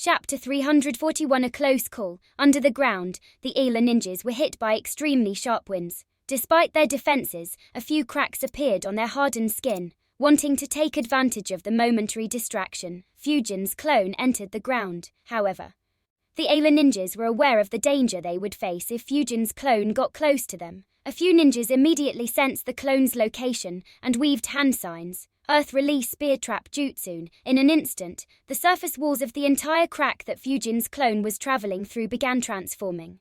Chapter 341 A Close Call. Under the ground, the Ayla ninjas were hit by extremely sharp winds. Despite their defenses, a few cracks appeared on their hardened skin. Wanting to take advantage of the momentary distraction, Fujin's clone entered the ground. However, the Ayla ninjas were aware of the danger they would face if Fujin's clone got close to them. A few ninjas immediately sensed the clone's location and weaved hand signs. Earth release spear trap jutsu. In an instant, the surface walls of the entire crack that Fujin's clone was traveling through began transforming.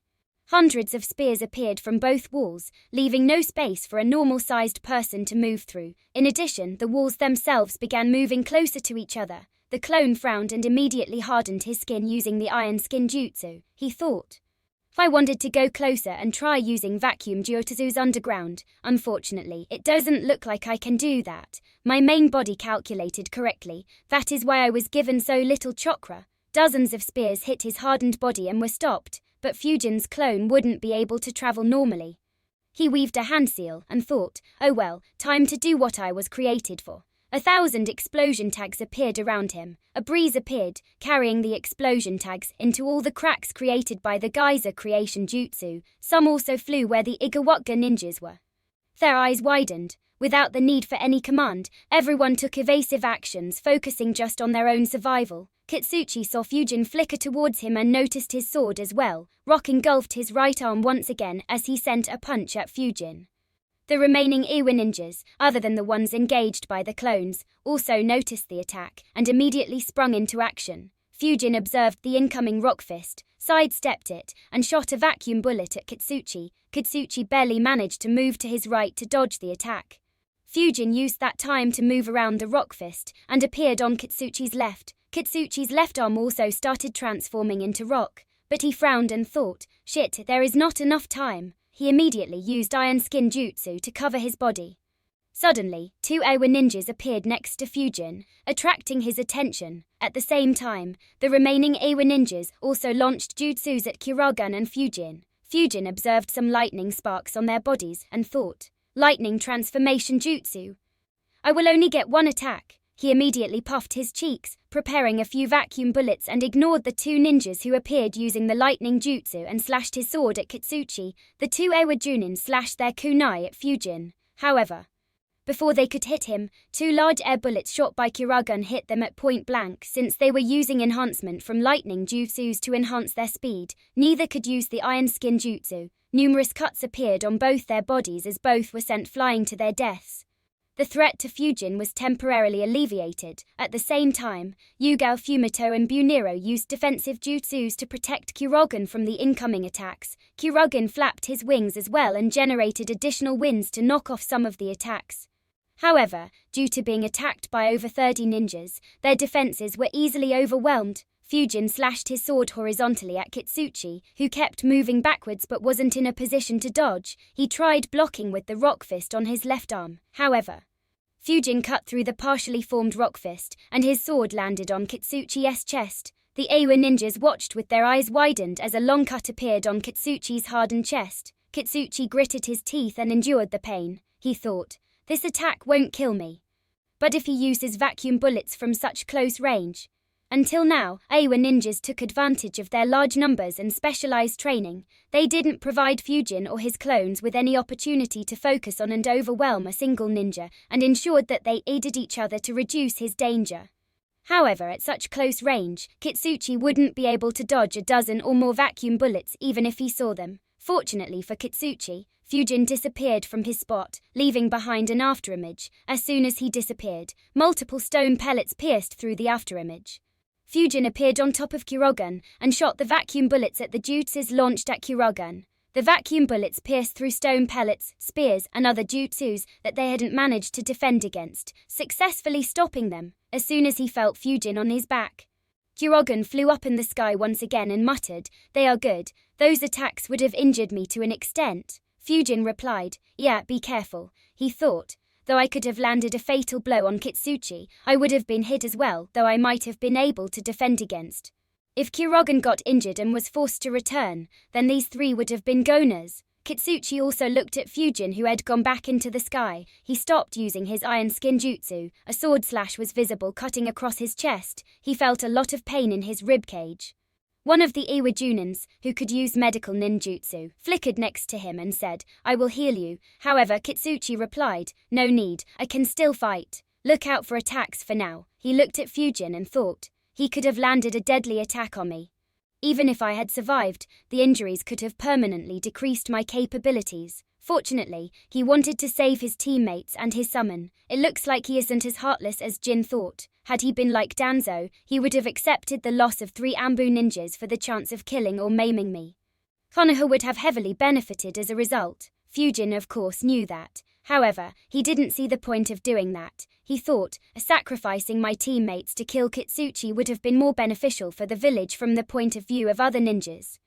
Hundreds of spears appeared from both walls, leaving no space for a normal-sized person to move through. In addition, the walls themselves began moving closer to each other. The clone frowned and immediately hardened his skin using the iron skin jutsu. He thought, if I wanted to go closer and try using vacuum jutsus underground, unfortunately, it doesn't look like I can do that. My main body calculated correctly, that is why I was given so little chakra. Dozens of spears hit his hardened body and were stopped, but Fujin's clone wouldn't be able to travel normally. He weaved a hand seal and thought, oh well, time to do what I was created for. 1,000 explosion tags appeared around him. A breeze appeared, carrying the explosion tags into all the cracks created by the geyser creation jutsu. Some also flew where the Igawatga ninjas were. Their eyes widened. Without the need for any command, everyone took evasive actions, focusing just on their own survival. Kitsuchi saw Fujin flicker towards him and noticed his sword as well. Rock engulfed his right arm once again as he sent a punch at Fujin. The remaining Iwa ninjas, other than the ones engaged by the clones, also noticed the attack and immediately sprung into action. Fujin observed the incoming rock fist, sidestepped it, and shot a vacuum bullet at Kitsuchi. Kitsuchi barely managed to move to his right to dodge the attack. Fujin used that time to move around the rock fist and appeared on Kitsuchi's left. Kitsuchi's left arm also started transforming into rock, but he frowned and thought, shit, there is not enough time. He immediately used iron skin jutsu to cover his body. Suddenly, 2 Iwa ninjas appeared next to Fujin, attracting his attention. At the same time, the remaining Iwa ninjas also launched jutsus at Kiragan and Fujin. Fujin observed some lightning sparks on their bodies and thought, lightning transformation jutsu. I will only get one attack. He immediately puffed his cheeks, preparing a few vacuum bullets and ignored the 2 ninjas who appeared using the lightning jutsu and slashed his sword at Kitsuchi. The 2 Ewa Junin slashed their kunai at Fujin. However, before they could hit him, 2 large air bullets shot by Kiragun hit them at point blank. Since they were using enhancement from lightning jutsus to enhance their speed, neither could use the iron skin jutsu. Numerous cuts appeared on both their bodies as both were sent flying to their deaths. The threat to Fujin was temporarily alleviated. At the same time, Yugao Fumito and Buniro used defensive jutsus to protect Kiragan from the incoming attacks. Kiragan flapped his wings as well and generated additional winds to knock off some of the attacks. However, due to being attacked by over 30 ninjas, their defenses were easily overwhelmed. Fujin slashed his sword horizontally at Kitsuchi, who kept moving backwards but wasn't in a position to dodge. He tried blocking with the rock fist on his left arm. However, Fujin cut through the partially formed rock fist, and his sword landed on Kitsuchi's chest. The Ewa ninjas watched with their eyes widened as a long cut appeared on Kitsuchi's hardened chest. Kitsuchi gritted his teeth and endured the pain. He thought, this attack won't kill me. But if he uses vacuum bullets from such close range. Until now, Ewa ninjas took advantage of their large numbers and specialized training. They didn't provide Fujin or his clones with any opportunity to focus on and overwhelm a single ninja, and ensured that they aided each other to reduce his danger. However, at such close range, Kitsuchi wouldn't be able to dodge a dozen or more vacuum bullets even if he saw them. Fortunately for Kitsuchi, Fujin disappeared from his spot, leaving behind an afterimage. As soon as he disappeared, multiple stone pellets pierced through the afterimage. Fujin appeared on top of Kiragan and shot the vacuum bullets at the jutsus launched at Kiragan. The vacuum bullets pierced through stone pellets, spears, and other jutsus that they hadn't managed to defend against, successfully stopping them. As soon as he felt Fujin on his back, Kiragan flew up in the sky once again and muttered, "They are good. Those attacks would have injured me to an extent." Fujin replied, "Yeah, be careful." He thought, though I could have landed a fatal blow on Kitsuchi, I would have been hit as well, though I might have been able to defend against. If Kiragan got injured and was forced to return, then these 3 would have been goners. Kitsuchi also looked at Fujin, who had gone back into the sky. He stopped using his iron skin jutsu. A sword slash was visible cutting across his chest. He felt a lot of pain in his ribcage. One of the Iwa Junins, who could use medical ninjutsu, flickered next to him and said, "I will heal you." However, Kitsuchi replied, "No need, I can still fight. Look out for attacks for now." He looked at Fujin and thought, he could have landed a deadly attack on me. Even if I had survived, the injuries could have permanently decreased my capabilities. Fortunately, he wanted to save his teammates and his summon. It looks like he isn't as heartless as Jin thought. Had he been like Danzo, he would have accepted the loss of 3 Ambu ninjas for the chance of killing or maiming me. Konoha would have heavily benefited as a result. Fujin of course knew that. However, he didn't see the point of doing that. He thought, sacrificing my teammates to kill Kitsuchi would have been more beneficial for the village from the point of view of other ninjas.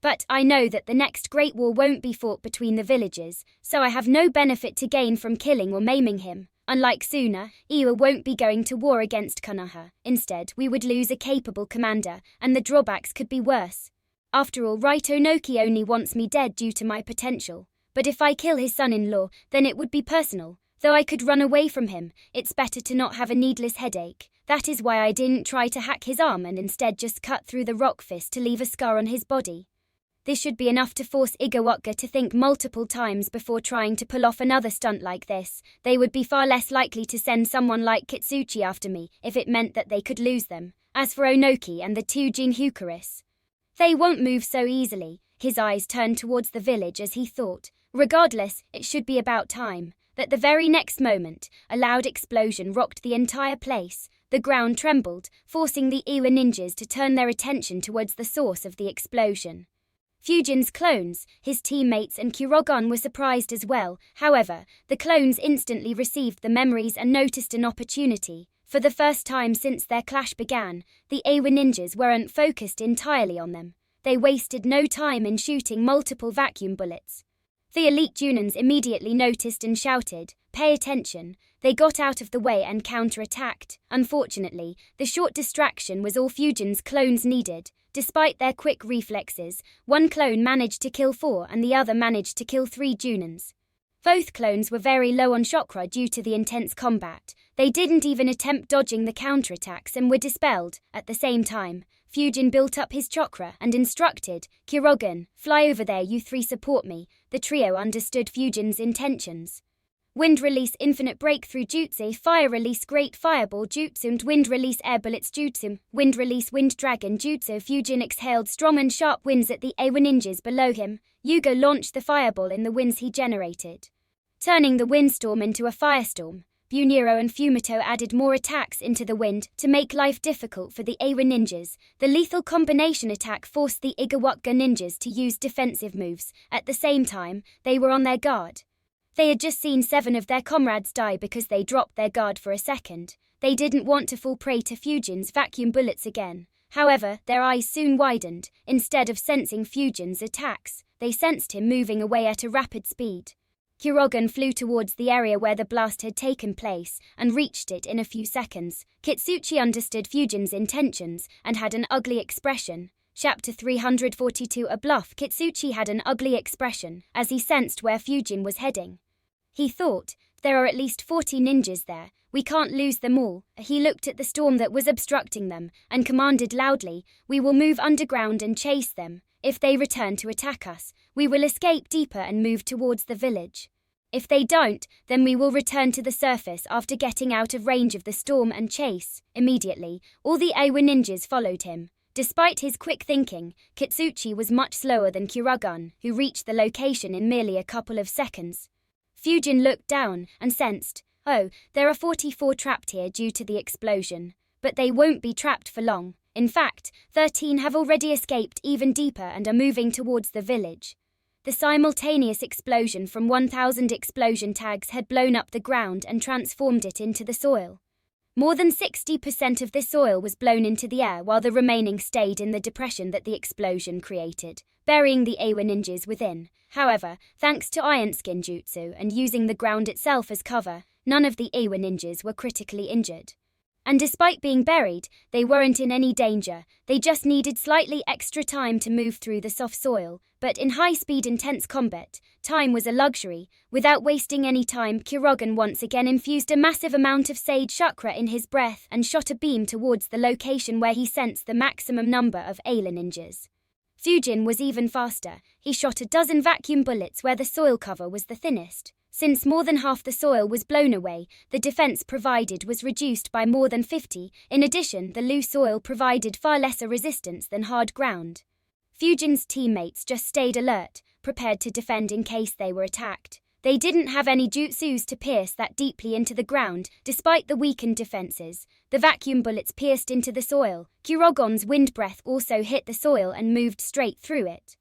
But I know that the next Great War won't be fought between the villages, so I have no benefit to gain from killing or maiming him. Unlike Suna, Iwa won't be going to war against Konoha. Instead, we would lose a capable commander, and the drawbacks could be worse. After all, Right Onoki only wants me dead due to my potential. But if I kill his son-in-law, then it would be personal. Though I could run away from him, it's better to not have a needless headache. That is why I didn't try to hack his arm and instead just cut through the rock fist to leave a scar on his body. This should be enough to force Igawaka to think multiple times before trying to pull off another stunt like this. They would be far less likely to send someone like Kitsuchi after me if it meant that they could lose them. As for Onoki and the 2 Jinhyukaris, they won't move so easily. His eyes turned towards the village as he thought, regardless, it should be about time. But the very next moment, a loud explosion rocked the entire place. The ground trembled, forcing the Iwa ninjas to turn their attention towards the source of the explosion. Fujin's clones, his teammates and Kurogon were surprised as well. However, the clones instantly received the memories and noticed an opportunity. For the first time since their clash began, the Iwa ninjas weren't focused entirely on them. They wasted no time in shooting multiple vacuum bullets. The elite Junins immediately noticed and shouted, "Pay attention." They got out of the way and counterattacked. Unfortunately, the short distraction was all Fujin's clones needed. Despite their quick reflexes, one clone managed to kill 4 and the other managed to kill 3 Junins. Both clones were very low on chakra due to the intense combat. They didn't even attempt dodging the counterattacks and were dispelled. At the same time, Fujin built up his chakra and instructed, "Kurogan, fly over there, you 3 support me." The trio understood Fujin's intentions. Wind release infinite breakthrough jutsu, fire release great fireball jutsu, and wind release air bullets jutsu, wind release wind dragon jutsu. Fujin exhaled strong and sharp winds at the Iwa ninjas below him. Yugo launched the fireball in the winds he generated, turning the windstorm into a firestorm. Buniro and Fumito added more attacks into the wind to make life difficult for the Iwa ninjas. The lethal combination attack forced the Igawaka ninjas to use defensive moves. At the same time, they were on their guard. They had just seen 7 of their comrades die because they dropped their guard for a second. They didn't want to fall prey to Fujin's vacuum bullets again. However, their eyes soon widened. Instead of sensing Fujin's attacks, they sensed him moving away at a rapid speed. Kurogan flew towards the area where the blast had taken place and reached it in a few seconds. Kitsuchi understood Fujin's intentions and had an ugly expression. Chapter 342. A bluff. Kitsuchi had an ugly expression as he sensed where Fujin was heading. He thought, there are at least 40 ninjas there. We can't lose them all. He looked at the storm that was obstructing them and commanded loudly, "We will move underground and chase them. If they return to attack us, we will escape deeper and move towards the village. If they don't, then we will return to the surface after getting out of range of the storm and chase." Immediately, all the Iwa ninjas followed him. Despite his quick thinking, Kitsuchi was much slower than Kurogan, who reached the location in merely a couple of seconds. Fujin looked down and sensed, oh, there are 44 trapped here due to the explosion. But they won't be trapped for long. In fact, 13 have already escaped even deeper and are moving towards the village. The simultaneous explosion from 1,000 explosion tags had blown up the ground and transformed it into the soil. More than 60% of this soil was blown into the air while the remaining stayed in the depression that the explosion created, burying the Iwa ninjas within. However, thanks to iron skin jutsu and using the ground itself as cover, none of the Iwa ninjas were critically injured. And despite being buried, they weren't in any danger. They just needed slightly extra time to move through the soft soil. But in high-speed intense combat, time was a luxury. Without wasting any time, Kurogan once again infused a massive amount of sage chakra in his breath and shot a beam towards the location where he sensed the maximum number of alien ninjas. Fujin was even faster. He shot a dozen vacuum bullets where the soil cover was the thinnest. Since more than half the soil was blown away, the defense provided was reduced by more than 50. In addition, the loose soil provided far lesser resistance than hard ground. Fujin's teammates just stayed alert, prepared to defend in case they were attacked. They didn't have any jutsus to pierce that deeply into the ground, despite the weakened defenses. The vacuum bullets pierced into the soil. Kurogan's wind breath also hit the soil and moved straight through it,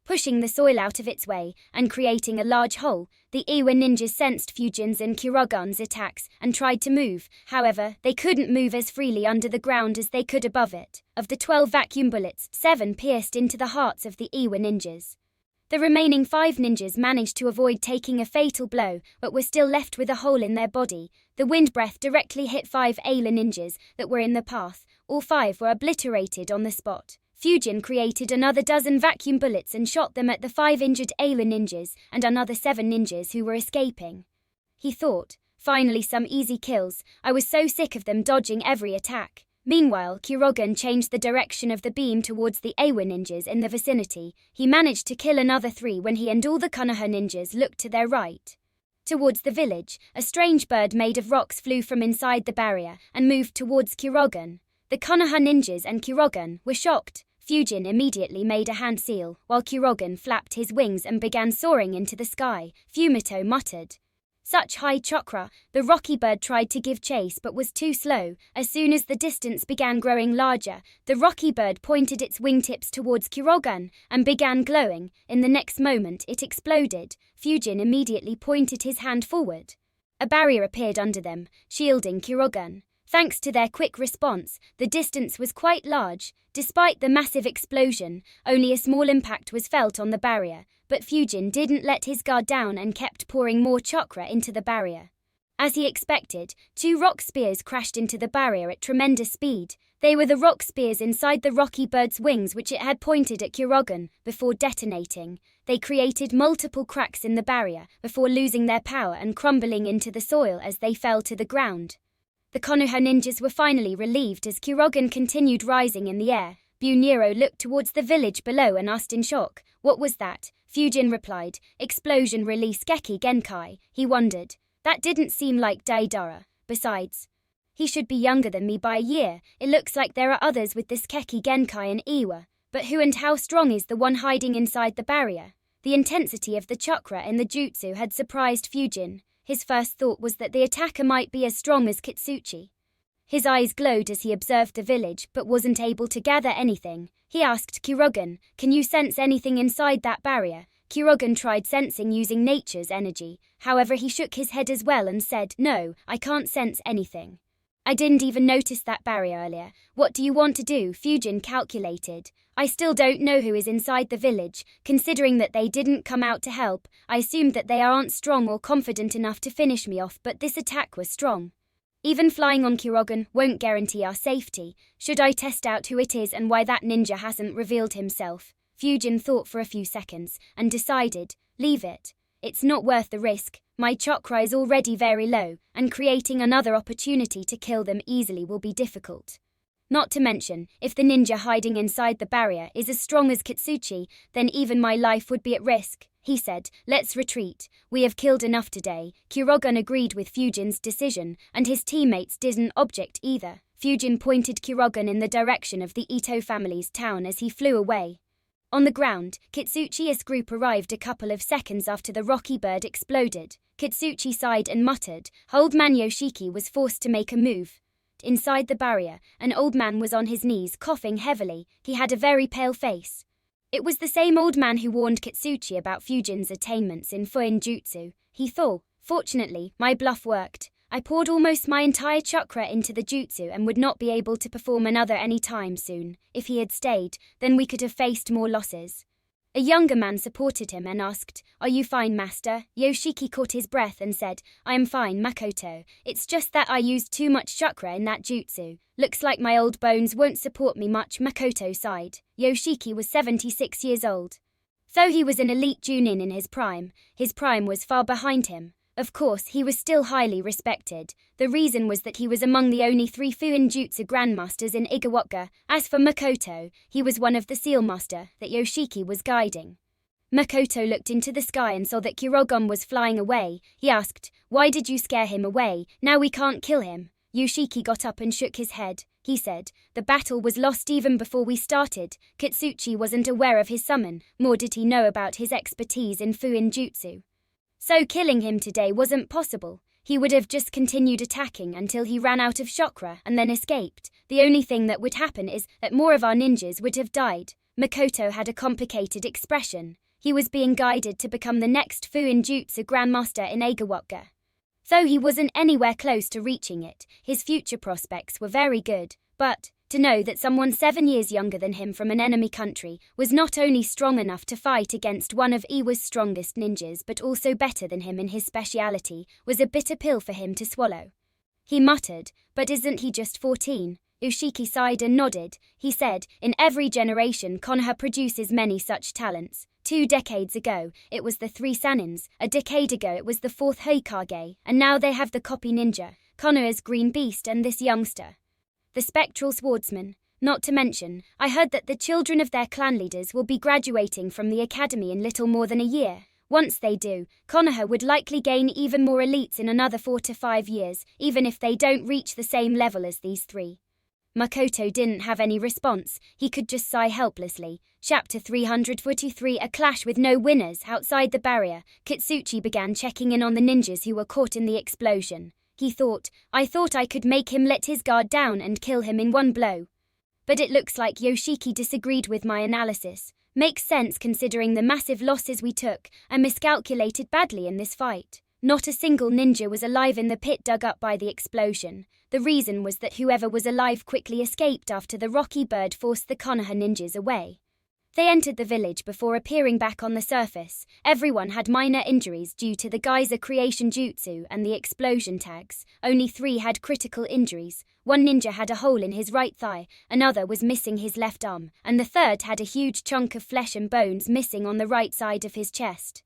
pushing the soil out of its way and creating a large hole. The Iwa ninjas sensed Fujin's and Kurogan's attacks and tried to move. However, they couldn't move as freely under the ground as they could above it. Of the 12 vacuum bullets, 7 pierced into the hearts of the Iwa ninjas. The remaining 5 ninjas managed to avoid taking a fatal blow, but were still left with a hole in their body. The wind breath directly hit 5 alien ninjas that were in the path. All 5 were obliterated on the spot. Fujin created another dozen vacuum bullets and shot them at the 5 injured alien ninjas and another 7 ninjas who were escaping. He thought, finally some easy kills. I was so sick of them dodging every attack. Meanwhile, Kurogan changed the direction of the beam towards the Awa ninjas in the vicinity. He managed to kill another 3 when he and all the Konoha ninjas looked to their right. Towards the village, a strange bird made of rocks flew from inside the barrier and moved towards Kurogan. The Konoha ninjas and Kurogan were shocked. Fujin immediately made a hand seal, while Kurogan flapped his wings and began soaring into the sky. Fumito muttered, "Such high chakra." The rocky bird tried to give chase but was too slow. As soon as the distance began growing larger, the rocky bird pointed its wingtips towards Kurogan and began glowing. In the next moment it exploded. Fujin immediately pointed his hand forward. A barrier appeared under them, shielding Kurogan. Thanks to their quick response, the distance was quite large. Despite the massive explosion, only a small impact was felt on the barrier, but Fujin didn't let his guard down and kept pouring more chakra into the barrier. As he expected, 2 rock spears crashed into the barrier at tremendous speed. They were the rock spears inside the rocky bird's wings which it had pointed at Kurogan before detonating. They created multiple cracks in the barrier before losing their power and crumbling into the soil as they fell to the ground. The Konoha ninjas were finally relieved as Kurogan continued rising in the air. Buniro looked towards the village below and asked in shock, "What was that?" Fujin replied, "Explosion release Geki Genkai." He wondered, "That didn't seem like Daidara. Besides, he should be younger than me by a year. It looks like there are others with this Geki Genkai in Iwa. But who and how strong is the one hiding inside the barrier?" The intensity of the chakra in the jutsu had surprised Fujin. His first thought was that the attacker might be as strong as Kitsuchi. His eyes glowed as he observed the village but wasn't able to gather anything. He asked Kurogan, "Can you sense anything inside that barrier?" Kurogan tried sensing using nature's energy. However, he shook his head as well and said, "No, I can't sense anything. I didn't even notice that barrier earlier." "What do you want to do?" Fujin calculated. "I still don't know who is inside the village. Considering that they didn't come out to help, I assumed that they aren't strong or confident enough to finish me off, but this attack was strong. Even flying on Kurogan won't guarantee our safety. Should I test out who it is and why that ninja hasn't revealed himself?" Fujin thought for a few seconds and decided, "Leave it. It's not worth the risk. My chakra is already very low, and creating another opportunity to kill them easily will be difficult. Not to mention, if the ninja hiding inside the barrier is as strong as Kitsuchi, then even my life would be at risk." He said, "Let's retreat. We have killed enough today." Kurogan agreed with Fujin's decision, and his teammates didn't object either. Fujin pointed Kurogan in the direction of the Ito family's town as he flew away. On the ground, Kitsuchi's group arrived a couple of seconds after the rocky bird exploded. Kitsuchi sighed and muttered. Old man Yoshiki was forced to make a move. Inside the barrier, an old man was on his knees coughing heavily. He had a very pale face. It was the same old man who warned Kitsuchi about Fujin's attainments in Fuin Jutsu. He thought, "Fortunately, my bluff worked. I poured almost my entire chakra into the jutsu and would not be able to perform another any time soon. If he had stayed, then we could have faced more losses." A younger man supported him and asked, "Are you fine, master?" Yoshiki caught his breath and said, "I am fine, Makoto. It's just that I used too much chakra in that jutsu. Looks like my old bones won't support me much." Makoto sighed. Yoshiki was 76 years old. Though he was an elite Junin in his prime was far behind him. Of course, he was still highly respected. The reason was that he was among the only 3 Fuinjutsu grandmasters in Igawaga. As for Makoto, he was one of the seal master that Yoshiki was guiding. Makoto looked into the sky and saw that Kurogon was flying away. He asked, "Why did you scare him away? Now we can't kill him." Yoshiki got up and shook his head. He said, "The battle was lost even before we started. Kitsuchi wasn't aware of his summon, nor did he know about his expertise in Fuinjutsu. So killing him today wasn't possible. He would have just continued attacking until he ran out of chakra and then escaped. The only thing that would happen is that more of our ninjas would have died." Makoto had a complicated expression. He was being guided to become the next Fuinjutsu Grandmaster in Igawaga. Though he wasn't anywhere close to reaching it, his future prospects were very good. But to know that someone 7 years younger than him from an enemy country was not only strong enough to fight against one of Iwa's strongest ninjas but also better than him in his speciality was a bitter pill for him to swallow. He muttered, "But isn't he just 14? Yoshiki sighed and nodded. He said, "In every generation Konoha produces many such talents. 2 decades ago, it was the 3 Sanins, a decade ago it was the 4th Hokage, and now they have the copy ninja, Konoha's green beast and this youngster, the spectral swordsman. Not to mention, I heard that the children of their clan leaders will be graduating from the academy in little more than a year. Once they do, Konoha would likely gain even more elites in another 4 to 5 years, even if they don't reach the same level as these 3. Makoto didn't have any response. He could just sigh helplessly. Chapter 343 A clash with no winners. Outside the barrier, Kitsuchi began checking in on the ninjas who were caught in the explosion. He thought, "I thought I could make him let his guard down and kill him in one blow. But it looks like Yoshiki disagreed with my analysis. Makes sense considering the massive losses we took. I miscalculated badly in this fight. Not a single ninja was alive in the pit dug up by the explosion. The reason was that whoever was alive quickly escaped after the rocky bird forced the Konoha ninjas away. They entered the village before appearing back on the surface. Everyone had minor injuries due to the geyser creation jutsu and the explosion tags. Only 3 had critical injuries. 1 ninja had a hole in his right thigh, another was missing his left arm, and the third had a huge chunk of flesh and bones missing on the right side of his chest.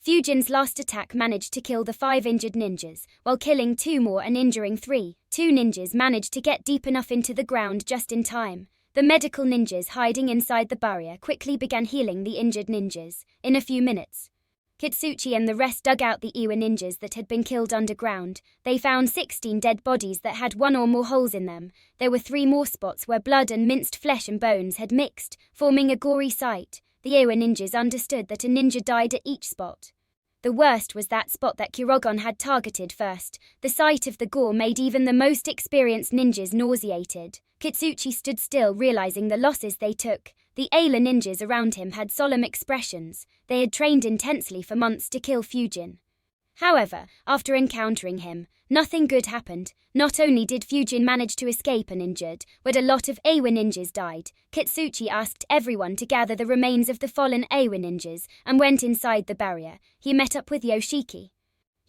Fujin's last attack managed to kill the 5 injured ninjas, while killing 2 more and injuring 3. 2 ninjas managed to get deep enough into the ground just in time. The medical ninjas hiding inside the barrier quickly began healing the injured ninjas. In a few minutes, Kitsuchi and the rest dug out the Iwa ninjas that had been killed underground. They found 16 dead bodies that had 1 or more holes in them. There were 3 more spots where blood and minced flesh and bones had mixed, forming a gory sight. The Iwa ninjas understood that a ninja died at each spot. The worst was that spot that Kurogon had targeted first. The sight of the gore made even the most experienced ninjas nauseated. Kitsuchi stood still, realizing the losses they took. The Ayla ninjas around him had solemn expressions. They had trained intensely for months to kill Fujin. However, after encountering him, nothing good happened. Not only did Fujin manage to escape uninjured, but a lot of Awa ninjas died. Kitsuchi asked everyone to gather the remains of the fallen Awa ninjas and went inside the barrier. He met up with Yoshiki.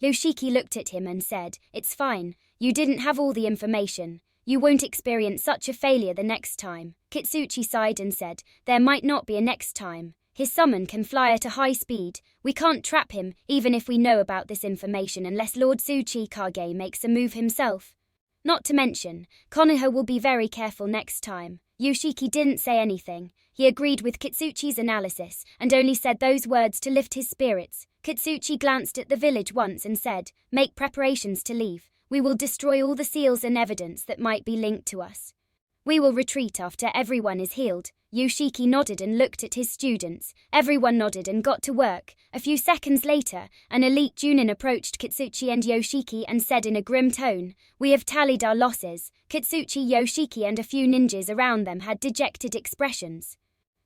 Yoshiki looked at him and said, "It's fine. You didn't have all the information. You won't experience such a failure the next time." Kitsuchi sighed and said, "There might not be a next time. His summon can fly at a high speed. We can't trap him, even if we know about this information, unless Lord Tsuchikage makes a move himself. Not to mention, Konoha will be very careful next time." Yoshiki didn't say anything. He agreed with Kitsuchi's analysis and only said those words to lift his spirits. Kitsuchi glanced at the village once and said, "Make preparations to leave. We will destroy all the seals and evidence that might be linked to us. We will retreat after everyone is healed." Yoshiki nodded and looked at his students. Everyone nodded and got to work. A few seconds later, an elite Junin approached Kitsuchi and Yoshiki and said in a grim tone, "We have tallied our losses." Kitsuchi, Yoshiki and a few ninjas around them had dejected expressions.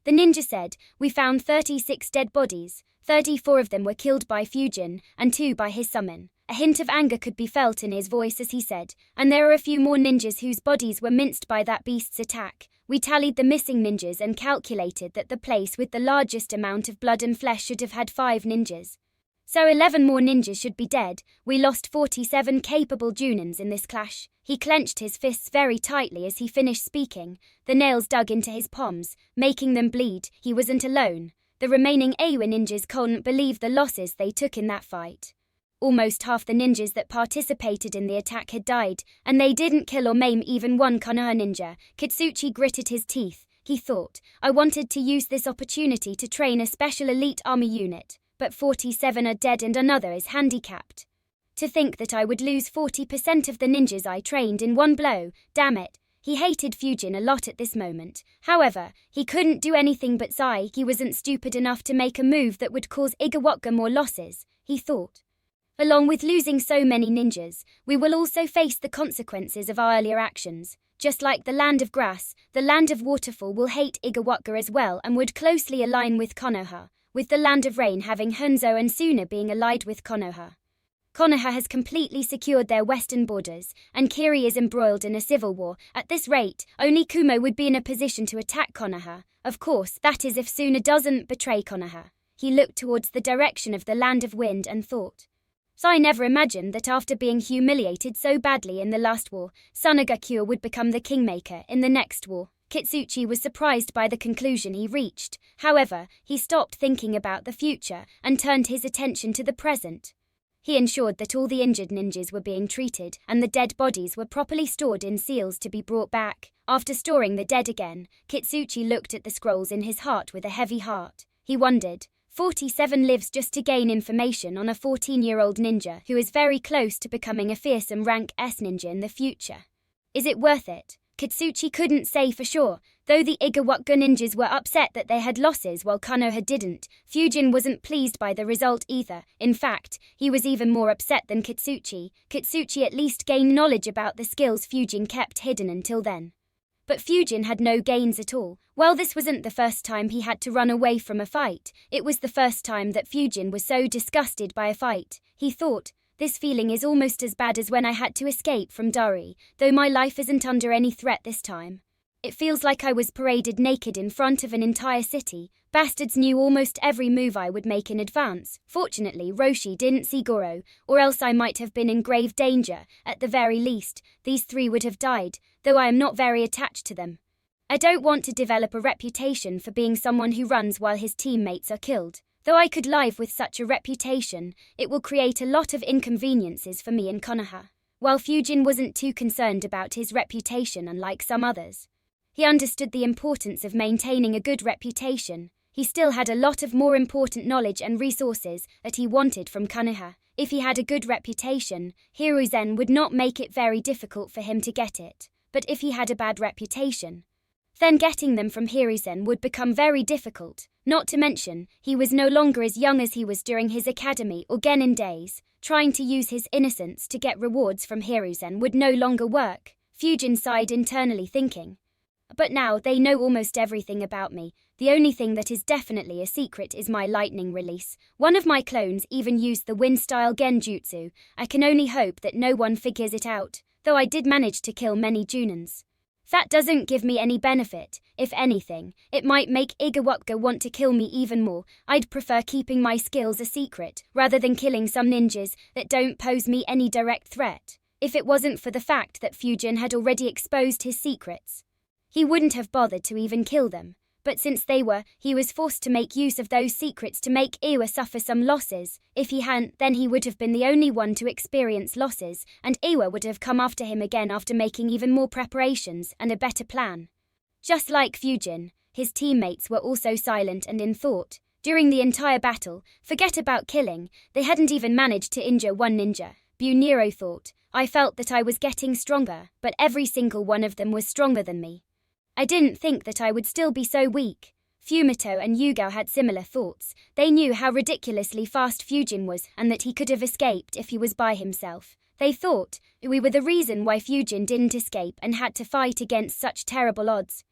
The ninja said, "We found 36 dead bodies. 34 of them were killed by Fujin, and 2 by his summon." A hint of anger could be felt in his voice as he said, "And there are a few more ninjas whose bodies were minced by that beast's attack. We tallied the missing ninjas and calculated that the place with the largest amount of blood and flesh should have had 5 ninjas. So 11 more ninjas should be dead. We lost 47 capable Junins in this clash. He clenched his fists very tightly as he finished speaking. The nails dug into his palms, making them bleed. He wasn't alone. The remaining Awa ninjas couldn't believe the losses they took in that fight. Almost half the ninjas that participated in the attack had died, and they didn't kill or maim even one Konoha ninja. Kitsuchi gritted his teeth. He thought, I wanted to use this opportunity to train a special elite army unit, but 47 are dead and another is handicapped. To think that I would lose 40% of the ninjas I trained in one blow, damn it. He hated Fujin a lot at this moment. However, he couldn't do anything but sigh. He wasn't stupid enough to make a move that would cause Igawaka more losses, he thought. Along with losing so many ninjas, we will also face the consequences of our earlier actions. Just like the Land of Grass, the Land of Waterfall will hate Igawaka as well and would closely align with Konoha, with the Land of Rain having Hanzo and Suna being allied with Konoha. Konoha has completely secured their western borders, and Kiri is embroiled in a civil war. At this rate, only Kumo would be in a position to attack Konoha. Of course, that is if Suna doesn't betray Konoha. He looked towards the direction of the Land of Wind and thought. So I never imagined that after being humiliated so badly in the last war, Sunagakure would become the kingmaker in the next war. Kitsuchi was surprised by the conclusion he reached. However, he stopped thinking about the future and turned his attention to the present. He ensured that all the injured ninjas were being treated and the dead bodies were properly stored in seals to be brought back. After storing the dead again, Kitsuchi looked at the scrolls in his heart with a heavy heart. He wondered, 47 lives just to gain information on a 14-year-old ninja who is very close to becoming a fearsome rank S ninja in the future. Is it worth it? Kitsuchi couldn't say for sure. Though the Igawaka ninjas were upset that they had losses while Konoha didn't, Fujin wasn't pleased by the result either. In fact, he was even more upset than Kitsuchi. Kitsuchi at least gained knowledge about the skills Fujin kept hidden until then. But Fujin had no gains at all. Well, this wasn't the first time he had to run away from a fight. It was the first time that Fujin was so disgusted by a fight. He thought, this feeling is almost as bad as when I had to escape from Dari, though my life isn't under any threat this time. It feels like I was paraded naked in front of an entire city. Bastards knew almost every move I would make in advance. Fortunately, Roshi didn't see Goro, or else I might have been in grave danger. At the very least, these 3 would have died, though I am not very attached to them. I don't want to develop a reputation for being someone who runs while his teammates are killed. Though I could live with such a reputation, it will create a lot of inconveniences for me in Konoha. While Fujin wasn't too concerned about his reputation unlike some others. He understood the importance of maintaining a good reputation. He still had a lot of more important knowledge and resources that he wanted from Konoha. If he had a good reputation, Hiruzen would not make it very difficult for him to get it. But if he had a bad reputation, then getting them from Hiruzen would become very difficult. Not to mention, he was no longer as young as he was during his academy or genin days. Trying to use his innocence to get rewards from Hiruzen would no longer work. Fujin sighed internally thinking. But now they know almost everything about me. The only thing that is definitely a secret is my lightning release. One of my clones even used the wind-style genjutsu. I can only hope that no one figures it out, though I did manage to kill many Junins. That doesn't give me any benefit. If anything, it might make Igawaka want to kill me even more. I'd prefer keeping my skills a secret, rather than killing some ninjas that don't pose me any direct threat. If it wasn't for the fact that Fujin had already exposed his secrets, he wouldn't have bothered to even kill them. But since they were, he was forced to make use of those secrets to make Iwa suffer some losses. If he hadn't, then he would have been the only one to experience losses, and Iwa would have come after him again after making even more preparations and a better plan. Just like Fujin, his teammates were also silent and in thought. During the entire battle, forget about killing, they hadn't even managed to injure one ninja. Buniro thought, I felt that I was getting stronger, but every single one of them was stronger than me. I didn't think that I would still be so weak. Fumito and Yugao had similar thoughts. They knew how ridiculously fast Fujin was and that he could have escaped if he was by himself. They thought we were the reason why Fujin didn't escape and had to fight against such terrible odds.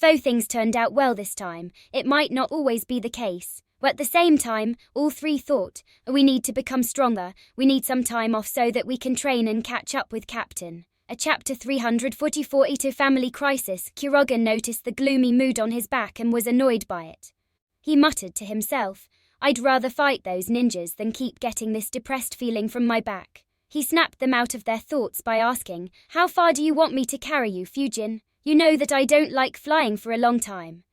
Though things turned out well this time, it might not always be the case. But at the same time, all 3 thought, we need to become stronger, we need some time off so that we can train and catch up with Captain. A chapter 344 Ito family crisis. Kurogan noticed the gloomy mood on his back and was annoyed by it. He muttered to himself, I'd rather fight those ninjas than keep getting this depressed feeling from my back. He snapped them out of their thoughts by asking, how far do you want me to carry you, Fujin? You know that I don't like flying for a long time.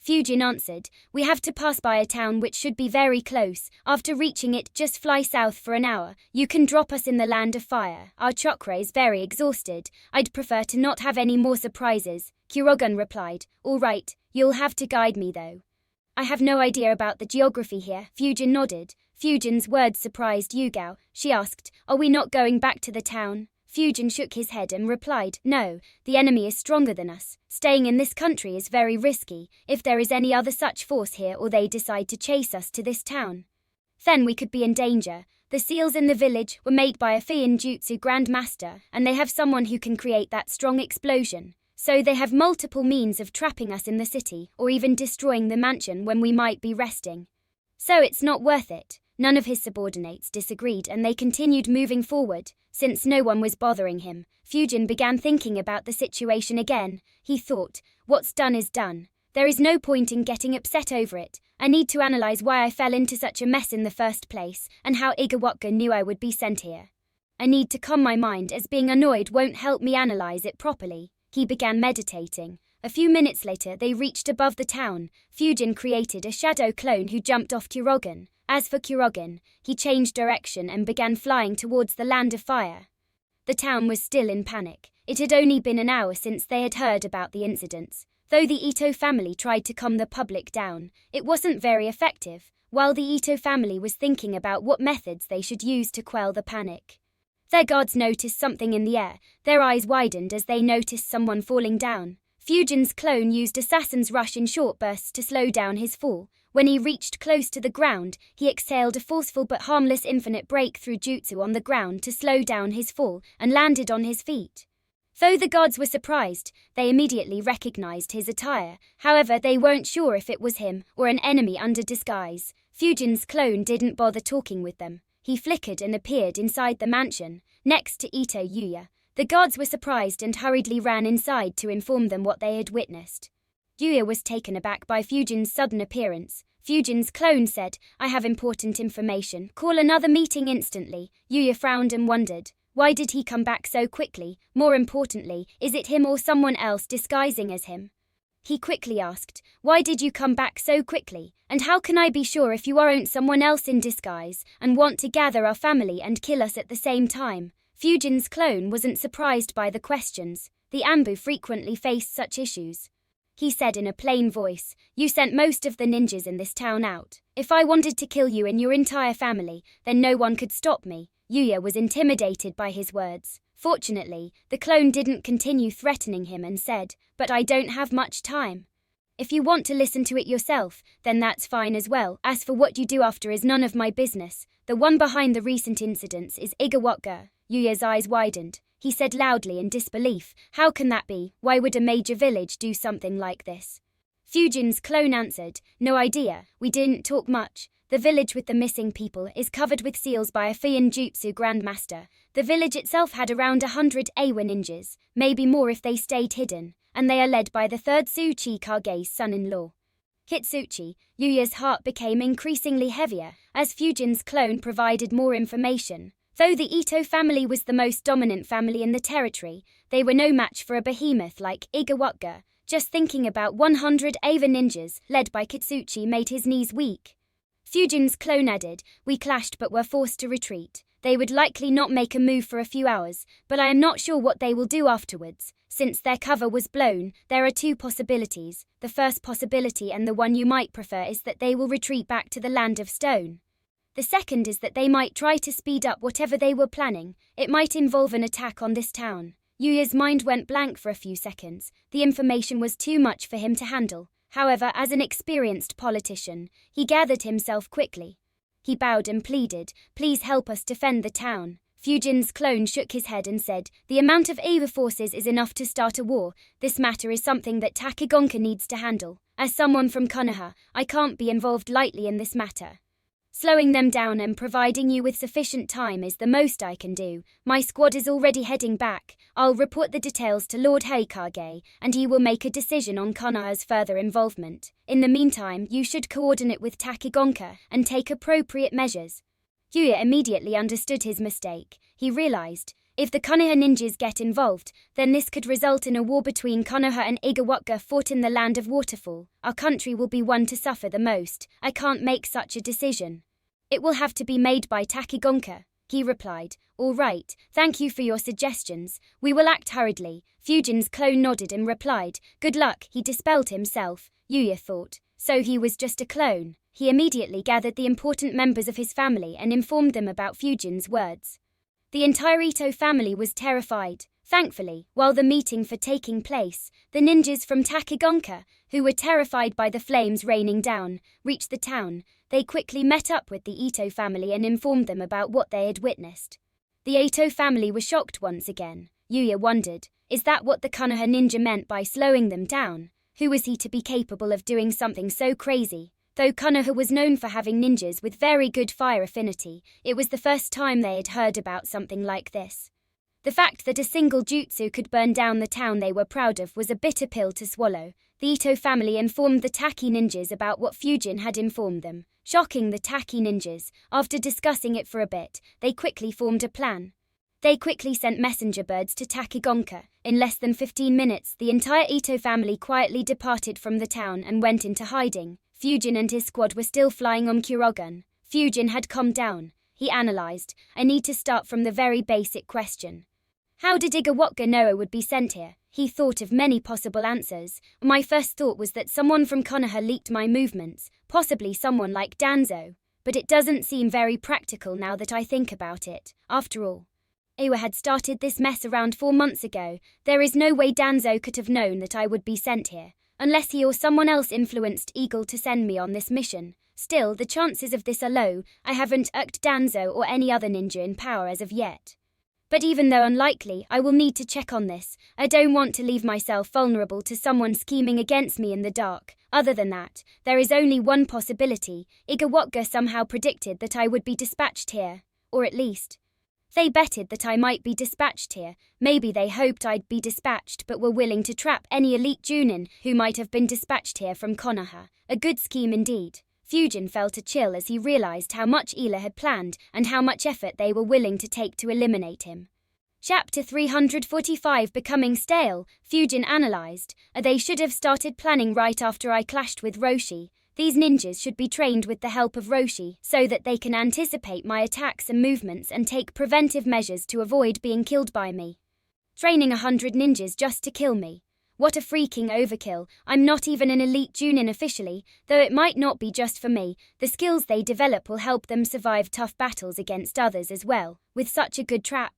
Fujin answered, we have to pass by a town which should be very close. After reaching it, just fly south for an hour. You can drop us in the land of fire. Our chakra is very exhausted. I'd prefer to not have any more surprises. Kurogan replied, all right, you'll have to guide me though. I have no idea about the geography here. Fujin nodded. Fujin's words surprised Yugao. She asked, are we not going back to the town? Fujin shook his head and replied, no, the enemy is stronger than us. Staying in this country is very risky. If there is any other such force here or they decide to chase us to this town, then we could be in danger. The seals in the village were made by a Fian Jutsu Grandmaster, and they have someone who can create that strong explosion. So they have multiple means of trapping us in the city or even destroying the mansion when we might be resting. So it's not worth it. None of his subordinates disagreed and they continued moving forward. Since no one was bothering him, Fujin began thinking about the situation again. He thought, what's done is done. There is no point in getting upset over it. I need to analyze why I fell into such a mess in the first place and how Igawaka knew I would be sent here. I need to calm my mind as being annoyed won't help me analyze it properly. He began meditating. A few minutes later they reached above the town. Fujin created a shadow clone who jumped off Kurogan. As for Kurogan, he changed direction and began flying towards the land of fire. The town was still in panic. It had only been an hour since they had heard about the incidents. Though the Ito family tried to calm the public down, it wasn't very effective, while the Ito family was thinking about what methods they should use to quell the panic. Their guards noticed something in the air. Their eyes widened as they noticed someone falling down. Fujin's clone used Assassin's Rush in short bursts to slow down his fall. When he reached close to the ground, he exhaled a forceful but harmless infinite breakthrough jutsu on the ground to slow down his fall and landed on his feet. Though the guards were surprised, they immediately recognized his attire. However, they weren't sure if it was him or an enemy under disguise. Fujin's clone didn't bother talking with them. He flickered and appeared inside the mansion, next to Ito Yuya. The guards were surprised and hurriedly ran inside to inform them what they had witnessed. Yuya was taken aback by Fujin's sudden appearance. Fujin's clone said, I have important information. Call another meeting instantly. Yuya frowned and wondered, why did he come back so quickly? More importantly, is it him or someone else disguising as him? He quickly asked, why did you come back so quickly? And how can I be sure if you aren't someone else in disguise and want to gather our family and kill us at the same time? Fujin's clone wasn't surprised by the questions. The Ambu frequently faced such issues. He said in a plain voice, you sent most of the ninjas in this town out. If I wanted to kill you and your entire family, then no one could stop me. Yuya was intimidated by his words. Fortunately, the clone didn't continue threatening him and said, but I don't have much time. If you want to listen to it yourself, then that's fine as well. As for what you do after is none of my business. The one behind the recent incidents is Igawaka. Yuya's eyes widened. He said loudly in disbelief, how can that be? Why would a major village do something like this? Fujin's clone answered, no idea, we didn't talk much. The village with the missing people is covered with seals by a Fian Jutsu Grandmaster. The village itself had around 100 Awa ninjas, maybe more if they stayed hidden, and they are led by the third Tsuchi Kage's son-in-law. Hitsuchi. Yuya's heart became increasingly heavier as Fujin's clone provided more information. Though the Ito family was the most dominant family in the territory, they were no match for a behemoth like Igawaka. Just thinking about 100 Ava ninjas, led by Kitsuchi, made his knees weak. Fujin's clone added, we clashed but were forced to retreat. They would likely not make a move for a few hours, but I am not sure what they will do afterwards. Since their cover was blown, there are two possibilities. The first possibility, and the one you might prefer, is that they will retreat back to the land of stone. The second is that they might try to speed up whatever they were planning. It might involve an attack on this town. Yuya's mind went blank for a few seconds. The information was too much for him to handle. However, as an experienced politician, he gathered himself quickly. He bowed and pleaded, please help us defend the town. Fujin's clone shook his head and said, the amount of Eva forces is enough to start a war. This matter is something that Takigonka needs to handle. As someone from Konoha, I can't be involved lightly in this matter. Slowing them down and providing you with sufficient time is the most I can do. My squad is already heading back. I'll report the details to Lord Heikage, and he will make a decision on Konoha's further involvement. In the meantime, you should coordinate with Takigonka and take appropriate measures. Yuya immediately understood his mistake. He realized, if the Konoha ninjas get involved, then this could result in a war between Konoha and Igawaka fought in the land of Waterfall. Our country will be one to suffer the most. I can't make such a decision. It will have to be made by Takigonka, he replied. All right, thank you for your suggestions. We will act hurriedly. Fujin's clone nodded and replied. Good luck, he dispelled himself. Yuya thought. So he was just a clone. He immediately gathered the important members of his family and informed them about Fujin's words. The entire Ito family was terrified. Thankfully, while the meeting for taking place, the ninjas from Takigonka, who were terrified by the flames raining down, reached the town. They quickly met up with the Ito family and informed them about what they had witnessed. The Ito family were shocked once again. Yuya wondered, is that what the Konoha ninja meant by slowing them down? Who was he to be capable of doing something so crazy? Though Konoha was known for having ninjas with very good fire affinity, it was the first time they had heard about something like this. The fact that a single jutsu could burn down the town they were proud of was a bitter pill to swallow. The Ito family informed the Taki ninjas about what Fujin had informed them. Shocking the Taki ninjas, after discussing it for a bit, they quickly formed a plan. They quickly sent messenger birds to Takigonka. In less than 15 minutes, the entire Ito family quietly departed from the town and went into hiding. Fujin and his squad were still flying on Kurogun. Fujin had calmed down. He analyzed, I need to start from the very basic question. How did Igawaka know I would be sent here? He thought of many possible answers. My first thought was that someone from Konoha leaked my movements, possibly someone like Danzo. But it doesn't seem very practical now that I think about it. After all, Iwa had started this mess around 4 months ago. There is no way Danzo could have known that I would be sent here. Unless he or someone else influenced Eagle to send me on this mission. Still, the chances of this are low. I haven't irked Danzo or any other ninja in power as of yet. But even though unlikely, I will need to check on this. I don't want to leave myself vulnerable to someone scheming against me in the dark. Other than that, there is only one possibility. Igawaka somehow predicted that I would be dispatched here. Or at least, they betted that I might be dispatched here. Maybe they hoped I'd be dispatched but were willing to trap any elite Junin who might have been dispatched here from Konoha. A good scheme indeed. Fujin felt a chill as he realized how much Ila had planned and how much effort they were willing to take to eliminate him. Chapter 345 Becoming Stale, Fujin analyzed. They should have started planning right after I clashed with Roshi. These ninjas should be trained with the help of Roshi so that they can anticipate my attacks and movements and take preventive measures to avoid being killed by me. Training 100 ninjas just to kill me. What a freaking overkill. I'm not even an elite Junin officially, though it might not be just for me. The skills they develop will help them survive tough battles against others as well, with such a good trap.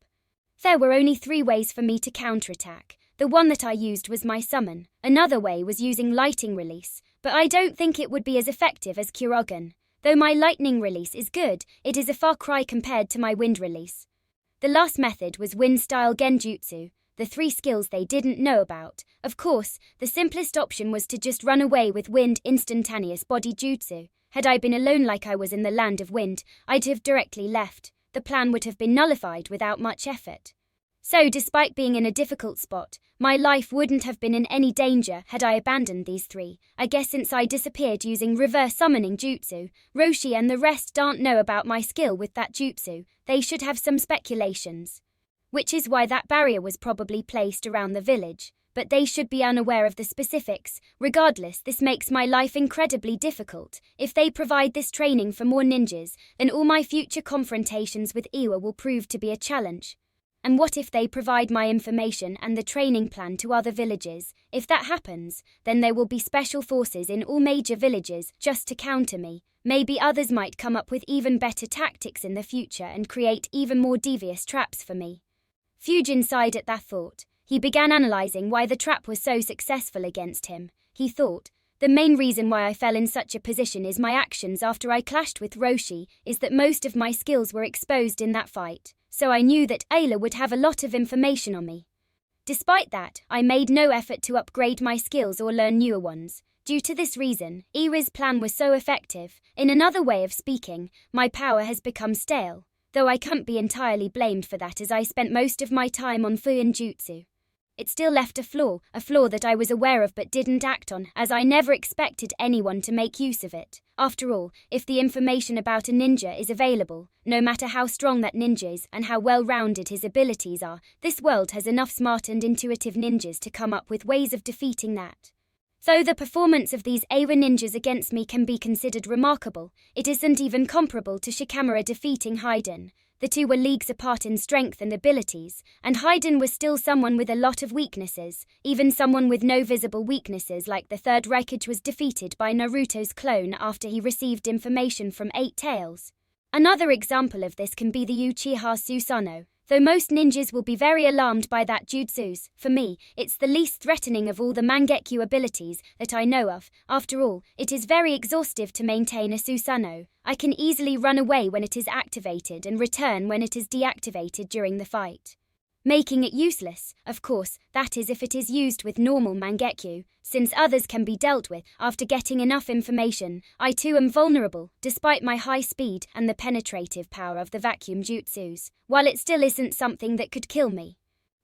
There were only 3 ways for me to counterattack. The one that I used was my summon. Another way was using lightning release. But I don't think it would be as effective as Kurogun. Though my lightning release is good, it is a far cry compared to my wind release. The last method was wind-style genjutsu, the 3 skills they didn't know about. Of course, the simplest option was to just run away with wind instantaneous body jutsu. Had I been alone like I was in the land of wind, I'd have directly left. The plan would have been nullified without much effort. So despite being in a difficult spot, my life wouldn't have been in any danger had I abandoned these 3. I guess since I disappeared using reverse summoning jutsu, Roshi and the rest don't know about my skill with that jutsu. They should have some speculations. Which is why that barrier was probably placed around the village. But they should be unaware of the specifics. Regardless, this makes my life incredibly difficult. If they provide this training for more ninjas, then all my future confrontations with Iwa will prove to be a challenge. And what if they provide my information and the training plan to other villages? If that happens, then there will be special forces in all major villages just to counter me. Maybe others might come up with even better tactics in the future and create even more devious traps for me. Fujin sighed at that thought. He began analyzing why the trap was so successful against him. He thought, the main reason why I fell in such a position is my actions after I clashed with Roshi, is that most of my skills were exposed in that fight. So I knew that Ayla would have a lot of information on me. Despite that, I made no effort to upgrade my skills or learn newer ones. Due to this reason, Iwa's plan was so effective. In another way of speaking, my power has become stale. Though I can't be entirely blamed for that, as I spent most of my time on Fuin Jutsu. It still left a flaw that I was aware of but didn't act on, as I never expected anyone to make use of it. After all, if the information about a ninja is available, no matter how strong that ninja is and how well-rounded his abilities are, this world has enough smart and intuitive ninjas to come up with ways of defeating that. Though the performance of these Awa ninjas against me can be considered remarkable, it isn't even comparable to Shikamaru defeating Haiden. The two were leagues apart in strength and abilities, and Haiden was still someone with a lot of weaknesses. Even someone with no visible weaknesses like the Third Raikage was defeated by Naruto's clone after he received information from 8 Tails. Another example of this can be the Uchiha Susanoo. Though most ninjas will be very alarmed by that jutsus, for me, it's the least threatening of all the Mangekyo abilities that I know of. After all, it is very exhaustive to maintain a Susanoo. I can easily run away when it is activated and return when it is deactivated during the fight. Making it useless, of course, that is if it is used with normal Mangekyo. Since others can be dealt with, after getting enough information, I too am vulnerable, despite my high speed and the penetrative power of the vacuum jutsus, while it still isn't something that could kill me.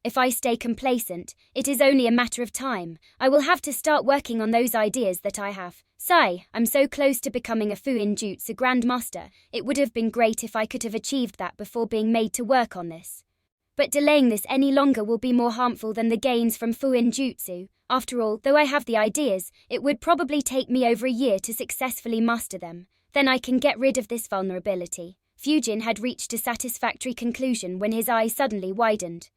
If I stay complacent, it is only a matter of time. I will have to start working on those ideas that I have. Sigh, I'm so close to becoming a Fuin Jutsu Grandmaster. It would have been great if I could have achieved that before being made to work on this. But delaying this any longer will be more harmful than the gains from Fuin Jutsu. After all, though I have the ideas, it would probably take me over a year to successfully master them. Then I can get rid of this vulnerability. Fujin had reached a satisfactory conclusion when his eyes suddenly widened.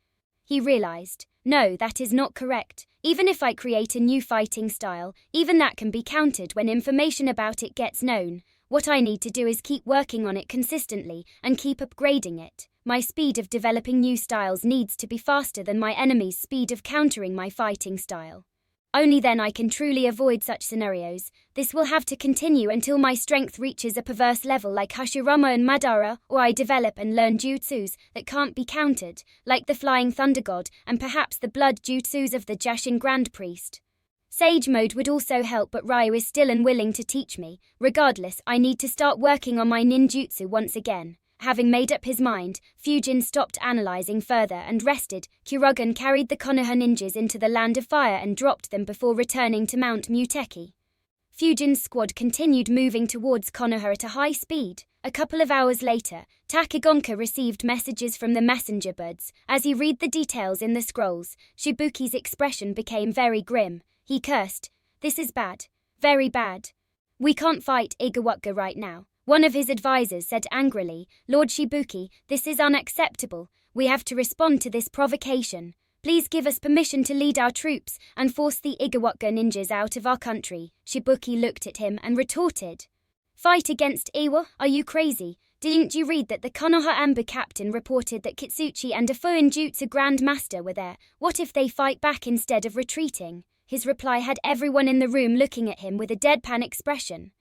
He realized, no, that is not correct. Even if I create a new fighting style, even that can be countered when information about it gets known. What I need to do is keep working on it consistently and keep upgrading it. My speed of developing new styles needs to be faster than my enemy's speed of countering my fighting style. Only then I can truly avoid such scenarios. This will have to continue until my strength reaches a perverse level like Hashirama and Madara, or I develop and learn jutsus that can't be countered, like the Flying Thunder God and perhaps the blood jutsus of the Jashin Grand Priest. Sage mode would also help, but Ryu is still unwilling to teach me. Regardless, I need to start working on my ninjutsu once again. Having made up his mind, Fujin stopped analyzing further and rested. Kurogen carried the Konoha ninjas into the Land of Fire and dropped them before returning to Mount Muteki. Fujin's squad continued moving towards Konoha at a high speed. A couple of hours later, Takigonka received messages from the messenger birds. As he read the details in the scrolls, Shibuki's expression became very grim. He cursed. This is bad. Very bad. We can't fight Igawaka right now. One of his advisors said angrily, Lord Shibuki, this is unacceptable. We have to respond to this provocation. Please give us permission to lead our troops and force the Igawaka ninjas out of our country. Shibuki looked at him and retorted. Fight against Iwa? Are you crazy? Didn't you read that the Konoha Amber captain reported that Kitsuchi and a Fuin Jutsu Grandmaster were there? What if they fight back instead of retreating? His reply had everyone in the room looking at him with a deadpan expression.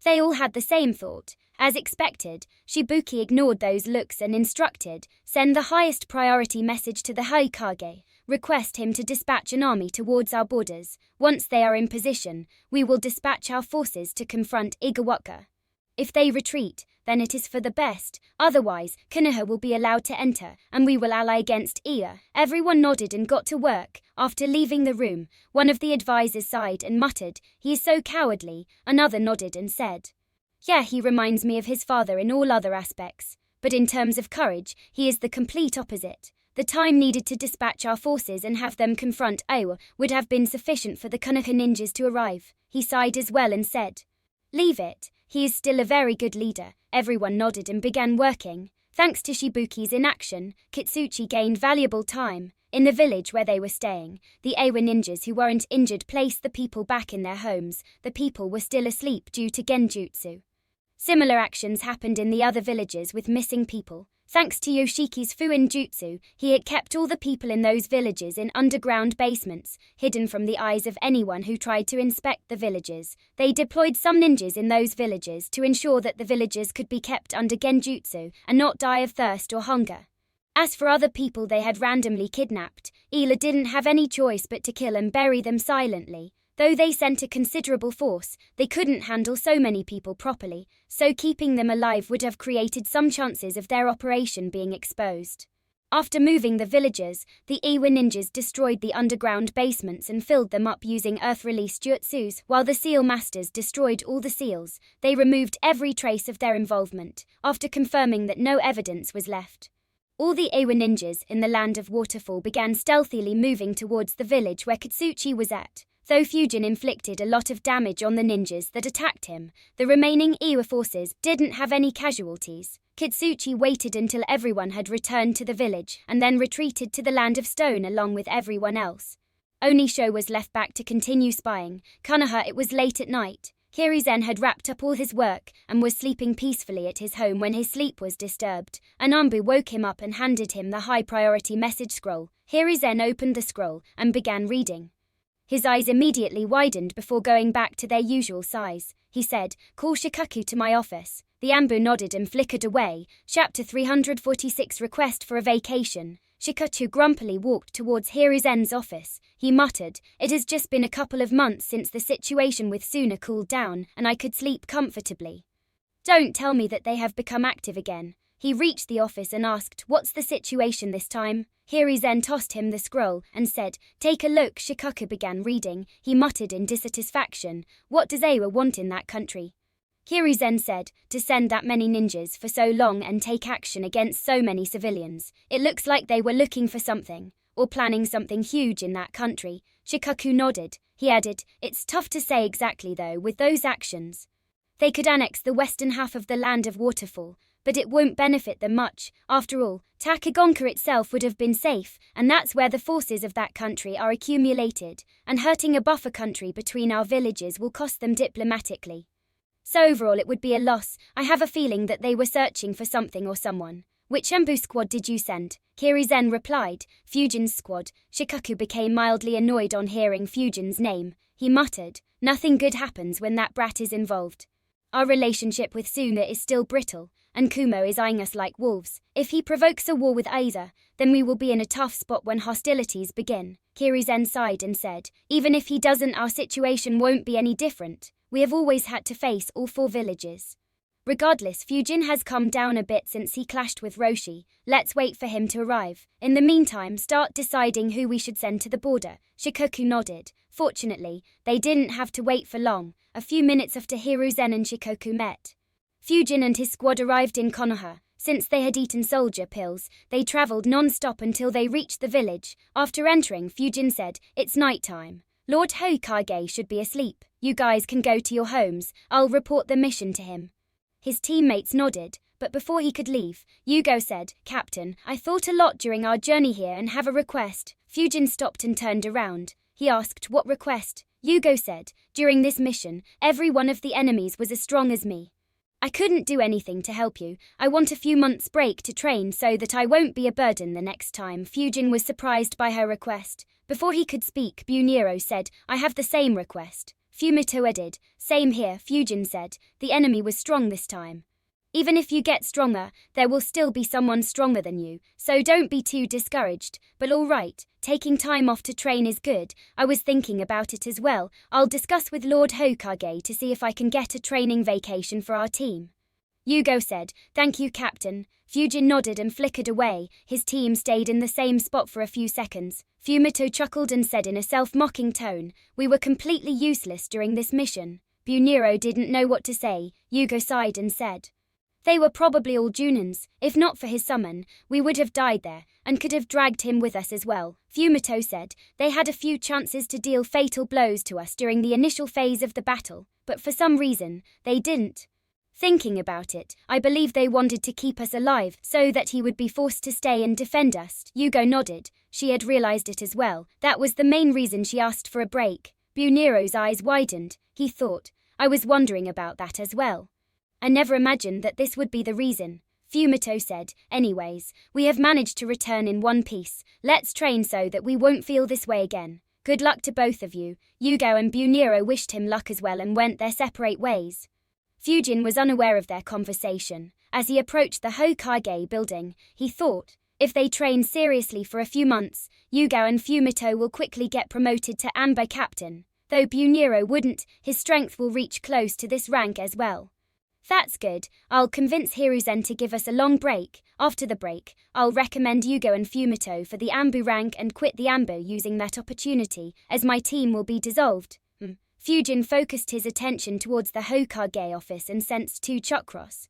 They all had the same thought. As expected, Shibuki ignored those looks and instructed, send the highest priority message to the Hokage. Request him to dispatch an army towards our borders. Once they are in position, we will dispatch our forces to confront Igawaka. If they retreat, then it is for the best. Otherwise, Konoha will be allowed to enter, and we will ally against Iya. Everyone nodded and got to work. After leaving the room, one of the advisors sighed and muttered, he is so cowardly. Another nodded and said, yeah, he reminds me of his father in all other aspects. But in terms of courage, he is the complete opposite. The time needed to dispatch our forces and have them confront Iowa would have been sufficient for the Konoha ninjas to arrive. He sighed as well and said, leave it. He is still a very good leader. Everyone nodded and began working. Thanks to Shibuki's inaction, Kitsuchi gained valuable time. In the village where they were staying, the Awa ninjas who weren't injured placed the people back in their homes. The people were still asleep due to genjutsu. Similar actions happened in the other villages with missing people. Thanks to Yoshiki's Fuin Jutsu, he had kept all the people in those villages in underground basements, hidden from the eyes of anyone who tried to inspect the villages. They deployed some ninjas in those villages to ensure that the villagers could be kept under genjutsu and not die of thirst or hunger. As for other people they had randomly kidnapped, Ila didn't have any choice but to kill and bury them silently. Though they sent a considerable force, they couldn't handle so many people properly, so keeping them alive would have created some chances of their operation being exposed. After moving the villagers, the Iwa ninjas destroyed the underground basements and filled them up using earth-release jutsus. While the seal masters destroyed all the seals, they removed every trace of their involvement, after confirming that no evidence was left. All the Iwa ninjas in the Land of Waterfall began stealthily moving towards the village where Katsuchi was at. Though Fujin inflicted a lot of damage on the ninjas that attacked him, the remaining Iwa forces didn't have any casualties. Katsuchi waited until everyone had returned to the village and then retreated to the Land of Stone along with everyone else. Only Sho was left back to continue spying. Konoha, it was late at night. Hiruzen had wrapped up all his work and was sleeping peacefully at his home when his sleep was disturbed. Anambu woke him up and handed him the high-priority message scroll. Hiruzen opened the scroll and began reading. His eyes immediately widened before going back to their usual size. He said, "Call Shikaku to my office." The Anbu nodded and flickered away. Chapter 346 Request for a Vacation. Shikaku grumpily walked towards Hiruzen's office. He muttered, "It has just been a couple of months since the situation with Suna cooled down, and I could sleep comfortably. Don't tell me that they have become active again." He reached the office and asked, "What's the situation this time?" Hiruzen tossed him the scroll and said, "Take a look." Shikaku began reading. He muttered in dissatisfaction, "What does Awa want in that country?" Hiruzen said, "To send that many ninjas for so long and take action against so many civilians. It looks like they were looking for something, or planning something huge in that country." Shikaku nodded. He added, "It's tough to say exactly though with those actions. They could annex the western half of the Land of Waterfall, but it won't benefit them much. After all, Takagonka itself would have been safe, and that's where the forces of that country are accumulated, and hurting a buffer country between our villages will cost them diplomatically. So overall it would be a loss. I have a feeling that they were searching for something or someone." "Which Anbu squad did you send?" Hiruzen replied, "Fujin's squad." Shikaku became mildly annoyed on hearing Fujin's name. He muttered, "Nothing good happens when that brat is involved. Our relationship with Suna is still brittle, and Kumo is eyeing us like wolves. If he provokes a war with Aiza, then we will be in a tough spot when hostilities begin." Hiruzen sighed and said, "Even if he doesn't, our situation won't be any different. We have always had to face all four villages. Regardless, Fujin has calmed down a bit since he clashed with Roshi. Let's wait for him to arrive. In the meantime, start deciding who we should send to the border." Shikaku nodded. Fortunately, they didn't have to wait for long. A few minutes after Hiruzen and Shikaku met, Fujin and his squad arrived in Konoha. Since they had eaten soldier pills, they traveled non-stop until they reached the village. After entering, Fujin said, "It's night time. Lord Hokage should be asleep. You guys can go to your homes. I'll report the mission to him." His teammates nodded, but before he could leave, Yugo said, "Captain, I thought a lot during our journey here and have a request." Fujin stopped and turned around. He asked, "What request?" Yugo said, "During this mission, every one of the enemies was as strong as me. I couldn't do anything to help you. I want a few months' break to train so that I won't be a burden the next time." Fujin was surprised by her request. Before he could speak, Buniro said, "I have the same request." Fumito added, "Same here." Fujin said, "The enemy was strong this time. Even if you get stronger, there will still be someone stronger than you, so don't be too discouraged. But all right, taking time off to train is good. I was thinking about it as well. I'll discuss with Lord Hokage to see if I can get a training vacation for our team." Yugo said, "Thank you, Captain." Fujin nodded and flickered away. His team stayed in the same spot for a few seconds. Fumito chuckled and said in a self-mocking tone, "We were completely useless during this mission." Buniro didn't know what to say. Yugo sighed and said, "They were probably all Junins. If not for his summon, we would have died there, and could have dragged him with us as well." Fumito said, "They had a few chances to deal fatal blows to us during the initial phase of the battle, but for some reason, they didn't. Thinking about it, I believe they wanted to keep us alive so that he would be forced to stay and defend us." Yugo nodded. She had realized it as well. That was the main reason she asked for a break. Buniro's eyes widened. He thought, "I was wondering about that as well. I never imagined that this would be the reason." Fumito said, "Anyways, we have managed to return in one piece. Let's train so that we won't feel this way again. Good luck to both of you." Yugo and Buniro wished him luck as well and went their separate ways. Fujin was unaware of their conversation. As he approached the Hokage building, he thought, if they train seriously for a few months, Yugo and Fumito will quickly get promoted to Anba captain. Though Buniro wouldn't, his strength will reach close to this rank as well. That's good. I'll convince Hiruzen to give us a long break. After the break, I'll recommend Yugo and Fumito for the Ambu rank and quit the Ambu using that opportunity, as my team will be dissolved. Fujin focused his attention towards the Hokage office and sensed two chakras.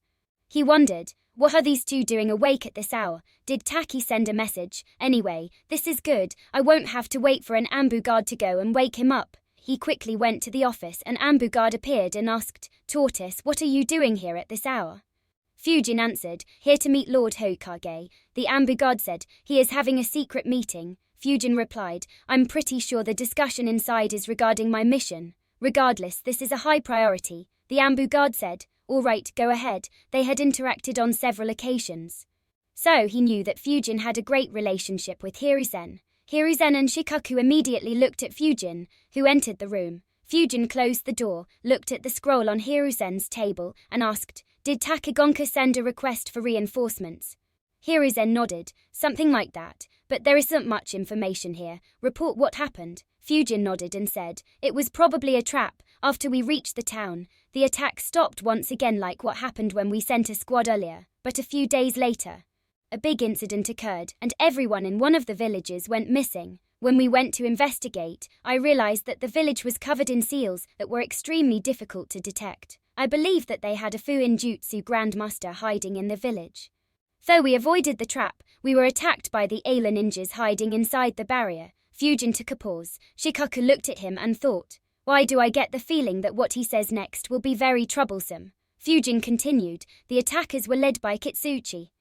He wondered, what are these two doing awake at this hour? Did Taki send a message? Anyway, this is good. I won't have to wait for an Ambu guard to go and wake him up. He quickly went to the office. An Ambu guard appeared and asked, Tortoise, what are you doing here at this hour? Fujin answered, here to meet Lord Hokage. The Ambu guard said, he is having a secret meeting. Fujin replied, I'm pretty sure the discussion inside is regarding my mission. Regardless, this is a high priority. The Ambu guard said, all right, go ahead. They had interacted on several occasions. So he knew that Fujin had a great relationship with Hiruzen. Hiruzen and Shikaku immediately looked at Fujin, who entered the room. Fujin closed the door, looked at the scroll on Hiruzen's table, and asked, did Takagonka send a request for reinforcements? Hiruzen nodded, something like that, but there isn't much information here. Report what happened. Fujin nodded and said, it was probably a trap. After we reached the town, the attack stopped once again like what happened when we sent a squad earlier, but a few days later, a big incident occurred and everyone in one of the villages went missing. When we went to investigate, I realized that the village was covered in seals that were extremely difficult to detect. I believe that they had a Fuin Jutsu Grandmaster hiding in the village. Though we avoided the trap, we were attacked by the Ayla ninjas hiding inside the barrier. Fujin took a pause. Shikaku looked at him and thought, why do I get the feeling that what he says next will be very troublesome? Fujin continued, the attackers were led by Kitsuchi.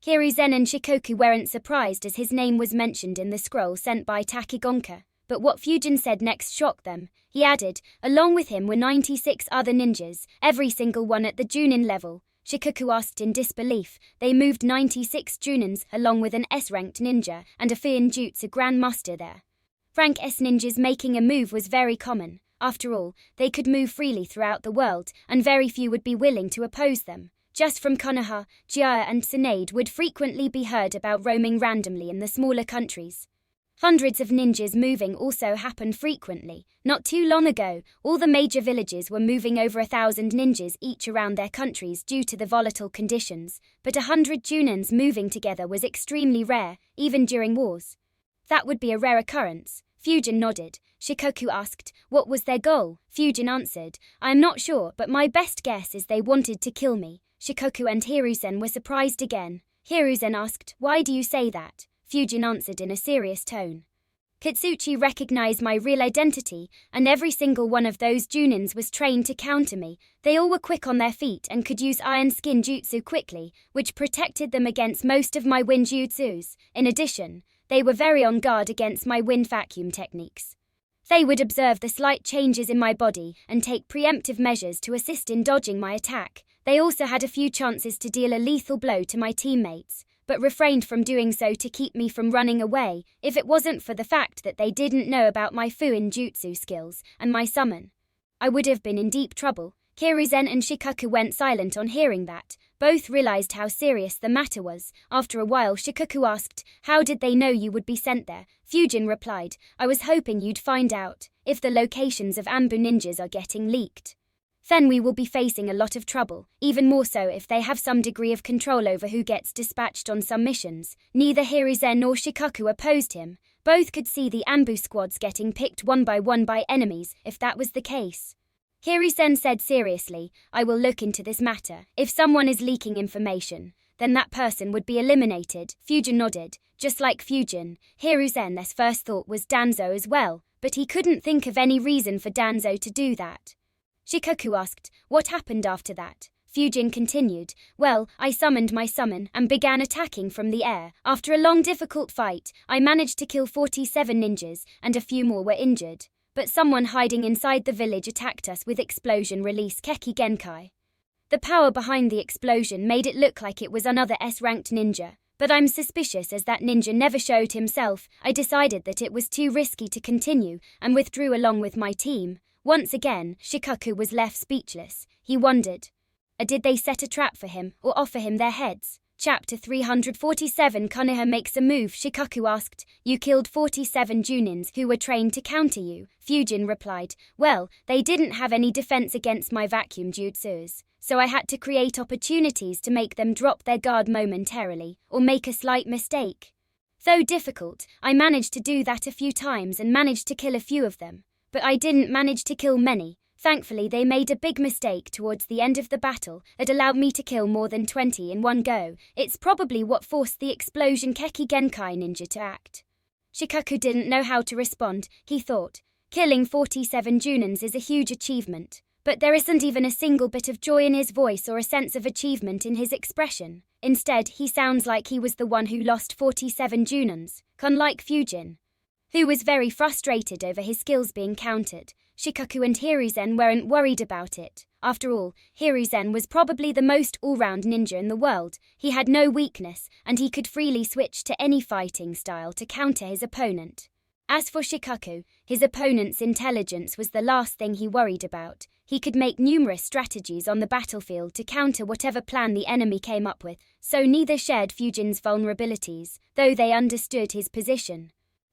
Hiruzen and Shikoku weren't surprised as his name was mentioned in the scroll sent by Takagonka, but what Fujin said next shocked them. He added, along with him were 96 other ninjas, every single one at the Junin level. Shikoku asked in disbelief. They moved 96 Junins along with an S-ranked ninja and a Fuin Jutsu Grandmaster there. Rank S ninjas making a move was very common. After all, they could move freely throughout the world, and very few would be willing to oppose them. Just from Konoha, Jiraiya and Tsunade would frequently be heard about roaming randomly in the smaller countries. Hundreds of ninjas moving also happened frequently. Not too long ago, all the major villages were moving over 1,000 ninjas each around their countries due to the volatile conditions, but 100 Junins moving together was extremely rare, even during wars. That would be a rare occurrence. Fujin nodded. Shikoku asked, what was their goal? Fujin answered, I am not sure, but my best guess is they wanted to kill me. Shikoku and Hiruzen were surprised again. Hiruzen asked, why do you say that? Fujin answered in a serious tone. Kitsuchi recognized my real identity, and every single one of those Junins was trained to counter me. They all were quick on their feet and could use Iron Skin Jutsu quickly, which protected them against most of my wind jutsus. In addition, they were very on guard against my wind vacuum techniques. They would observe the slight changes in my body and take preemptive measures to assist in dodging my attack. They also had a few chances to deal a lethal blow to my teammates, but refrained from doing so to keep me from running away. If it wasn't for the fact that they didn't know about my Fuin Jutsu skills and my summon, I would have been in deep trouble. Hiruzen and Shikoku went silent on hearing that. Both realized how serious the matter was. After a while, Shikoku asked, how did they know you would be sent there? Fujin replied, I was hoping you'd find out if the locations of Ambu ninjas are getting leaked. Then we will be facing a lot of trouble, even more so if they have some degree of control over who gets dispatched on some missions. Neither Hiruzen nor Shikoku opposed him. Both could see the Ambu squads getting picked one by enemies if that was the case. Hiruzen said seriously, I will look into this matter. If someone is leaking information, then that person would be eliminated. Fujin nodded. Just like Fujin, Hiruzen's first thought was Danzo as well, but he couldn't think of any reason for Danzo to do that. Shikoku asked, what happened after that? Fujin continued, well, I summoned my summon and began attacking from the air. After a long difficult fight, I managed to kill 47 ninjas and a few more were injured. But someone hiding inside the village attacked us with explosion release Keki Genkai. The power behind the explosion made it look like it was another S-ranked ninja, but I'm suspicious as that ninja never showed himself. I decided that it was too risky to continue and withdrew along with my team. Once again, Shikoku was left speechless. He wondered, did they set a trap for him or offer him their heads? Chapter 347 Konoha makes a move. Shikaku asked, "You killed 47 Junins who were trained to counter you." Fujin replied, "Well, they didn't have any defense against my vacuum jutsus, so I had to create opportunities to make them drop their guard momentarily, or make a slight mistake. Though difficult, I managed to do that a few times and managed to kill a few of them. But I didn't manage to kill many. Thankfully, they made a big mistake towards the end of the battle that allowed me to kill more than 20 in one go. It's probably what forced the explosion Keki Genkai ninja to act." Shikaku didn't know how to respond. He thought, killing 47 Junins is a huge achievement, but there isn't even a single bit of joy in his voice or a sense of achievement in his expression. Instead, he sounds like he was the one who lost 47 Junins, unlike Fujin, who was very frustrated over his skills being countered. Shikaku and Hiruzen weren't worried about it. After all, Hiruzen was probably the most all-round ninja in the world. He had no weakness, and he could freely switch to any fighting style to counter his opponent. As for Shikaku, his opponent's intelligence was the last thing he worried about. He could make numerous strategies on the battlefield to counter whatever plan the enemy came up with, so neither shared Fujin's vulnerabilities, though they understood his position.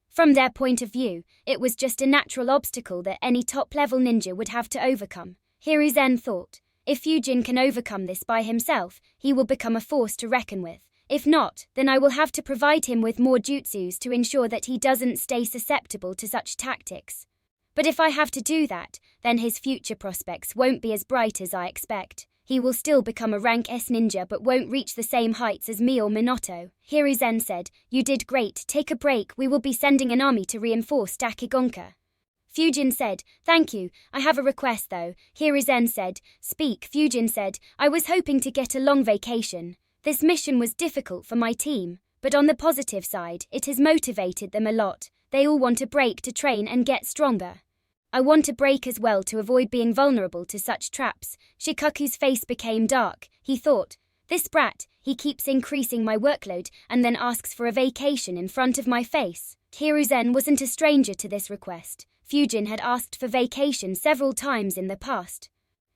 From their point of view, it was just a natural obstacle that any top-level ninja would have to overcome. Hiruzen thought, if Fujin can overcome this by himself, he will become a force to reckon with. If not, then I will have to provide him with more jutsus to ensure that he doesn't stay susceptible to such tactics. But if I have to do that, then his future prospects won't be as bright as I expect. He will still become a rank S ninja but won't reach the same heights as me or Minato." Hiruzen said, "You did great, take a break, we will be sending an army to reinforce Takigonka." Fujin said, "Thank you, I have a request though." Hiruzen said, "Speak." Fujin said, "I was hoping to get a long vacation. This mission was difficult for my team, but on the positive side, it has motivated them a lot. They all want a break to train and get stronger. I want a break as well to avoid being vulnerable to such traps." Shikaku's face became dark. He thought, "This brat, he keeps increasing my workload and then asks for a vacation in front of my face." Hiruzen wasn't a stranger to this request. Fujin had asked for vacation several times in the past.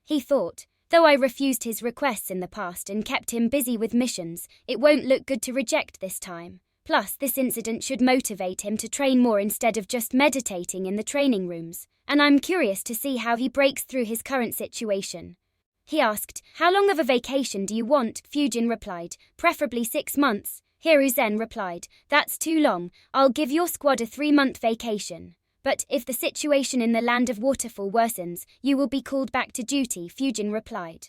He thought, though I refused his requests in the past and kept him busy with missions, it won't look good to reject this time. Plus, this incident should motivate him to train more instead of just meditating in the training rooms, and I'm curious to see how he breaks through his current situation. He asked, "How long of a vacation do you want?" Fujin replied, "Preferably 6 months." Hiruzen replied, "That's too long. I'll give your squad a 3-month vacation. But if the situation in the Land of Waterfall worsens, you will be called back to duty." Fujin replied,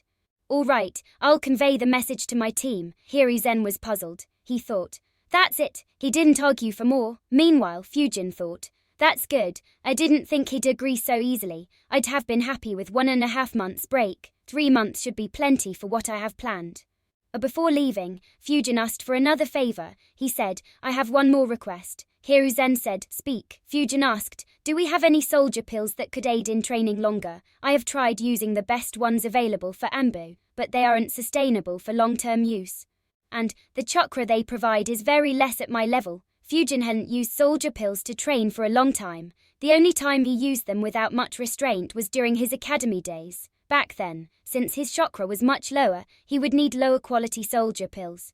"All right, I'll convey the message to my team." Hiruzen was puzzled. He thought, "That's it." He didn't argue for more. Meanwhile, Fujin thought, "That's good. I didn't think he'd agree so easily. I'd have been happy with 1.5 months break. 3 months should be plenty for what I have planned." Before leaving, Fujin asked for another favor. He said, "I have one more request." Hiruzen said, "Speak." Fujin asked, "Do we have any soldier pills that could aid in training longer? I have tried using the best ones available for Ambu, but they aren't sustainable for long-term use. And the chakra they provide is very less at my level." Fujin hadn't used soldier pills to train for a long time. The only time he used them without much restraint was during his academy days. Back then, since his chakra was much lower, he would need lower quality soldier pills.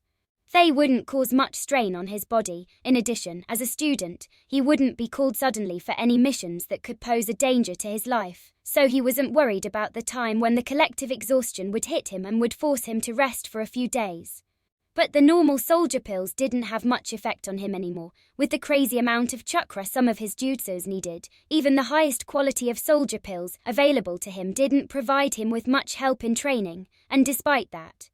They wouldn't cause much strain on his body. In addition, as a student, he wouldn't be called suddenly for any missions that could pose a danger to his life. So he wasn't worried about the time when the collective exhaustion would hit him and would force him to rest for a few days. But the normal soldier pills didn't have much effect on him anymore. With the crazy amount of chakra some of his jutsus needed, even the highest quality of soldier pills available to him didn't provide him with much help in training, and despite that,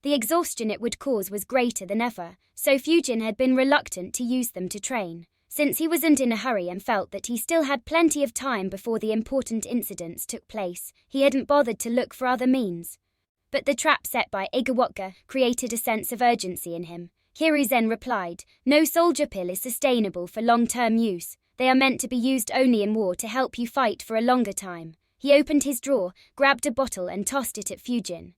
the exhaustion it would cause was greater than ever, so Fujin had been reluctant to use them to train. Since he wasn't in a hurry and felt that he still had plenty of time before the important incidents took place, he hadn't bothered to look for other means. But the trap set by Igawatka created a sense of urgency in him. Hiruzen replied, "No soldier pill is sustainable for long-term use. They are meant to be used only in war to help you fight for a longer time." He opened his drawer, grabbed a bottle and tossed it at Fujin.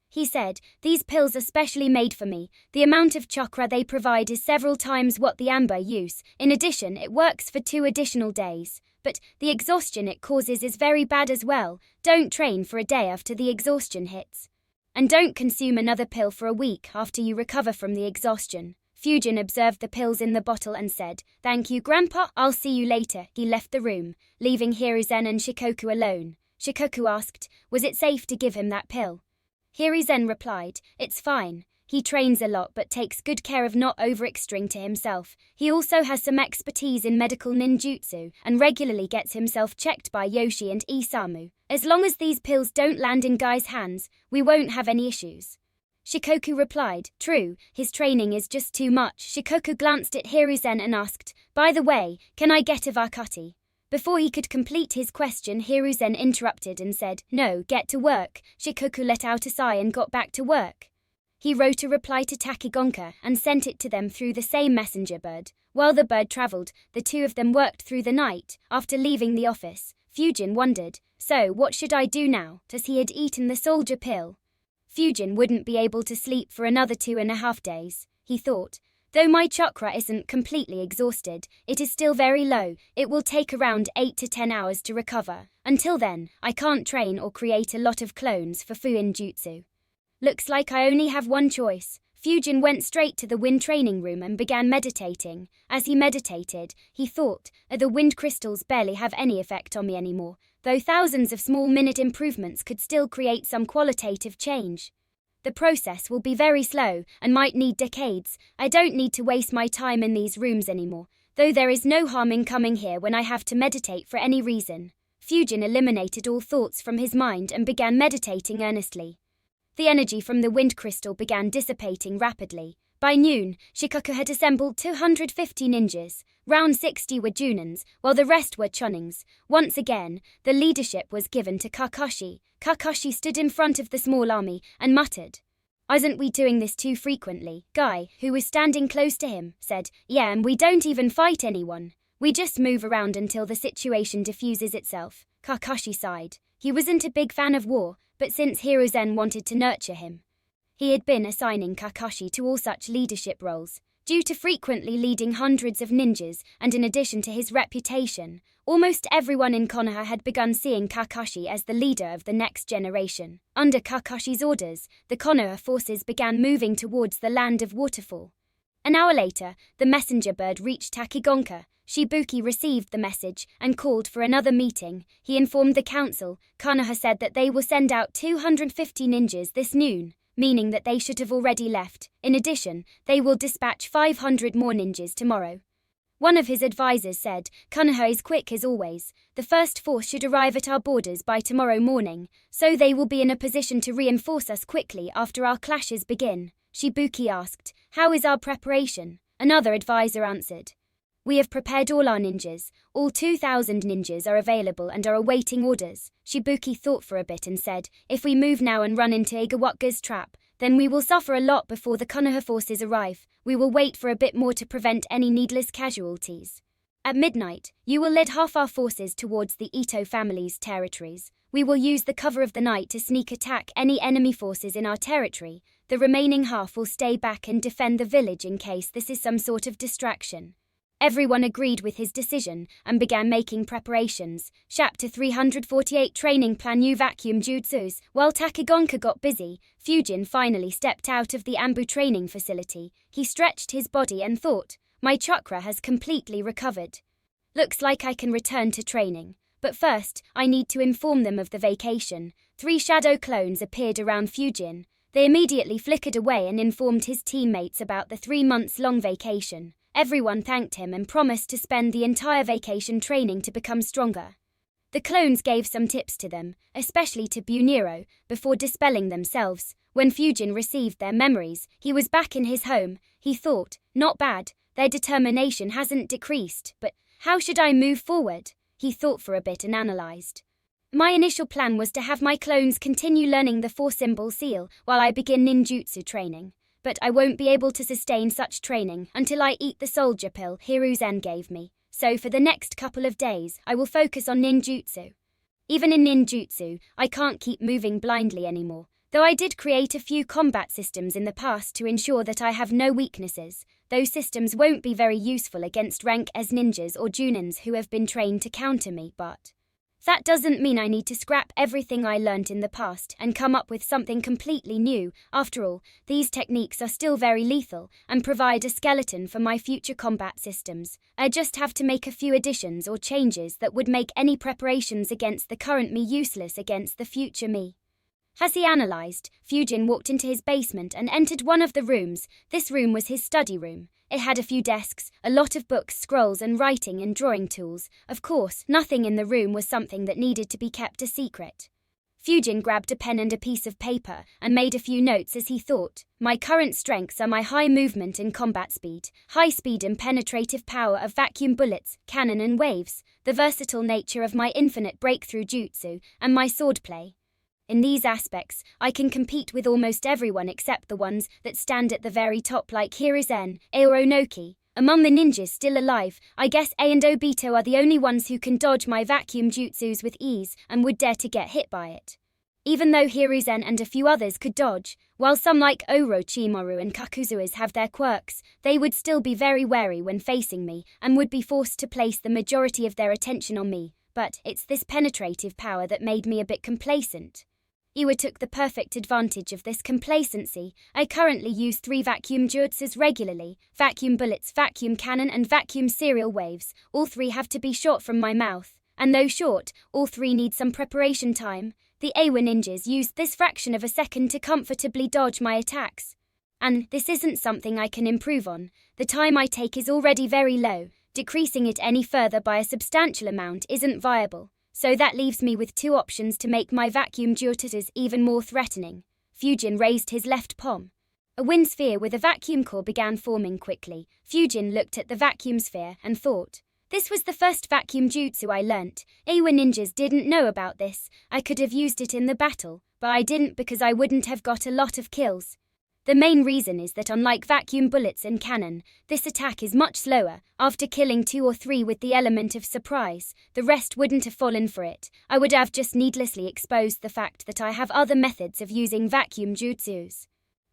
He said, "These pills are specially made for me. The amount of chakra they provide is several times what the amber use. In addition, it works for 2 additional days. But the exhaustion it causes is very bad as well. Don't train for a day after the exhaustion hits." And don't consume another pill for a week after you recover from the exhaustion. Fujin observed the pills in the bottle and said, "Thank you, Grandpa, I'll see you later." He left the room, leaving Hiruzen and Shikoku alone. Shikoku asked, was it safe to give him that pill? Hiruzen replied, "It's fine. He trains a lot but takes good care of not overexerting to himself. He also has some expertise in medical ninjutsu and regularly gets himself checked by Yoshi and Isamu. As long as these pills don't land in Guy's hands, we won't have any issues." Shikoku replied, "True, his training is just too much." Shikoku glanced at Hiruzen and asked, "By the way, can I get a Vakati?" Before he could complete his question, Hiruzen interrupted and said, "No, get to work." Shikoku let out a sigh and got back to work. He wrote a reply to Takigonka and sent it to them through the same messenger bird. While the bird traveled, the two of them worked through the night. After leaving the office, Fujin wondered, "So, what should I do now?" as he had eaten the soldier pill. Fujin wouldn't be able to sleep for another 2.5 days, he thought. Though my chakra isn't completely exhausted, it is still very low. It will take around 8 to 10 hours to recover. Until then, I can't train or create a lot of clones for Fuin Jutsu. Looks like I only have one choice. Fujin went straight to the wind training room and began meditating. As he meditated, he thought, the wind crystals barely have any effect on me anymore, though thousands of small-minute improvements could still create some qualitative change. The process will be very slow and might need decades. I don't need to waste my time in these rooms anymore, though there is no harm in coming here when I have to meditate for any reason. Fujin eliminated all thoughts from his mind and began meditating earnestly. The energy from the wind crystal began dissipating rapidly. By noon, Shikoku had assembled 250 ninjas. Round 60 were Junins, while the rest were Chunings. Once again, the leadership was given to Kakashi. Kakashi stood in front of the small army and muttered, "Aren't we doing this too frequently?" Guy, who was standing close to him, said, "Yeah, and we don't even fight anyone. We just move around until the situation diffuses itself." Kakashi sighed. He wasn't a big fan of war, but since Hiruzen wanted to nurture him, he had been assigning Kakashi to all such leadership roles. Due to frequently leading hundreds of ninjas, and in addition to his reputation, almost everyone in Konoha had begun seeing Kakashi as the leader of the next generation. Under Kakashi's orders, the Konoha forces began moving towards the land of Waterfall. An hour later, the messenger bird reached Takigonka. Shibuki received the message and called for another meeting. He informed the council. Konoha said that they will send out 250 ninjas this noon, meaning that they should have already left. In addition, they will dispatch 500 more ninjas tomorrow. One of his advisors said, "Konoha is quick as always. The first force should arrive at our borders by tomorrow morning, so they will be in a position to reinforce us quickly after our clashes begin." Shibuki asked, "How is our preparation?" Another advisor answered, "We have prepared all our ninjas. All 2,000 ninjas are available and are awaiting orders." Shibuki thought for a bit and said, "If we move now and run into Igawaka's trap, then we will suffer a lot before the Konoha forces arrive. We will wait for a bit more to prevent any needless casualties. At midnight, you will lead half our forces towards the Ito family's territories. We will use the cover of the night to sneak attack any enemy forces in our territory. The remaining half will stay back and defend the village in case this is some sort of distraction." Everyone agreed with his decision and began making preparations. Chapter 348 Training Plan New Vacuum Jutsus. While Takigonka got busy, Fujin finally stepped out of the Ambu training facility. He stretched his body and thought, "My chakra has completely recovered. Looks like I can return to training. But first, I need to inform them of the vacation." 3 shadow clones appeared around Fujin. They immediately flickered away and informed his teammates about the 3-month-long vacation. Everyone thanked him and promised to spend the entire vacation training to become stronger. The clones gave some tips to them, especially to Buniro, before dispelling themselves. When Fujin received their memories, he was back in his home. He thought, "Not bad, their determination hasn't decreased, but how should I move forward?" He thought for a bit and analyzed. "My initial plan was to have my clones continue learning the 4-symbol seal while I begin ninjutsu training. But I won't be able to sustain such training until I eat the soldier pill Hiruzen gave me. So for the next couple of days, I will focus on ninjutsu. Even in ninjutsu, I can't keep moving blindly anymore. Though I did create a few combat systems in the past to ensure that I have no weaknesses, those systems won't be very useful against rank as ninjas or junins who have been trained to counter me, but That doesn't mean I need to scrap everything I learned in the past and come up with something completely new. After all, these techniques are still very lethal and provide a skeleton for my future combat systems. I just have to make a few additions or changes that would make any preparations against the current me useless against the future me. As he analysed, Fujin walked into his basement and entered one of the rooms. This room was his study room. It had a few desks, a lot of books, scrolls and writing and drawing tools. Of course, nothing in the room was something that needed to be kept a secret. Fujin grabbed a pen and a piece of paper and made a few notes as he thought. My current strengths are my high movement and combat speed, high speed and penetrative power of vacuum bullets, cannon and waves, the versatile nature of my infinite breakthrough jutsu, and my swordplay. In these aspects, I can compete with almost everyone except the ones that stand at the very top like Hiruzen, Aoronoki. Among the ninjas still alive, I guess A and Obito are the only ones who can dodge my vacuum jutsus with ease and would dare to get hit by it. Even though Hiruzen and a few others could dodge, while some like Orochimaru and Kakuzu's have their quirks, they would still be very wary when facing me and would be forced to place the majority of their attention on me. But it's this penetrative power that made me a bit complacent. Iwa took the perfect advantage of this complacency. I currently use 3 vacuum jutsus regularly: vacuum bullets, vacuum cannon and vacuum serial waves. All 3 have to be shot from my mouth, and though short, all 3 need some preparation time. The Awa ninjas used this fraction of a second to comfortably dodge my attacks. And this isn't something I can improve on. The time I take is already very low. Decreasing it any further by a substantial amount isn't viable. So that leaves me with 2 options to make my vacuum jutsus even more threatening. Fujin raised his left palm. A wind sphere with a vacuum core began forming quickly. Fujin looked at the vacuum sphere and thought, this was the first vacuum jutsu I learnt. Awa ninjas didn't know about this. I could have used it in the battle, but I didn't because I wouldn't have got a lot of kills. The main reason is that unlike vacuum bullets and cannon, this attack is much slower. After killing 2 or 3 with the element of surprise, the rest wouldn't have fallen for it. I would have just needlessly exposed the fact that I have other methods of using vacuum jutsus.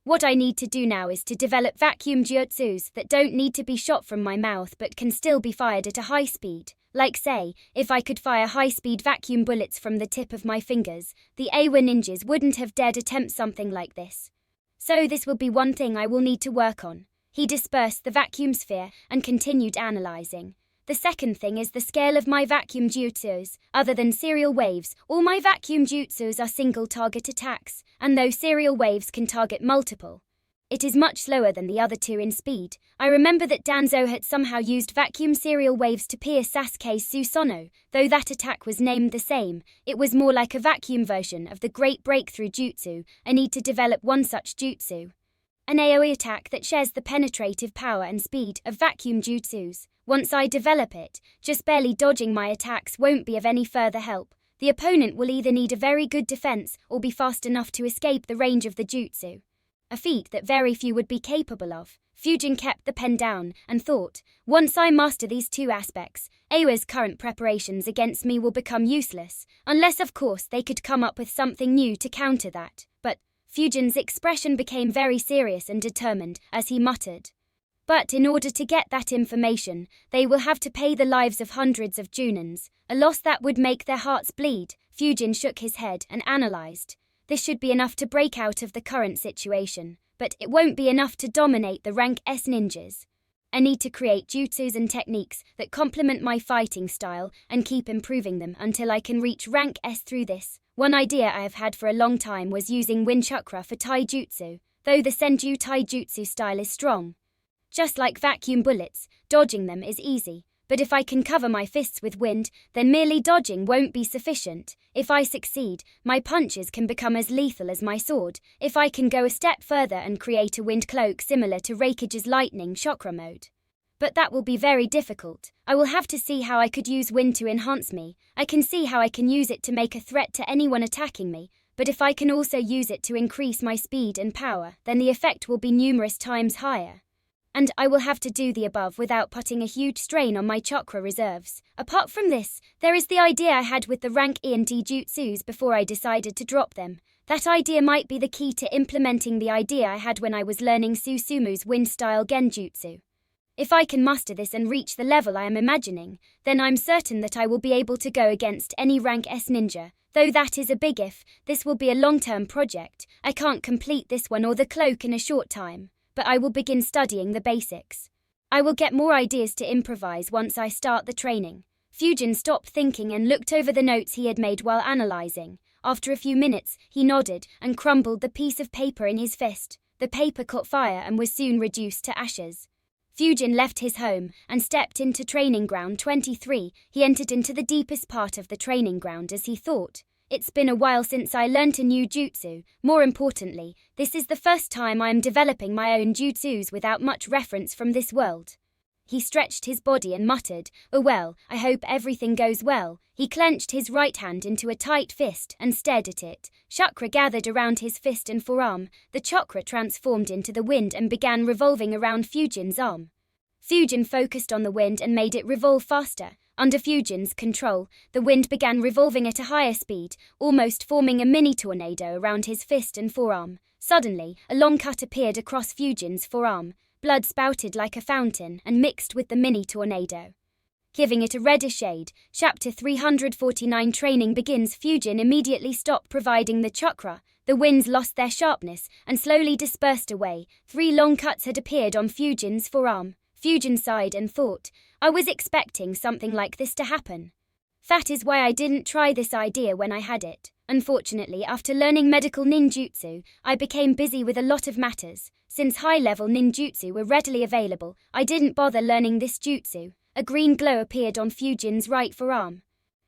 What I need to do now is to develop vacuum jutsus that don't need to be shot from my mouth but can still be fired at a high speed. Like say, if I could fire high-speed vacuum bullets from the tip of my fingers, the Awa ninjas wouldn't have dared attempt something like this. So this will be one thing I will need to work on. He dispersed the vacuum sphere and continued analysing. The second thing is the scale of my vacuum jutsus. Other than serial waves, all my vacuum jutsus are single-target attacks, and though serial waves can target multiple, it is much slower than the other 2 in speed. I remember that Danzo had somehow used vacuum serial waves to pierce Sasuke's Susanoo, though that attack was named the same. It was more like a vacuum version of the Great Breakthrough Jutsu. I need to develop one such jutsu. An AoE attack that shares the penetrative power and speed of vacuum jutsus. Once I develop it, just barely dodging my attacks won't be of any further help. The opponent will either need a very good defense or be fast enough to escape the range of the jutsu. A feat that very few would be capable of. Fujin kept the pen down and thought, once I master these 2 aspects, Awa's current preparations against me will become useless, unless of course they could come up with something new to counter that. But Fujin's expression became very serious and determined as he muttered, but in order to get that information, they will have to pay the lives of hundreds of Junins, a loss that would make their hearts bleed. Fujin shook his head and analysed. This should be enough to break out of the current situation, but it won't be enough to dominate the rank S ninjas. I need to create jutsus and techniques that complement my fighting style and keep improving them until I can reach rank S through this. One idea I have had for a long time was using wind chakra for taijutsu, though the senju taijutsu style is strong. Just like vacuum bullets, dodging them is easy. But if I can cover my fists with wind, then merely dodging won't be sufficient. If I succeed, my punches can become as lethal as my sword. If I can go a step further and create a wind cloak similar to Raikage's lightning chakra mode. But that will be very difficult. I will have to see how I could use wind to enhance me. I can see how I can use it to make a threat to anyone attacking me. But if I can also use it to increase my speed and power, then the effect will be numerous times higher. And I will have to do the above without putting a huge strain on my chakra reserves. Apart from this, there is the idea I had with the rank E and D jutsus before I decided to drop them. That idea might be the key to implementing the idea I had when I was learning Susumu's wind-style genjutsu. If I can master this and reach the level I am imagining, then I'm certain that I will be able to go against any rank S ninja. Though that is a big if, this will be a long-term project. I can't complete this one or the cloak in a short time, but I will begin studying the basics. I will get more ideas to improvise once I start the training. Fujin stopped thinking and looked over the notes he had made while analyzing. After a few minutes, he nodded and crumbled the piece of paper in his fist. The paper caught fire and was soon reduced to ashes. Fujin left his home and stepped into training ground 23. He entered into the deepest part of the training ground as he thought, "It's been a while since I learnt a new jutsu. More importantly, this is the first time I am developing my own jutsus without much reference from this world." He stretched his body and muttered, "Oh well, I hope everything goes well." He clenched his right hand into a tight fist and stared at it. Chakra gathered around his fist and forearm. The chakra transformed into the wind and began revolving around Fujin's arm. Fujin focused on the wind and made it revolve faster. Under Fujin's control, the wind began revolving at a higher speed, almost forming a mini tornado around his fist and forearm. Suddenly, a long cut appeared across Fujin's forearm. Blood spouted like a fountain and mixed with the mini tornado, giving it a reddish shade. Chapter 349 Training begins. Fujin immediately stopped providing the chakra. The winds lost their sharpness and slowly dispersed away. 3 long cuts had appeared on Fujin's forearm. Fujin sighed and thought, "I was expecting something like this to happen. That is why I didn't try this idea when I had it. Unfortunately, after learning medical ninjutsu, I became busy with a lot of matters. Since high-level ninjutsu were readily available, I didn't bother learning this jutsu." A green glow appeared on Fujin's right forearm.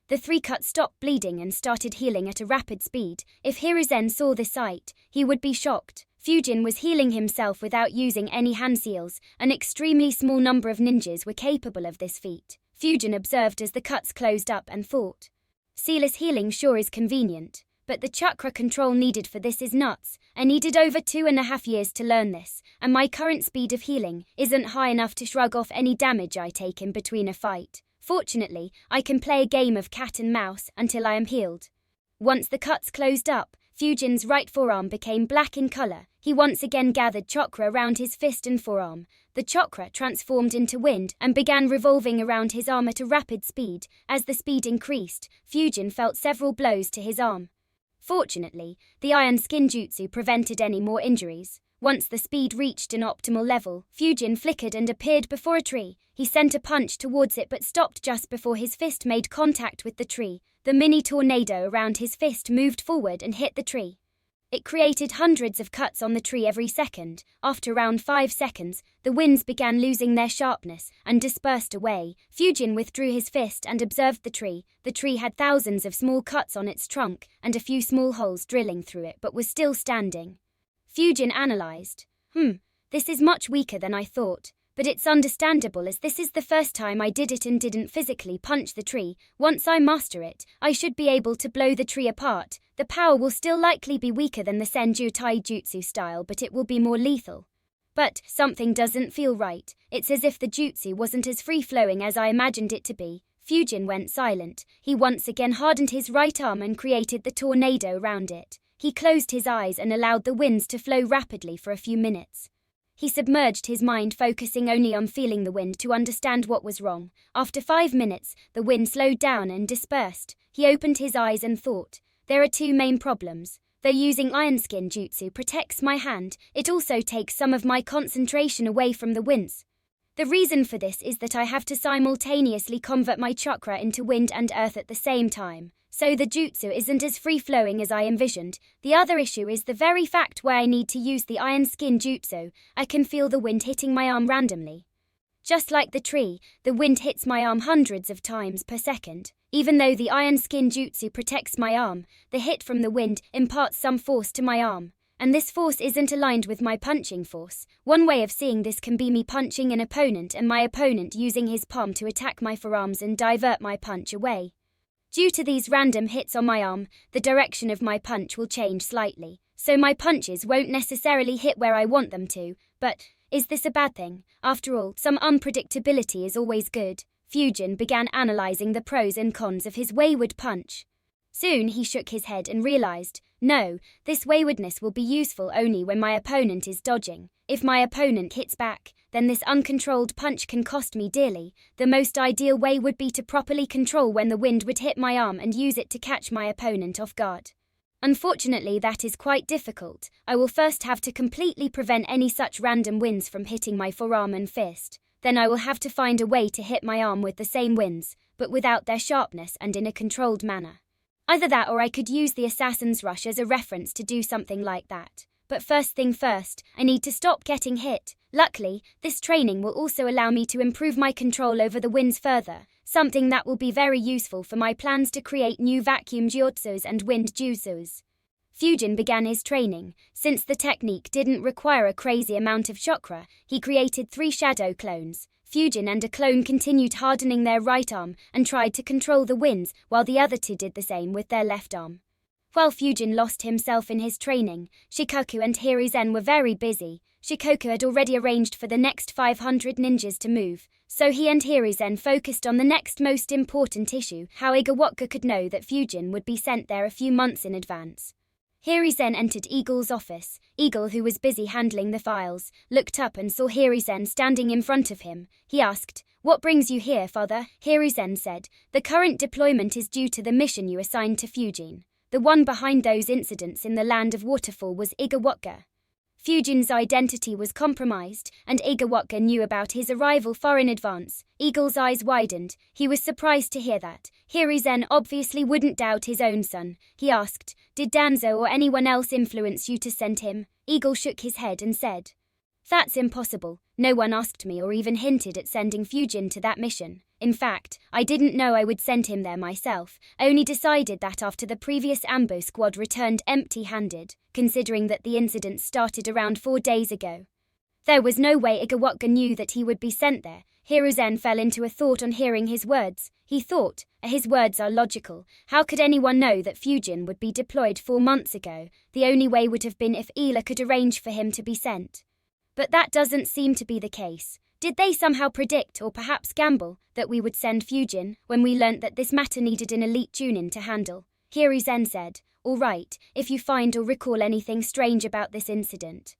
The 3 cuts stopped bleeding and started healing at a rapid speed. If Hiruzen saw the sight, he would be shocked. Fujin was healing himself without using any hand seals. An extremely small number of ninjas were capable of this feat. Fujin observed as the cuts closed up and thought, "Sealess healing sure is convenient, but the chakra control needed for this is nuts. I needed over 2.5 years to learn this, and my current speed of healing isn't high enough to shrug off any damage I take in between a fight. Fortunately, I can play a game of cat and mouse until I am healed." Once the cuts closed up, Fujin's right forearm became black in color. He once again gathered chakra around his fist and forearm. The chakra transformed into wind and began revolving around his arm at a rapid speed. As the speed increased, Fujin felt several blows to his arm. Fortunately, the iron skin jutsu prevented any more injuries. Once the speed reached an optimal level, Fujin flickered and appeared before a tree. He sent a punch towards it but stopped just before his fist made contact with the tree. The mini tornado around his fist moved forward and hit the tree. It created hundreds of cuts on the tree every second. After around 5 seconds, the winds began losing their sharpness and dispersed away. Fujin withdrew his fist and observed the tree. The tree had thousands of small cuts on its trunk and a few small holes drilling through it but was still standing. Fujin analyzed. This is much weaker than I thought. But it's understandable as this is the first time I did it and didn't physically punch the tree. Once I master it, I should be able to blow the tree apart. The power will still likely be weaker than the Senju Taijutsu style, but it will be more lethal. But something doesn't feel right. It's as if the jutsu wasn't as free-flowing as I imagined it to be. Fujin went silent. He once again hardened his right arm and created the tornado around it. He closed his eyes and allowed the winds to flow rapidly for a few minutes. He submerged his mind, focusing only on feeling the wind to understand what was wrong. After 5 minutes, the wind slowed down and dispersed. He opened his eyes and thought, "There are 2 main problems. Though using iron skin jutsu protects my hand, it also takes some of my concentration away from the winds. The reason for this is that I have to simultaneously convert my chakra into wind and earth at the same time. So the jutsu isn't as free-flowing as I envisioned. The other issue is the very fact where I need to use the iron skin jutsu. I can feel the wind hitting my arm randomly. Just like the tree, the wind hits my arm hundreds of times per second. Even though the iron skin jutsu protects my arm, the hit from the wind imparts some force to my arm. And this force isn't aligned with my punching force. One way of seeing this can be me punching an opponent and my opponent using his palm to attack my forearms and divert my punch away. Due to these random hits on my arm, the direction of my punch will change slightly, so my punches won't necessarily hit where I want them to. But is this a bad thing? After all, some unpredictability is always good. Fujin began analyzing the pros and cons of his wayward punch. Soon he shook his head and realized, No, this waywardness will be useful only when my opponent is dodging. If my opponent hits back, then this uncontrolled punch can cost me dearly. The most ideal way would be to properly control when the wind would hit my arm and use it to catch my opponent off guard. Unfortunately, that is quite difficult. I will first have to completely prevent any such random winds from hitting my forearm and fist. Then I will have to find a way to hit my arm with the same winds, but without their sharpness and in a controlled manner. Either that or I could use the Assassin's Rush as a reference to do something like that. But first thing first, I need to stop getting hit. Luckily, this training will also allow me to improve my control over the winds further, something that will be very useful for my plans to create new vacuum jutsus and wind jutsus. Fujin began his training. Since the technique didn't require a crazy amount of chakra, he created 3 shadow clones. Fujin and a clone continued hardening their right arm and tried to control the winds, while the other 2 did the same with their left arm. While Fujin lost himself in his training, Shikoku and Hiruzen were very busy. Shikoku had already arranged for the next 500 ninjas to move, so he and Hiruzen focused on the next most important issue, how Igawaka could know that Fujin would be sent there a few months in advance. Hiruzen entered Eagle's office. Eagle, who was busy handling the files, looked up and saw Hiruzen standing in front of him. He asked, "What brings you here, father?" Hiruzen said, "The current deployment is due to the mission you assigned to Fujin. The one behind those incidents in the land of Waterfall was Igawaka." Fujin's identity was compromised, and Igawaka knew about his arrival far in advance. Eagle's eyes widened. He was surprised to hear that. Hiruzen obviously wouldn't doubt his own son. He asked, "Did Danzo or anyone else influence you to send him?" Eagle shook his head and said, "That's impossible. No one asked me or even hinted at sending Fujin to that mission. In fact, I didn't know I would send him there myself. I only decided that after the previous Ambo squad returned empty-handed, considering that the incident started around 4 days ago." There was no way Igawaka knew that he would be sent there. Hiruzen fell into a thought on hearing his words. He thought, his words are logical. How could anyone know that Fujin would be deployed 4 months ago? The only way would have been if Ila could arrange for him to be sent. But that doesn't seem to be the case. Did they somehow predict, or perhaps gamble, that we would send Fujin when we learnt that this matter needed an elite Chunin to handle? Hiruzen said, "All right, if you find or recall anything strange about this incident,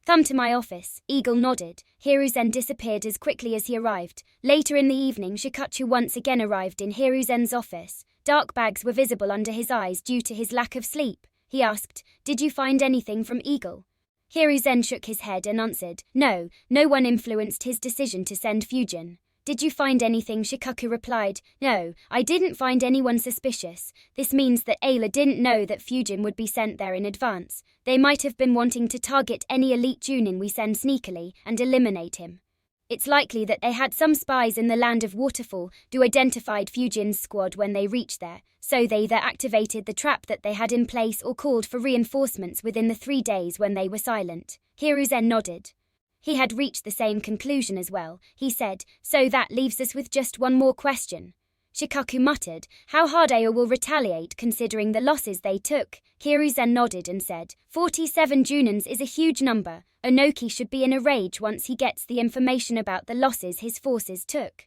come to my office." Eagle nodded. Hiruzen disappeared as quickly as he arrived. Later in the evening, Shikachu once again arrived in Hiruzen's office. Dark bags were visible under his eyes due to his lack of sleep. He asked, "Did you find anything from Eagle?" Hiruzen shook his head and answered, "No, no one influenced his decision to send Fujin." "Did you find anything?" Shikaku replied, "No, I didn't find anyone suspicious. This means that Ayla didn't know that Fujin would be sent there in advance. They might have been wanting to target any elite Chunin we send sneakily and eliminate him. It's likely that they had some spies in the land of Waterfall who identified Fujin's squad when they reached there, so they either activated the trap that they had in place or called for reinforcements within the 3 days when they were silent." Hiruzen nodded. He had reached the same conclusion as well. He said, "So that leaves us with just one more question." Shikaku muttered, "How hard Ayo will retaliate considering the losses they took?" Hiruzen nodded and said, 47 Junins is a huge number. Onoki should be in a rage once he gets the information about the losses his forces took.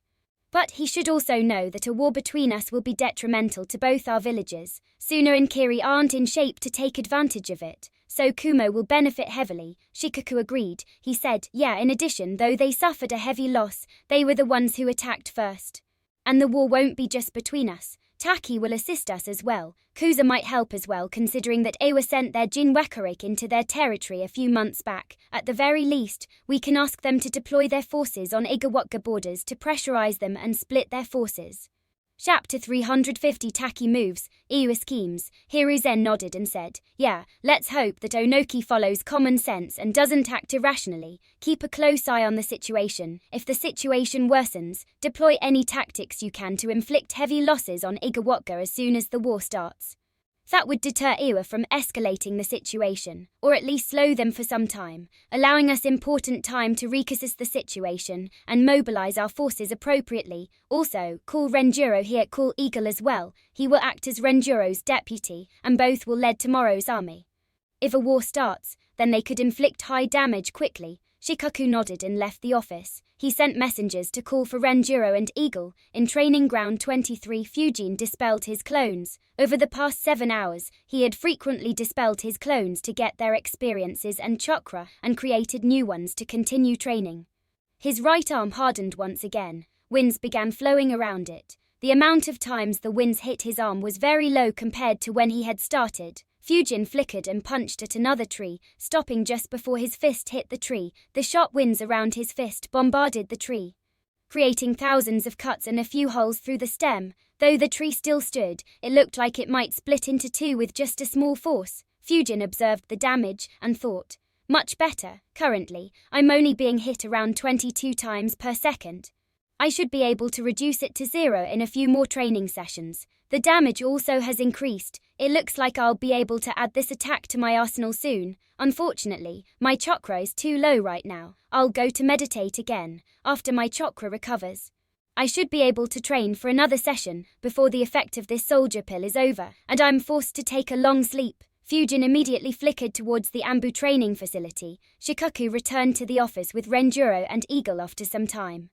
But he should also know that a war between us will be detrimental to both our villages. Suna and Kiri aren't in shape to take advantage of it, so Kumo will benefit heavily." Shikaku agreed. He said, "Yeah, in addition, though they suffered a heavy loss, they were the ones who attacked first. And the war won't be just between us. Taki will assist us as well. Kuza might help as well, considering that Awa sent their Jinwekarik into their territory a few months back. At the very least, we can ask them to deploy their forces on Igawaka borders to pressurize them and split their forces." Chapter 350 Taki moves, Iwa schemes. Hiruzen nodded and said, "Yeah, let's hope that Onoki follows common sense and doesn't act irrationally. Keep a close eye on the situation. If the situation worsens, deploy any tactics you can to inflict heavy losses on Igawaka as soon as the war starts. That would deter Iwa from escalating the situation, or at least slow them for some time, allowing us important time to reassess the situation and mobilize our forces appropriately. Also, call Renjuro here, call Eagle as well. He will act as Renjuro's deputy, and both will lead tomorrow's army. If a war starts, then they could inflict high damage quickly." Shikaku nodded and left the office. He sent messengers to call for Renjiro and Eagle. In Training Ground 23, Fujin dispelled his clones. Over the past 7 hours, he had frequently dispelled his clones to get their experiences and chakra and created new ones to continue training. His right arm hardened once again. Winds began flowing around it. The amount of times the winds hit his arm was very low compared to when he had started. Fujin flickered and punched at another tree, stopping just before his fist hit the tree. The sharp winds around his fist bombarded the tree, creating thousands of cuts and a few holes through the stem. Though the tree still stood, it looked like it might split into two with just a small force. Fujin observed the damage and thought, much better. Currently, I'm only being hit around 22 times per second. I should be able to reduce it to 0 in a few more training sessions. The damage also has increased. It looks like I'll be able to add this attack to my arsenal soon. Unfortunately, my chakra is too low right now. I'll go to meditate again after my chakra recovers. I should be able to train for another session before the effect of this soldier pill is over, and I'm forced to take a long sleep. Fujin immediately flickered towards the Ambu training facility. Shikaku returned to the office with Renjiro and Eagle after some time.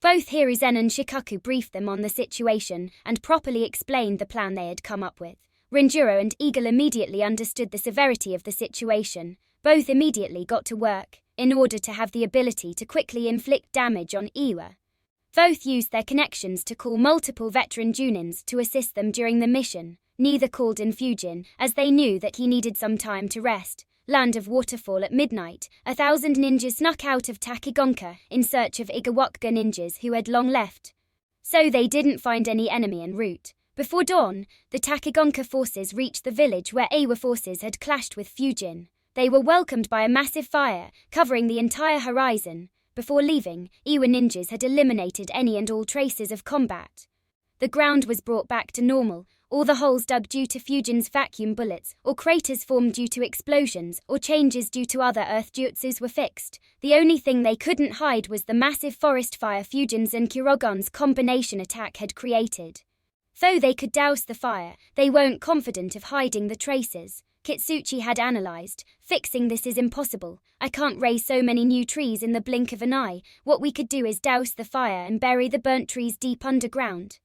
Both Hiruzen and Shikaku briefed them on the situation and properly explained the plan they had come up with. Renjiro and Eagle immediately understood the severity of the situation. Both immediately got to work in order to have the ability to quickly inflict damage on Iwa. Both used their connections to call multiple veteran Junins to assist them during the mission. Neither called in Fujin, as they knew that he needed some time to rest. Land of Waterfall at midnight, 1,000 ninjas snuck out of Takigonka in search of Igawaka ninjas who had long left. So they didn't find any enemy en route. Before dawn, the Takigonka forces reached the village where Awa forces had clashed with Fujin. They were welcomed by a massive fire, covering the entire horizon. Before leaving, Iwa ninjas had eliminated any and all traces of combat. The ground was brought back to normal. All the holes dug due to Fujin's vacuum bullets, or craters formed due to explosions, or changes due to other earth jutsus were fixed. The only thing they couldn't hide was the massive forest fire Fujin's and Kurogon's combination attack had created. Though they could douse the fire, they weren't confident of hiding the traces. Kitsuchi had analyzed, fixing this is impossible. I can't raise so many new trees in the blink of an eye. What we could do is douse the fire and bury the burnt trees deep underground.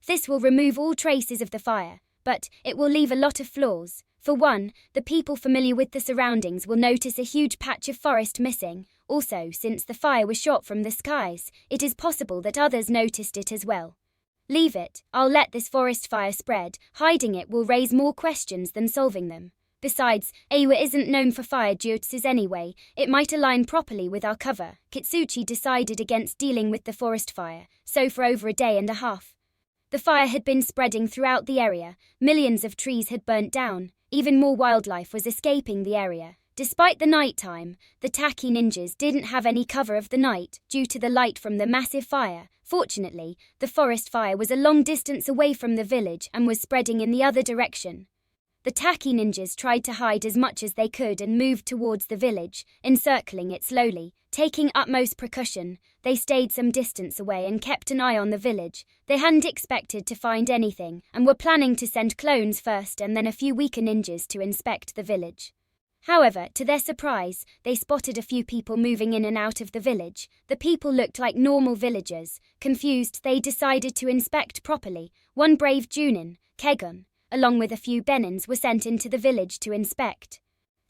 This will remove all traces of the fire, but it will leave a lot of flaws. For one, the people familiar with the surroundings will notice a huge patch of forest missing. Also, since the fire was shot from the skies, it is possible that others noticed it as well. Leave it. I'll let this forest fire spread. Hiding it will raise more questions than solving them. Besides, Awa isn't known for fire jutsus anyway. It might align properly with our cover. Kitsuchi decided against dealing with the forest fire, so for over a day and a half. The fire had been spreading throughout the area. Millions of trees had burnt down. Even more wildlife was escaping the area. Despite the nighttime, the Taki ninjas didn't have any cover of the night due to the light from the massive fire. Fortunately, the forest fire was a long distance away from the village and was spreading in the other direction. The Taki ninjas tried to hide as much as they could and moved towards the village, encircling it slowly. Taking utmost precaution, they stayed some distance away and kept an eye on the village. They hadn't expected to find anything and were planning to send clones first and then a few weaker ninjas to inspect the village. However, to their surprise, they spotted a few people moving in and out of the village. The people looked like normal villagers. Confused, they decided to inspect properly. One brave Junin, Kegon, along with a few Benins, were sent into the village to inspect.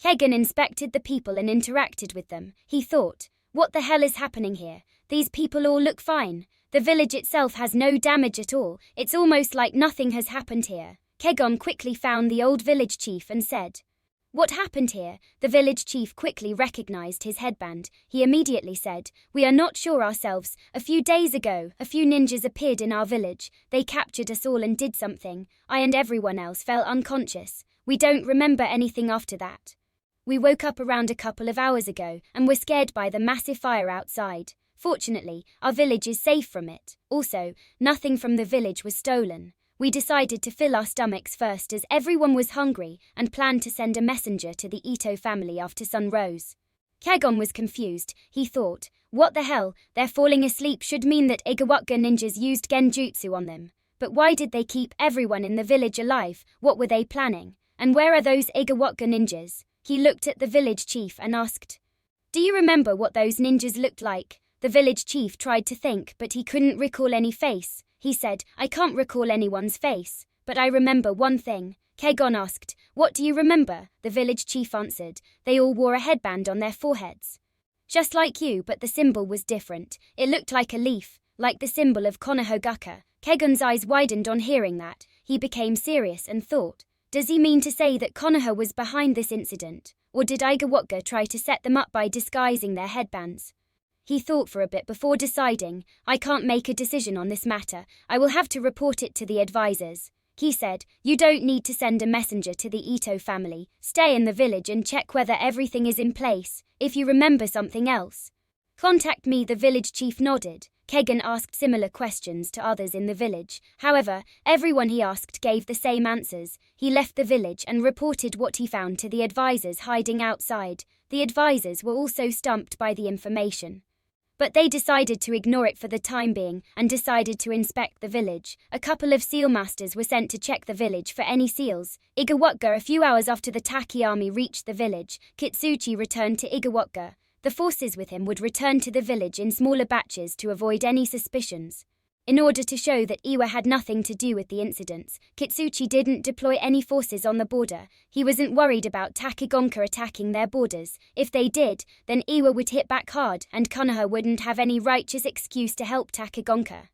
Kegon inspected the people and interacted with them. He thought, what the hell is happening here? These people all look fine. The village itself has no damage at all. It's almost like nothing has happened here. Kegon quickly found the old village chief and said, what happened here? The village chief quickly recognized his headband. He immediately said, we are not sure ourselves. A few days ago, a few ninjas appeared in our village. They captured us all and did something. I and everyone else fell unconscious. We don't remember anything after that. We woke up around a couple of hours ago and were scared by the massive fire outside. Fortunately, our village is safe from it. Also, nothing from the village was stolen. We decided to fill our stomachs first as everyone was hungry and planned to send a messenger to the Ito family after sun rose. Kegon was confused. He thought, what the hell, their falling asleep should mean that Igawaka ninjas used genjutsu on them. But why did they keep everyone in the village alive? What were they planning? And where are those Igawaka ninjas? He looked at the village chief and asked, Do you remember what those ninjas looked like? The village chief tried to think, but he couldn't recall any face. He said, I can't recall anyone's face, but I remember one thing. Kegon asked, what do you remember? The village chief answered, they all wore a headband on their foreheads. Just like you, but the symbol was different. It looked like a leaf, like the symbol of Konohagaka. Kegon's eyes widened on hearing that. He became serious and thought, does he mean to say that Konoha was behind this incident? Or did Igawatga try to set them up by disguising their headbands? He thought for a bit before deciding, I can't make a decision on this matter. I will have to report it to the advisors. He said, you don't need to send a messenger to the Ito family. Stay in the village and check whether everything is in place. If you remember something else, contact me. The village chief nodded. Kegon asked similar questions to others in the village. However, everyone he asked gave the same answers. He left the village and reported what he found to the advisors hiding outside. The advisors were also stumped by the information, but they decided to ignore it for the time being and decided to inspect the village. A couple of seal masters were sent to check the village for any seals. Igawatga. A few hours after the Taki army reached the village, Kitsuchi returned to Igawatga. The forces with him would return to the village in smaller batches to avoid any suspicions. In order to show that Iwa had nothing to do with the incidents, Kitsuchi didn't deploy any forces on the border. He wasn't worried about Takigonka attacking their borders. If they did, then Iwa would hit back hard and Konoha wouldn't have any righteous excuse to help Takigonka.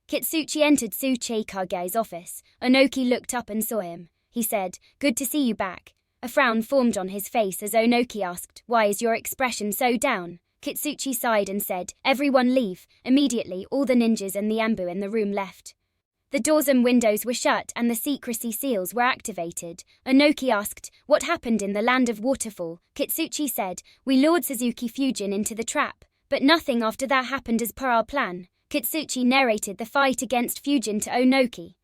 Kitsuchi entered Tsuchikage's office. Onoki looked up and saw him. He said, good to see you back. A frown formed on his face as Onoki asked, why is your expression so down? Kitsuchi sighed and said, everyone leave. Immediately, all the ninjas and the Ambu in the room left. The doors and windows were shut and the secrecy seals were activated. Onoki asked, what happened in the land of waterfall? Kitsuchi said, we lured Suzuki Fujin into the trap, but nothing after that happened as per our plan. Kitsuchi narrated the fight against Fujin to Onoki.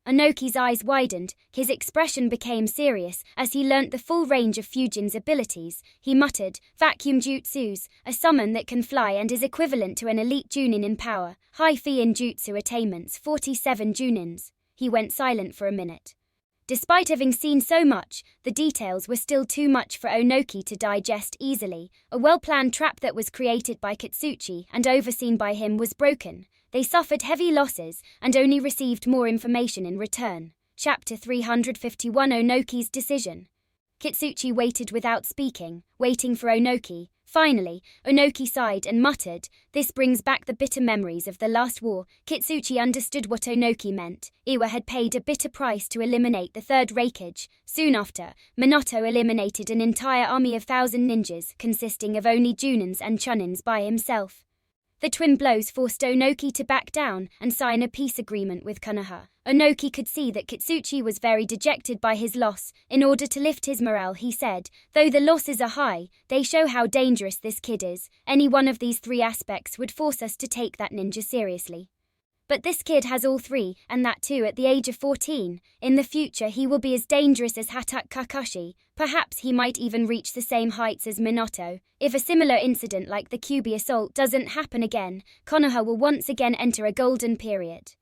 Onoki's eyes widened, his expression became serious as he learnt the full range of Fujin's abilities. He muttered, vacuum jutsus, a summon that can fly and is equivalent to an elite Junin in power. High Fiin jutsu attainments 47 Junins. He went silent for a minute. Despite having seen so much, the details were still too much for Onoki to digest easily. A well-planned trap that was created by Kitsuchi and overseen by him was broken. They suffered heavy losses and only received more information in return. Chapter 351. Onoki's decision. Kitsuchi waited without speaking, waiting for Onoki. Finally, Onoki sighed and muttered, this brings back the bitter memories of the last war. Kitsuchi understood what Onoki meant. Iwa had paid a bitter price to eliminate the third Reikage. Soon after, Minato eliminated an entire army of 1,000 ninjas consisting of only Junins and Chunins by himself. The twin blows forced Onoki to back down and sign a peace agreement with Konoha. Onoki could see that Kitsuchi was very dejected by his loss. In order to lift his morale, he said, though the losses are high, they show how dangerous this kid is. Any one of these three aspects would force us to take that ninja seriously. But this kid has all three, and that too at the age of 14. In the future he will be as dangerous as Hatak Kakashi. Perhaps he might even reach the same heights as Minato. If a similar incident like the Kyuubi assault doesn't happen again, Konoha will once again enter a golden period.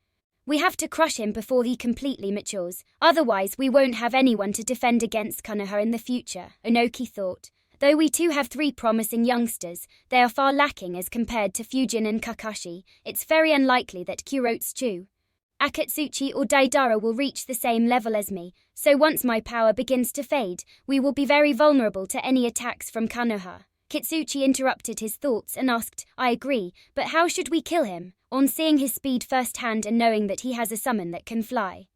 We have to crush him before he completely matures, otherwise we won't have anyone to defend against Konoha in the future, Onoki thought. Though we too have three promising youngsters, they are far lacking as compared to Fujin and Kakashi. It's very unlikely that Kurotsu, Akatsuchi or Deidara will reach the same level as me, so once my power begins to fade, we will be very vulnerable to any attacks from Konoha. Kitsuchi interrupted his thoughts and asked, I agree, but how should we kill him? On seeing his speed firsthand and knowing that he has a summon that can fly,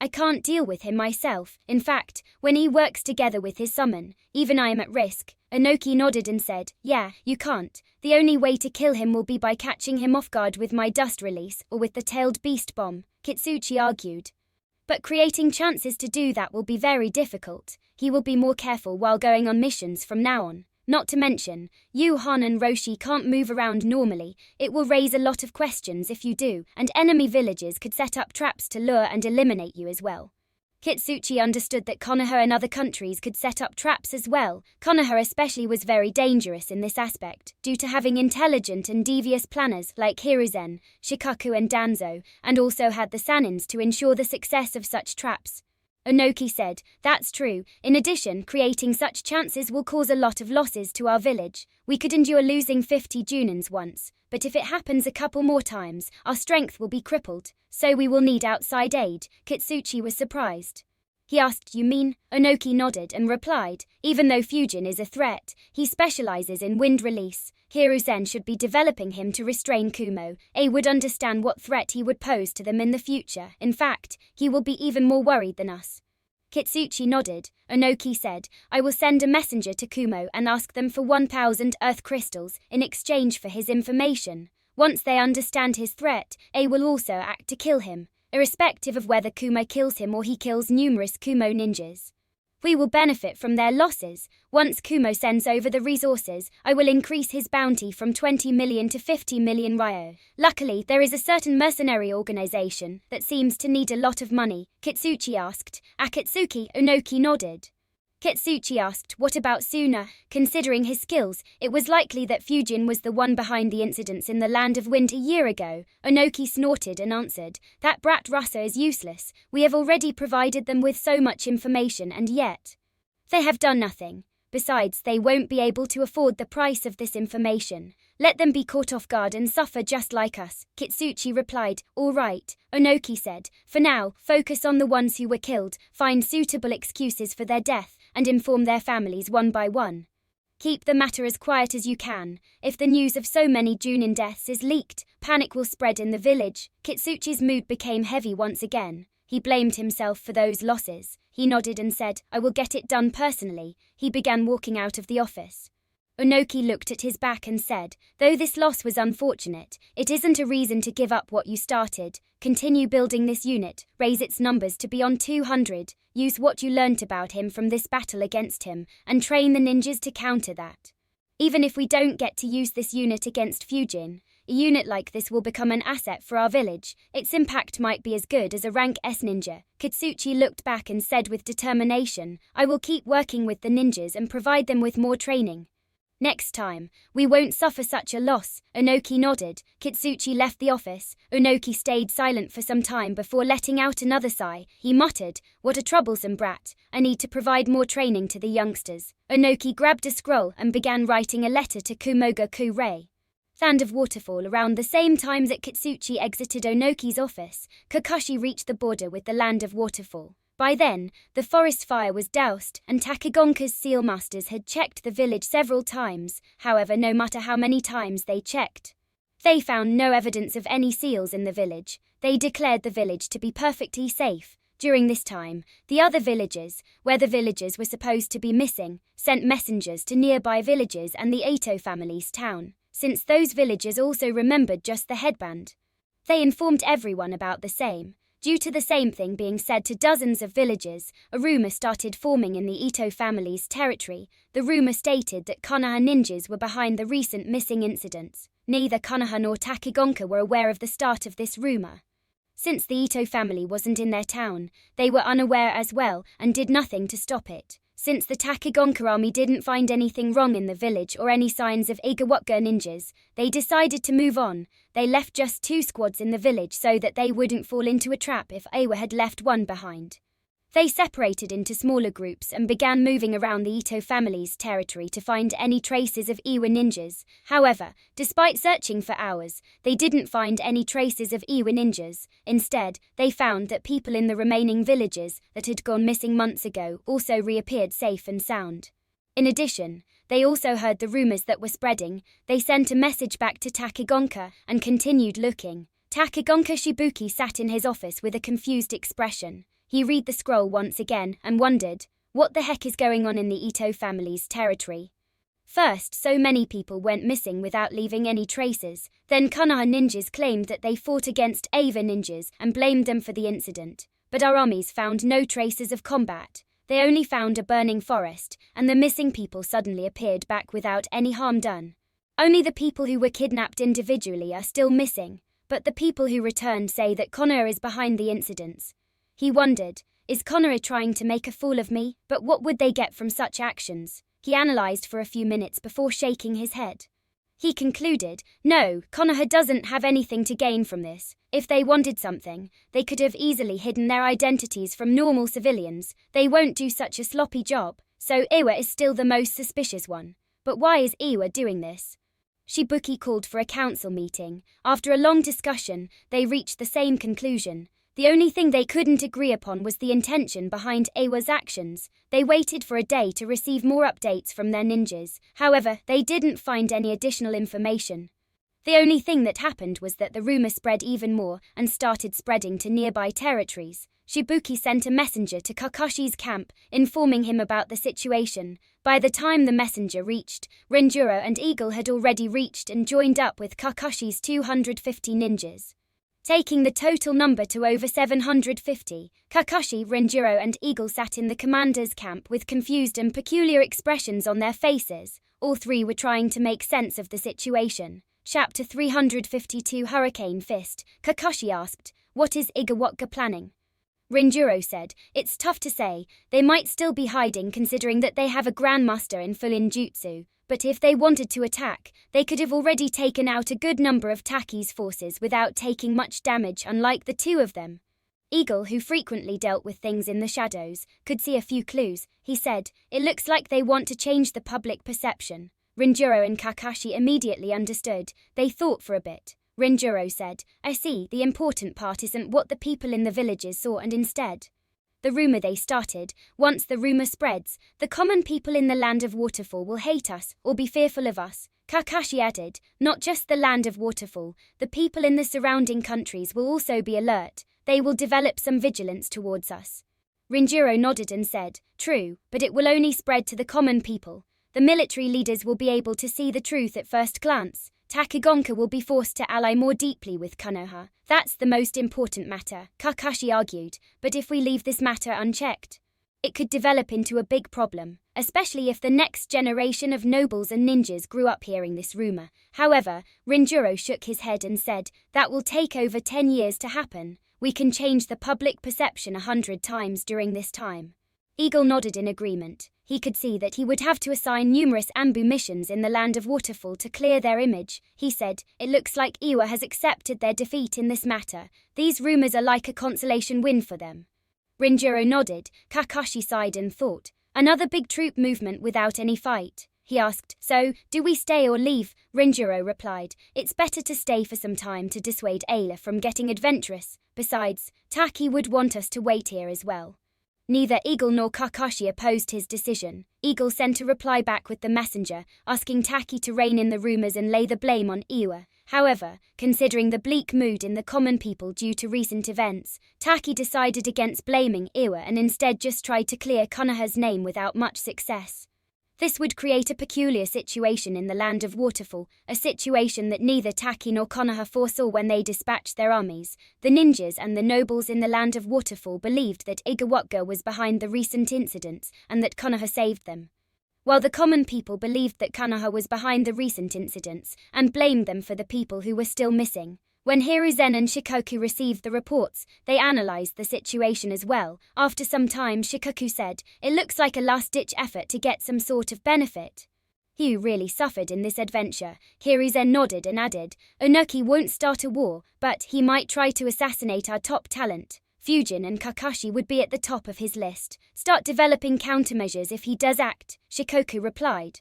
I can't deal with him myself. In fact, when he works together with his summon, even I am at risk. Onoki nodded and said, yeah, you can't. The only way to kill him will be by catching him off guard with my dust release or with the tailed beast bomb, Kitsuchi argued. But creating chances to do that will be very difficult. He will be more careful while going on missions from now on. Not to mention, you, Han and Roshi can't move around normally. It will raise a lot of questions if you do, and enemy villages could set up traps to lure and eliminate you as well. Kitsuchi understood that Konoha and other countries could set up traps as well. Konoha especially was very dangerous in this aspect, due to having intelligent and devious planners like Hiruzen, Shikaku and Danzo, and also had the Sanins to ensure the success of such traps. Onoki said. That's true. In addition, creating such chances will cause a lot of losses to our village. We could endure losing 50 Junins once, but if it happens a couple more times, our strength will be crippled, so we will need outside aid. Kitsuchi was surprised. He asked, you mean? Onoki nodded and replied, even though Fujin is a threat, he specializes in wind release. Hiruzen should be developing him to restrain Kumo. A would understand what threat he would pose to them in the future. In fact, he will be even more worried than us. Kitsuchi nodded. Onoki said, I will send a messenger to Kumo and ask them for 1,000 earth crystals in exchange for his information. Once they understand his threat, A will also act to kill him, irrespective of whether Kumo kills him or he kills numerous Kumo ninjas. We will benefit from their losses. Once Kumo sends over the resources, I will increase his bounty from 20 million to 50 million ryo. Luckily, there is a certain mercenary organization that seems to need a lot of money. Kitsuchi asked. Akatsuki. Onoki nodded. Kitsuchi asked, what about Suna? Considering his skills, it was likely that Fujin was the one behind the incidents in the Land of Wind a year ago. Onoki snorted and answered, that brat Rasa is useless. We have already provided them with so much information and yet they have done nothing. Besides, they won't be able to afford the price of this information. Let them be caught off guard and suffer just like us. Kitsuchi replied, all right. Onoki said, for now, focus on the ones who were killed, find suitable excuses for their death, and inform their families one by one. Keep the matter as quiet as you can. If the news of so many Junin deaths is leaked, panic will spread in the village. Kitsuchi's mood became heavy once again. He blamed himself for those losses. He nodded and said, I will get it done personally. He began walking out of the office. Onoki looked at his back and said, though this loss was unfortunate, it isn't a reason to give up what you started. Continue building this unit, raise its numbers to beyond 200, use what you learnt about him from this battle against him, and train the ninjas to counter that. Even if we don't get to use this unit against Fujin, a unit like this will become an asset for our village. Its impact might be as good as a rank S ninja. Kitsuchi looked back and said with determination, I will keep working with the ninjas and provide them with more training. Next time, we won't suffer such a loss. Onoki nodded. Kitsuchi left the office. Onoki stayed silent for some time before letting out another sigh. He muttered, what a troublesome brat. I need to provide more training to the youngsters. Onoki grabbed a scroll and began writing a letter to Kumoga Kurei. Land of Waterfall. Around the same time that Kitsuchi exited Onoki's office, Kakashi reached the border with the Land of Waterfall. By then, the forest fire was doused, and Takigonka's seal masters had checked the village several times. However, no matter how many times they checked, they found no evidence of any seals in the village. They declared the village to be perfectly safe. During this time, the other villages, where the villagers were supposed to be missing, sent messengers to nearby villages and the Eito family's town, since those villagers also remembered just the headband. They informed everyone about the same. Due to the same thing being said to dozens of villages, a rumor started forming in the Ito family's territory. The rumor stated that Konoha ninjas were behind the recent missing incidents. Neither Konoha nor Takigonka were aware of the start of this rumor. Since the Ito family wasn't in their town, they were unaware as well and did nothing to stop it. Since the Takigonka army didn't find anything wrong in the village or any signs of Igawatga ninjas, they decided to move on. They left just 2 squads in the village so that they wouldn't fall into a trap if Awa had left one behind. They separated into smaller groups and began moving around the Ito family's territory to find any traces of Iwa ninjas. However, despite searching for hours, they didn't find any traces of Iwa ninjas. Instead, they found that people in the remaining villages that had gone missing months ago also reappeared safe and sound. In addition, they also heard the rumors that were spreading. They sent a message back to Takigonka and continued looking. Takigonka Shibuki sat in his office with a confused expression. He read the scroll once again and wondered, what the heck is going on in the Ito family's territory? First, so many people went missing without leaving any traces. Then Konoha ninjas claimed that they fought against Ava ninjas and blamed them for the incident. But our armies found no traces of combat. They only found a burning forest, and the missing people suddenly appeared back without any harm done. Only the people who were kidnapped individually are still missing, but the people who returned say that Konoha is behind the incidents. He wondered, is Konoha trying to make a fool of me? But what would they get from such actions? He analyzed for a few minutes before shaking his head. He concluded, no, Konoha doesn't have anything to gain from this. If they wanted something, they could have easily hidden their identities from normal civilians. They won't do such a sloppy job, so Iwa is still the most suspicious one. But why is Iwa doing this? Shibuki called for a council meeting. After a long discussion, they reached the same conclusion. The only thing they couldn't agree upon was the intention behind Iwa's actions. They waited for a day to receive more updates from their ninjas. However, they didn't find any additional information. The only thing that happened was that the rumor spread even more and started spreading to nearby territories. Shibuki sent a messenger to Kakashi's camp, informing him about the situation. By the time the messenger reached, Rinjuro and Eagle had already reached and joined up with Kakashi's 250 ninjas. Taking the total number to over 750, Kakashi, Rinjuro and Eagle sat in the commander's camp with confused and peculiar expressions on their faces. All three were trying to make sense of the situation. Chapter 352 Hurricane Fist. Kakashi asked, what is Igawaka planning? Rinjuro said, it's tough to say. They might still be hiding considering that they have a grandmaster in full ninjutsu. But if they wanted to attack, they could have already taken out a good number of Taki's forces without taking much damage, unlike the two of them. Eagle, who frequently dealt with things in the shadows, could see a few clues. He said, it looks like they want to change the public perception. Rinjuro and Kakashi immediately understood. They thought for a bit. Rinjuro said, I see, the important part isn't what the people in the villages saw and instead the rumor they started. Once the rumor spreads, the common people in the land of Waterfall will hate us or be fearful of us. Kakashi added, not just the land of Waterfall, the people in the surrounding countries will also be alert. They will develop some vigilance towards us. Rinjuro nodded and said, true, but it will only spread to the common people. The military leaders will be able to see the truth at first glance. Takigonka will be forced to ally more deeply with Konoha. That's the most important matter, Kakashi argued, but if we leave this matter unchecked, it could develop into a big problem, especially if the next generation of nobles and ninjas grew up hearing this rumor. However, Rinjuro shook his head and said, that will take over 10 years to happen. We can change the public perception 100 times during this time. Eagle nodded in agreement. He could see that he would have to assign numerous Ambu missions in the land of Waterfall to clear their image. He said, it looks like Iwa has accepted their defeat in this matter. These rumors are like a consolation win for them. Rinjuro nodded. Kakashi sighed and thought, another big troop movement without any fight. He asked, so, do we stay or leave? Rinjuro replied, it's better to stay for some time to dissuade Ayla from getting adventurous. Besides, Taki would want us to wait here as well. Neither Eagle nor Kakashi opposed his decision. Eagle sent a reply back with the messenger, asking Taki to rein in the rumors and lay the blame on Iwa. However, considering the bleak mood in the common people due to recent events, Taki decided against blaming Iwa and instead just tried to clear Konoha's name without much success. This would create a peculiar situation in the land of Waterfall, a situation that neither Taki nor Konoha foresaw when they dispatched their armies. The ninjas and the nobles in the land of Waterfall believed that Igawaka was behind the recent incidents and that Konoha saved them, while the common people believed that Konoha was behind the recent incidents and blamed them for the people who were still missing. When Hiruzen and Shikoku received the reports, they analyzed the situation as well. After some time, Shikoku said, it looks like a last-ditch effort to get some sort of benefit. Hugh really suffered in this adventure. Hiruzen nodded and added, Onuki won't start a war, but he might try to assassinate our top talent. Fujin and Kakashi would be at the top of his list. Start developing countermeasures if he does act, Shikoku replied.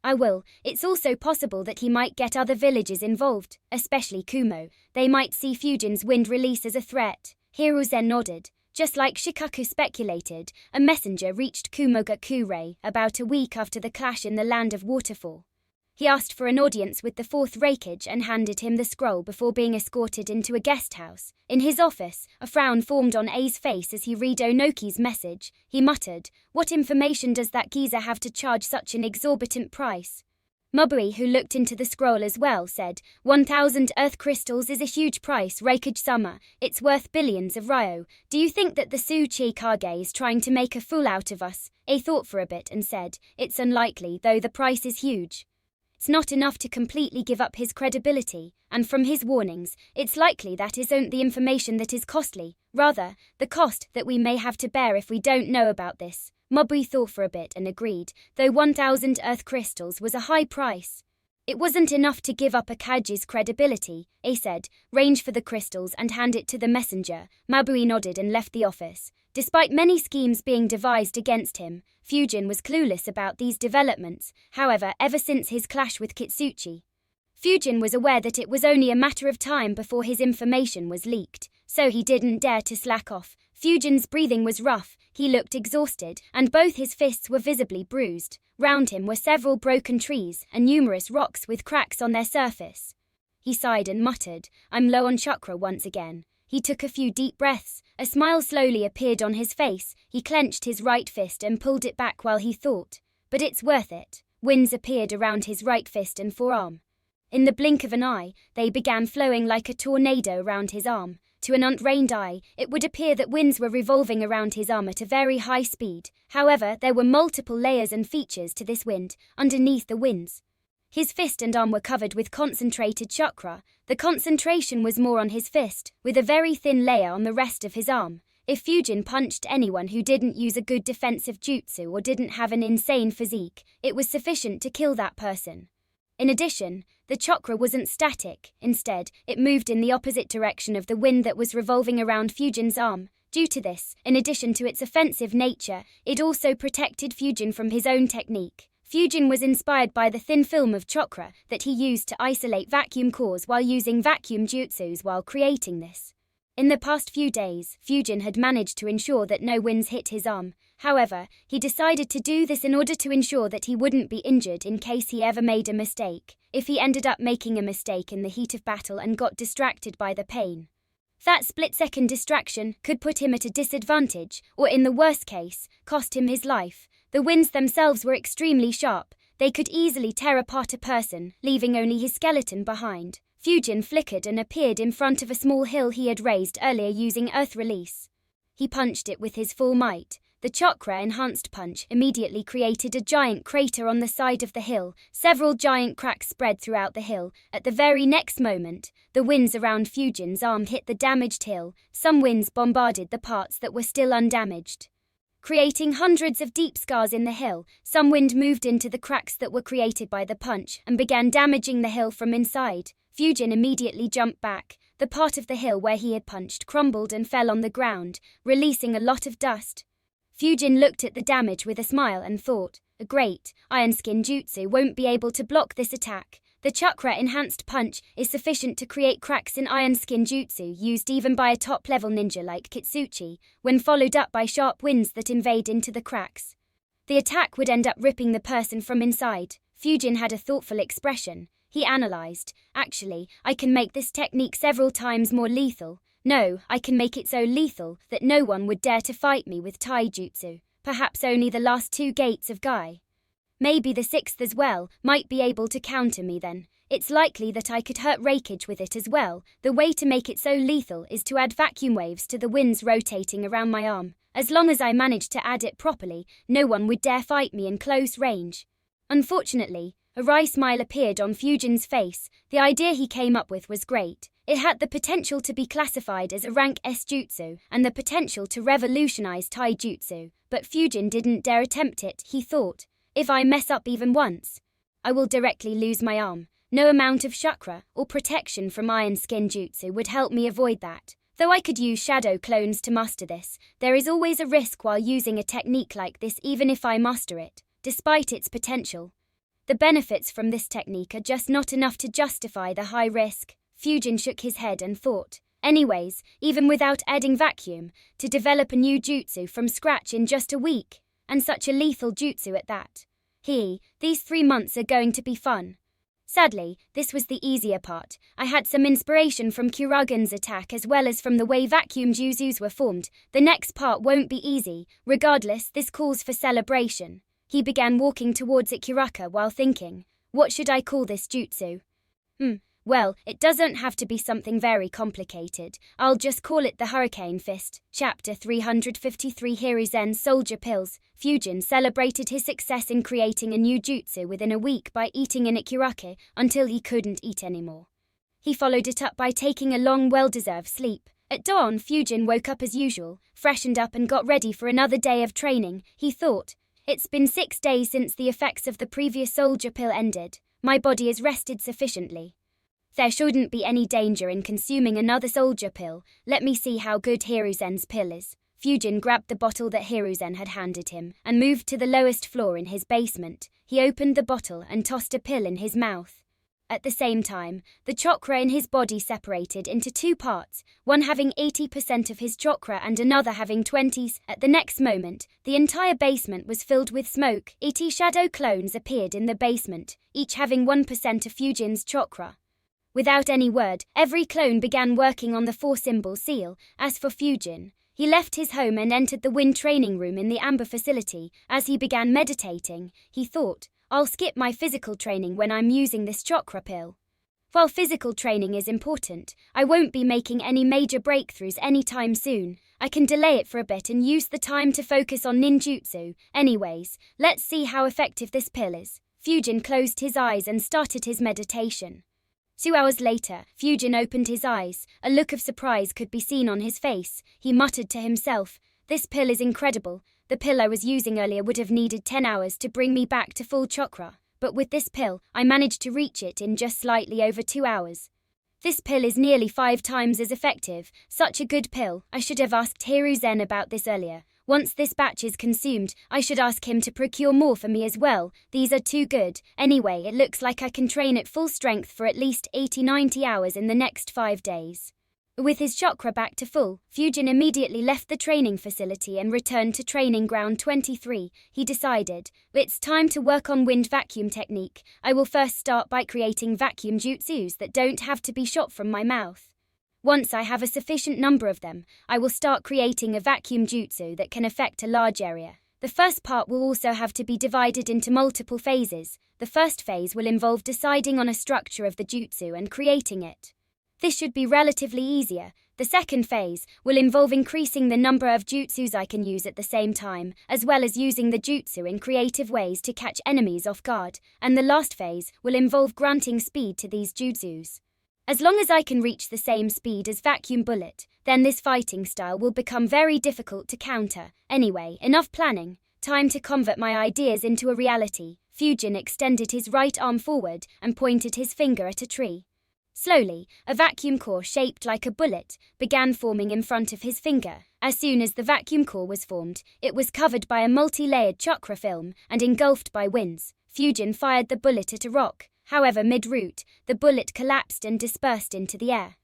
I will. It's also possible that he might get other villages involved, especially Kumo. They might see Fujin's wind release as a threat. Hiruzen nodded. Just like Shikoku speculated, a messenger reached Kumogakure about a week after the clash in the land of Waterfall. He asked for an audience with the fourth Raikage and handed him the scroll before being escorted into a guest house. In his office, a frown formed on A's face as he read Onoki's message. He muttered, what information does that geezer have to charge such an exorbitant price? Mobui, who looked into the scroll as well, said, 1,000 earth crystals is a huge price, Raikage-sama. It's worth billions of ryo. Do you think that the Tsuchi Kage is trying to make a fool out of us? A thought for a bit and said, it's unlikely, though the price is huge. It's not enough to completely give up his credibility, and from his warnings, it's likely that isn't the information that is costly, rather, the cost that we may have to bear if we don't know about this. Mobui thought for a bit and agreed, though 1,000 earth crystals was a high price. It wasn't enough to give up Akaji's credibility, A said. Range for the crystals and hand it to the messenger. Mabui nodded and left the office. Despite many schemes being devised against him, Fujin was clueless about these developments, however, ever since his clash with Kitsuchi. Fujin was aware that it was only a matter of time before his information was leaked, so he didn't dare to slack off. Fujin's breathing was rough, he looked exhausted, and both his fists were visibly bruised. Round him were several broken trees and numerous rocks with cracks on their surface. He sighed and muttered, "I'm low on chakra once again." He took a few deep breaths, a smile slowly appeared on his face, he clenched his right fist and pulled it back while he thought. But it's worth it. Winds appeared around his right fist and forearm. In the blink of an eye, they began flowing like a tornado around his arm. To an untrained eye, it would appear that winds were revolving around his arm at a very high speed. However, there were multiple layers and features to this wind, underneath the winds. His fist and arm were covered with concentrated chakra. The concentration was more on his fist, with a very thin layer on the rest of his arm. If Fujin punched anyone who didn't use a good defensive jutsu or didn't have an insane physique, it was sufficient to kill that person. In addition, the chakra wasn't static. Instead, it moved in the opposite direction of the wind that was revolving around Fujin's arm. Due to this, in addition to its offensive nature, it also protected Fujin from his own technique. Fujin was inspired by the thin film of chakra that he used to isolate vacuum cores while using vacuum jutsus while creating this. In the past few days, Fujin had managed to ensure that no winds hit his arm. However, he decided to do this in order to ensure that he wouldn't be injured in case he ever made a mistake, if he ended up making a mistake in the heat of battle and got distracted by the pain. That split-second distraction could put him at a disadvantage, or in the worst case, cost him his life. The winds themselves were extremely sharp. They could easily tear apart a person, leaving only his skeleton behind. Fujin flickered and appeared in front of a small hill he had raised earlier using earth release. He punched it with his full might. The chakra-enhanced punch immediately created a giant crater on the side of the hill. Several giant cracks spread throughout the hill. At the very next moment, the winds around Fujin's arm hit the damaged hill. Some winds bombarded the parts that were still undamaged, creating hundreds of deep scars in the hill. Some wind moved into the cracks that were created by the punch and began damaging the hill from inside. Fujin immediately jumped back. The part of the hill where he had punched crumbled and fell on the ground, releasing a lot of dust. Fujin looked at the damage with a smile and thought, "A great, Iron Skin Jutsu won't be able to block this attack. The chakra-enhanced punch is sufficient to create cracks in Iron Skin Jutsu used even by a top-level ninja like Kitsuchi, when followed up by sharp winds that invade into the cracks. The attack would end up ripping the person from inside." Fujin had a thoughtful expression. He analyzed, "Actually, I can make this technique several times more lethal. No, I can make it so lethal that no one would dare to fight me with taijutsu. Perhaps only the last 2 gates of Gai. Maybe the 6th as well, might be able to counter me then. It's likely that I could hurt Reikage with it as well. The way to make it so lethal is to add vacuum waves to the winds rotating around my arm. As long as I manage to add it properly, no one would dare fight me in close range." Unfortunately, a wry smile appeared on Fujin's face. The idea he came up with was great. It had the potential to be classified as a rank S jutsu, and the potential to revolutionize taijutsu. But Fujin didn't dare attempt it. He thought, "If I mess up even once, I will directly lose my arm. No amount of chakra or protection from Iron Skin Jutsu would help me avoid that. Though I could use shadow clones to master this, there is always a risk while using a technique like this even if I master it, despite its potential. The benefits from this technique are just not enough to justify the high risk." Fujin shook his head and thought, "Anyways, even without adding vacuum, to develop a new jutsu from scratch in just a week, and such a lethal jutsu at that. These 3 months are going to be fun." Sadly, this was the easier part. I had some inspiration from Kuragan's attack as well as from the way vacuum jutsus were formed. The next part won't be easy. Regardless, this calls for celebration. He began walking towards Ikuraka while thinking, "What should I call this jutsu? Well, it doesn't have to be something very complicated. I'll just call it the Hurricane Fist." Chapter 353 Hirizen Soldier Pills. Fujin celebrated his success in creating a new jutsu within a week by eating an Ikurake until he couldn't eat anymore. He followed it up by taking a long, well-deserved sleep. At dawn, Fujin woke up as usual, freshened up and got ready for another day of training. He thought, "It's been 6 days since the effects of the previous soldier pill ended. My body is rested sufficiently. There shouldn't be any danger in consuming another soldier pill. Let me see how good Hiruzen's pill is. Fujin grabbed the bottle that Hiruzen had handed him and moved to the lowest floor in his basement. He opened the bottle and tossed a pill in his mouth. At the same time, the chakra in his body separated into two parts, one having 80% of his chakra and another having 20s. At the next moment, the entire basement was filled with smoke. 80 shadow clones appeared in the basement, each having 1% of Fujin's chakra. Without any word, every clone began working on the 4-symbol seal. As for Fujin, he left his home and entered the wind training room in the Amber facility. As he began meditating, he thought, I'll skip my physical training when I'm using this chakra pill. While physical training is important, I won't be making any major breakthroughs anytime soon. I can delay it for a bit and use the time to focus on ninjutsu. Anyways, let's see how effective this pill is. Fujin closed his eyes and started his meditation. 2 hours later, Fujin opened his eyes. A look of surprise could be seen on his face. He muttered to himself, this pill is incredible. The pill I was using earlier would have needed 10 hours to bring me back to full chakra. But with this pill, I managed to reach it in just slightly over 2 hours. This pill is nearly 5 times as effective. Such a good pill. I should have asked Hiruzen about this earlier. Once this batch is consumed, I should ask him to procure more for me as well. These are too good. Anyway, it looks like I can train at full strength for at least 80-90 hours in the next 5 days. With his chakra back to full, Fujin immediately left the training facility and returned to training ground 23. He decided, it's time to work on wind vacuum technique. I will first start by creating vacuum jutsus that don't have to be shot from my mouth. Once I have a sufficient number of them, I will start creating a vacuum jutsu that can affect a large area. The first part will also have to be divided into multiple phases. The first phase will involve deciding on a structure of the jutsu and creating it. This should be relatively easier. The second phase will involve increasing the number of jutsus I can use at the same time, as well as using the jutsu in creative ways to catch enemies off guard. And the last phase will involve granting speed to these jutsus. As long as I can reach the same speed as Vacuum Bullet, then this fighting style will become very difficult to counter. Anyway, enough planning. Time to convert my ideas into a reality. Fujin extended his right arm forward and pointed his finger at a tree. Slowly, a vacuum core shaped like a bullet began forming in front of his finger. As soon as the vacuum core was formed, it was covered by a multi-layered chakra film and engulfed by winds. Fujin fired the bullet at a rock. However, mid-route, the bullet collapsed and dispersed into the air.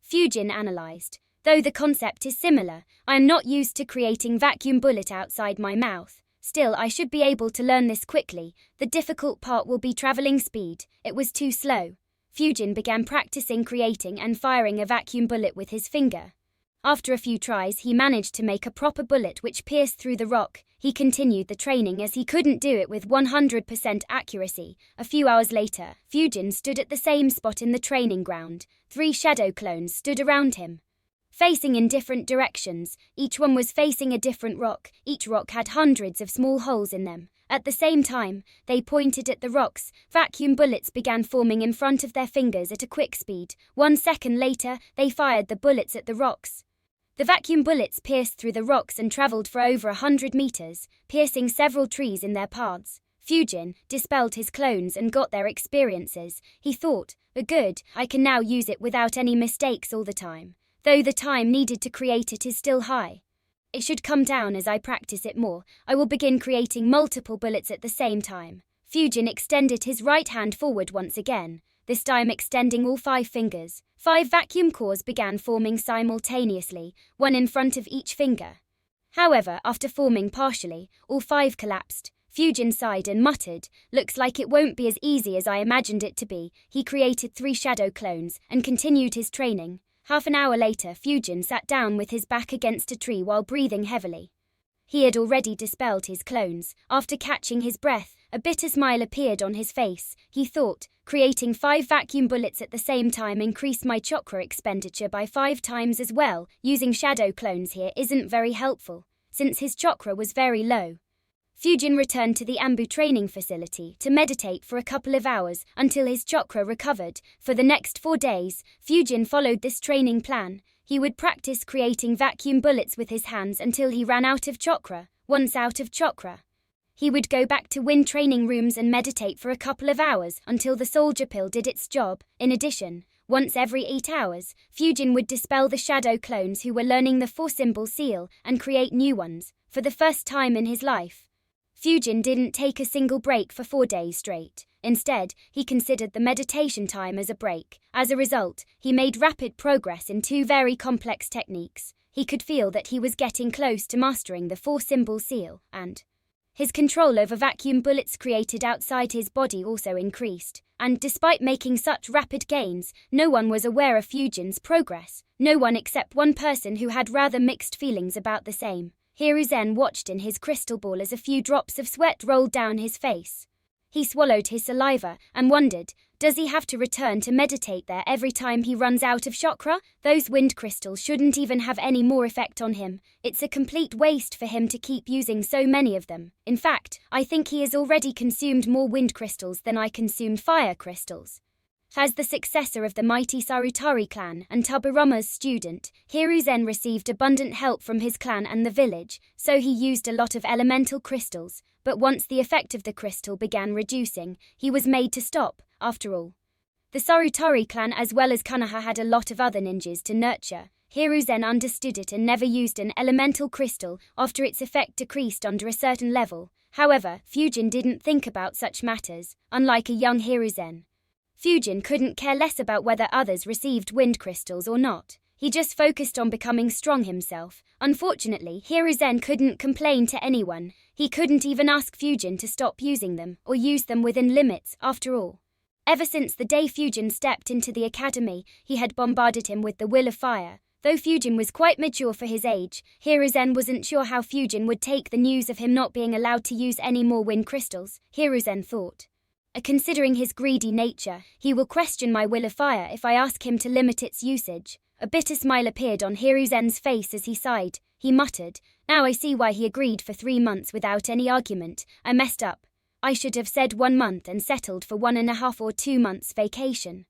Fujin analyzed. Though the concept is similar, I am not used to creating vacuum bullet outside my mouth. Still, I should be able to learn this quickly. The difficult part will be traveling speed. It was too slow. Fujin began practicing creating and firing a vacuum bullet with his finger. After a few tries, he managed to make a proper bullet which pierced through the rock. He continued the training as he couldn't do it with 100% accuracy. A few hours later, Fujin stood at the same spot in the training ground. 3 shadow clones stood around him, facing in different directions. Each one was facing a different rock. Each rock had hundreds of small holes in them. At the same time, they pointed at the rocks. Vacuum bullets began forming in front of their fingers at a quick speed. 1 second later, they fired the bullets at the rocks. The vacuum bullets pierced through the rocks and traveled for over 100 meters, piercing several trees in their paths. Fujin dispelled his clones and got their experiences. He thought, good, I can now use it without any mistakes all the time. Though the time needed to create it is still high. It should come down as I practice it more. I will begin creating multiple bullets at the same time. Fujin extended his right hand forward once again, this time extending all 5 fingers. 5 vacuum cores began forming simultaneously, one in front of each finger. However, after forming partially, all 5 collapsed. Fujin sighed and muttered, looks like it won't be as easy as I imagined it to be. He created 3 shadow clones and continued his training. Half an hour later, Fujin sat down with his back against a tree while breathing heavily. He had already dispelled his clones. After catching his breath, a bitter smile appeared on his face. He thought, creating 5 vacuum bullets at the same time increased my chakra expenditure by 5 times as well. Using shadow clones here isn't very helpful, since his chakra was very low. Fujin returned to the Ambu training facility to meditate for a couple of hours until his chakra recovered. For the next 4 days, Fujin followed this training plan. He would practice creating vacuum bullets with his hands until he ran out of chakra. Once out of chakra, He would go back to Wind training rooms and meditate for a couple of hours until the soldier pill did its job. In addition, once every 8 hours, Fujin would dispel the shadow clones who were learning the 4-symbol seal and create new ones, for the first time in his life. Fujin didn't take a single break for 4 days straight. Instead, he considered the meditation time as a break. As a result, he made rapid progress in 2 very complex techniques. He could feel that he was getting close to mastering the 4-symbol seal, and his control over vacuum bullets created outside his body also increased. And despite making such rapid gains, no one was aware of Fujin's progress. No one except one person who had rather mixed feelings about the same. Hiruzen watched in his crystal ball as a few drops of sweat rolled down his face. He swallowed his saliva and wondered, does he have to return to meditate there every time he runs out of chakra? Those wind crystals shouldn't even have any more effect on him. It's a complete waste for him to keep using so many of them. In fact, I think he has already consumed more wind crystals than I consumed fire crystals. As the successor of the mighty Sarutari clan and Tobirama's student, Hiruzen received abundant help from his clan and the village, so he used a lot of elemental crystals, but once the effect of the crystal began reducing, he was made to stop. After all, the Sarutari clan as well as Konoha had a lot of other ninjas to nurture. Hiruzen understood it and never used an elemental crystal after its effect decreased under a certain level. However, Fujin didn't think about such matters, unlike a young Hiruzen. Fujin couldn't care less about whether others received wind crystals or not. He just focused on becoming strong himself. Unfortunately, Hiruzen couldn't complain to anyone. He couldn't even ask Fujin to stop using them, or use them within limits, after all. Ever since the day Fujin stepped into the academy, he had bombarded him with the will of fire. Though Fujin was quite mature for his age, Hiruzen wasn't sure how Fujin would take the news of him not being allowed to use any more wind crystals. Hiruzen thought, considering his greedy nature, he will question my will of fire if I ask him to limit its usage. A bitter smile appeared on Hiruzen's face as he sighed. He muttered, now I see why he agreed for 3 months without any argument. I messed up. I should have said 1 month and settled for 1.5 or 2 months vacation.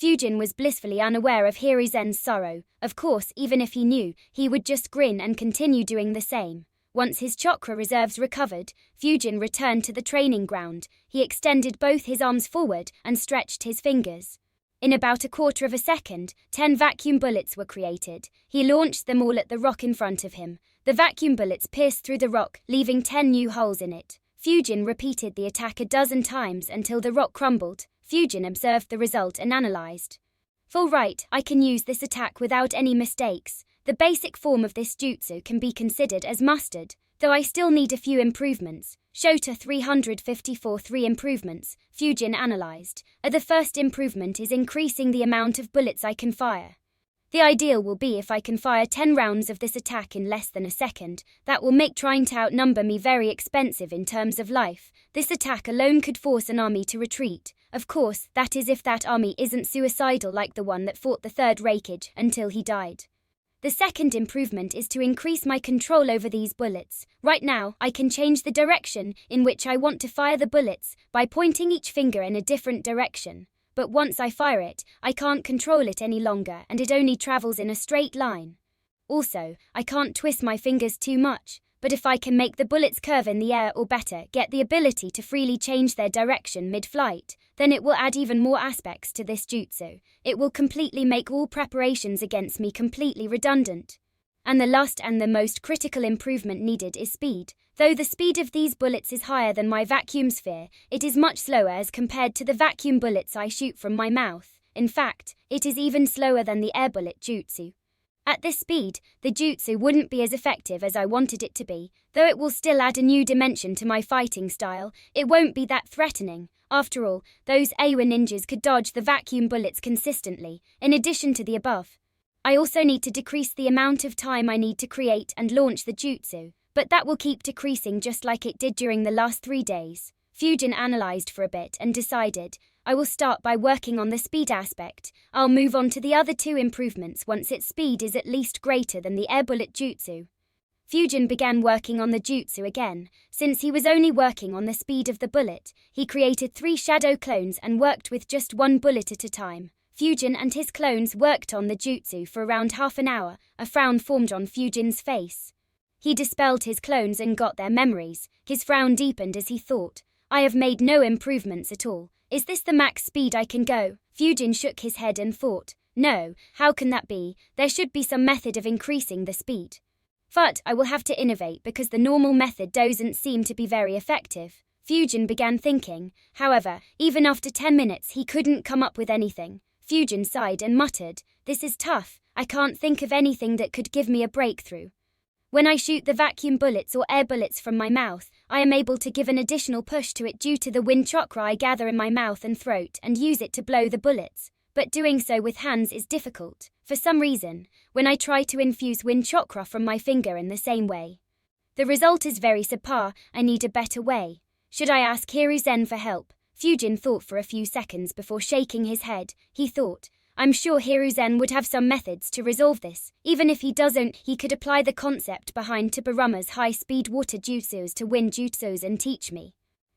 Fujin was blissfully unaware of Hiruzen's sorrow. Of course, even if he knew, he would just grin and continue doing the same. Once his chakra reserves recovered, Fujin returned to the training ground. He extended both his arms forward and stretched his fingers. In about a quarter of a second, 10 vacuum bullets were created. He launched them all at the rock in front of him. The vacuum bullets pierced through the rock, leaving 10 new holes in it. Fujin repeated the attack a dozen times until the rock crumbled. Fujin observed the result and analyzed. All right, I can use this attack without any mistakes. The basic form of this jutsu can be considered as mastered, though I still need a few improvements. Shota 354 3 improvements, Fujin analyzed. The first improvement is increasing the amount of bullets I can fire. The ideal will be if I can fire 10 rounds of this attack in less than a second. That will make trying to outnumber me very expensive in terms of life. This attack alone could force an army to retreat. Of course, that is if that army isn't suicidal like the one that fought the third Reikage until he died. The second improvement is to increase my control over these bullets. Right now, I can change the direction in which I want to fire the bullets by pointing each finger in a different direction. But once I fire it, I can't control it any longer and it only travels in a straight line. Also, I can't twist my fingers too much, but if I can make the bullets curve in the air or better, get the ability to freely change their direction mid-flight, then it will add even more aspects to this jutsu. It will completely make all preparations against me completely redundant. And the last and the most critical improvement needed is speed. Though the speed of these bullets is higher than my vacuum sphere, it is much slower as compared to the vacuum bullets I shoot from my mouth. In fact, it is even slower than the air bullet jutsu. At this speed, the jutsu wouldn't be as effective as I wanted it to be, though it will still add a new dimension to my fighting style. It won't be that threatening. After all, those Awa ninjas could dodge the vacuum bullets consistently. In addition to the above, I also need to decrease the amount of time I need to create and launch the jutsu, but that will keep decreasing just like it did during the last 3 days. Fujin analyzed for a bit and decided, I will start by working on the speed aspect. I'll move on to the other 2 improvements once its speed is at least greater than the air bullet jutsu. Fujin began working on the jutsu again. Since he was only working on the speed of the bullet, he created 3 shadow clones and worked with just 1 bullet at a time. Fujin and his clones worked on the jutsu for around half an hour. A frown formed on Fujin's face. He dispelled his clones and got their memories. His frown deepened as he thought, I have made no improvements at all. Is this the max speed I can go? Fujin shook his head and thought, no, how can that be? There should be some method of increasing the speed. But I will have to innovate because the normal method doesn't seem to be very effective. Fujin began thinking. However, even after 10 minutes he couldn't come up with anything. Fujin sighed and muttered, this is tough. I can't think of anything that could give me a breakthrough. When I shoot the vacuum bullets or air bullets from my mouth, I am able to give an additional push to it due to the wind chakra I gather in my mouth and throat and use it to blow the bullets. But doing so with hands is difficult. For some reason, when I try to infuse wind chakra from my finger in the same way, the result is very subpar. I need a better way. Should I ask Hiruzen for help? Fujin thought for a few seconds before shaking his head. He thought, I'm sure Hiruzen would have some methods to resolve this. Even if he doesn't, he could apply the concept behind Tobirama's high-speed water jutsus to wind jutsus and teach me.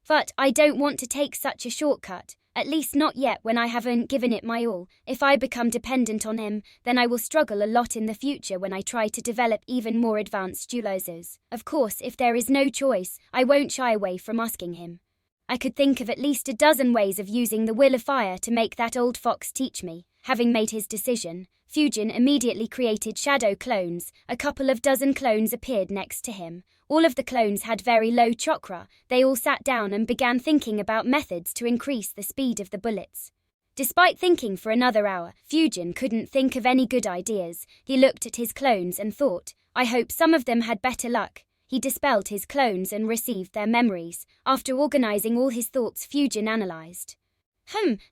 But I don't want to take such a shortcut, at least not yet when I haven't given it my all. If I become dependent on him, then I will struggle a lot in the future when I try to develop even more advanced jutsus. Of course, if there is no choice, I won't shy away from asking him. I could think of at least a dozen ways of using the Will of Fire to make that old fox teach me. Having made his decision, Fujin immediately created shadow clones. A couple of dozen clones appeared next to him. All of the clones had very low chakra. They all sat down and began thinking about methods to increase the speed of the bullets. Despite thinking for another hour, Fujin couldn't think of any good ideas. He looked at his clones and thought, I hope some of them had better luck. He dispelled his clones and received their memories. After organizing all his thoughts, Fujin analyzed.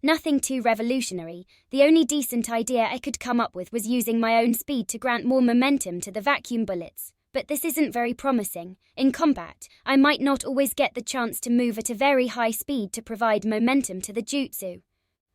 Nothing too revolutionary. The only decent idea I could come up with was using my own speed to grant more momentum to the vacuum bullets. But this isn't very promising. In combat, I might not always get the chance to move at a very high speed to provide momentum to the jutsu.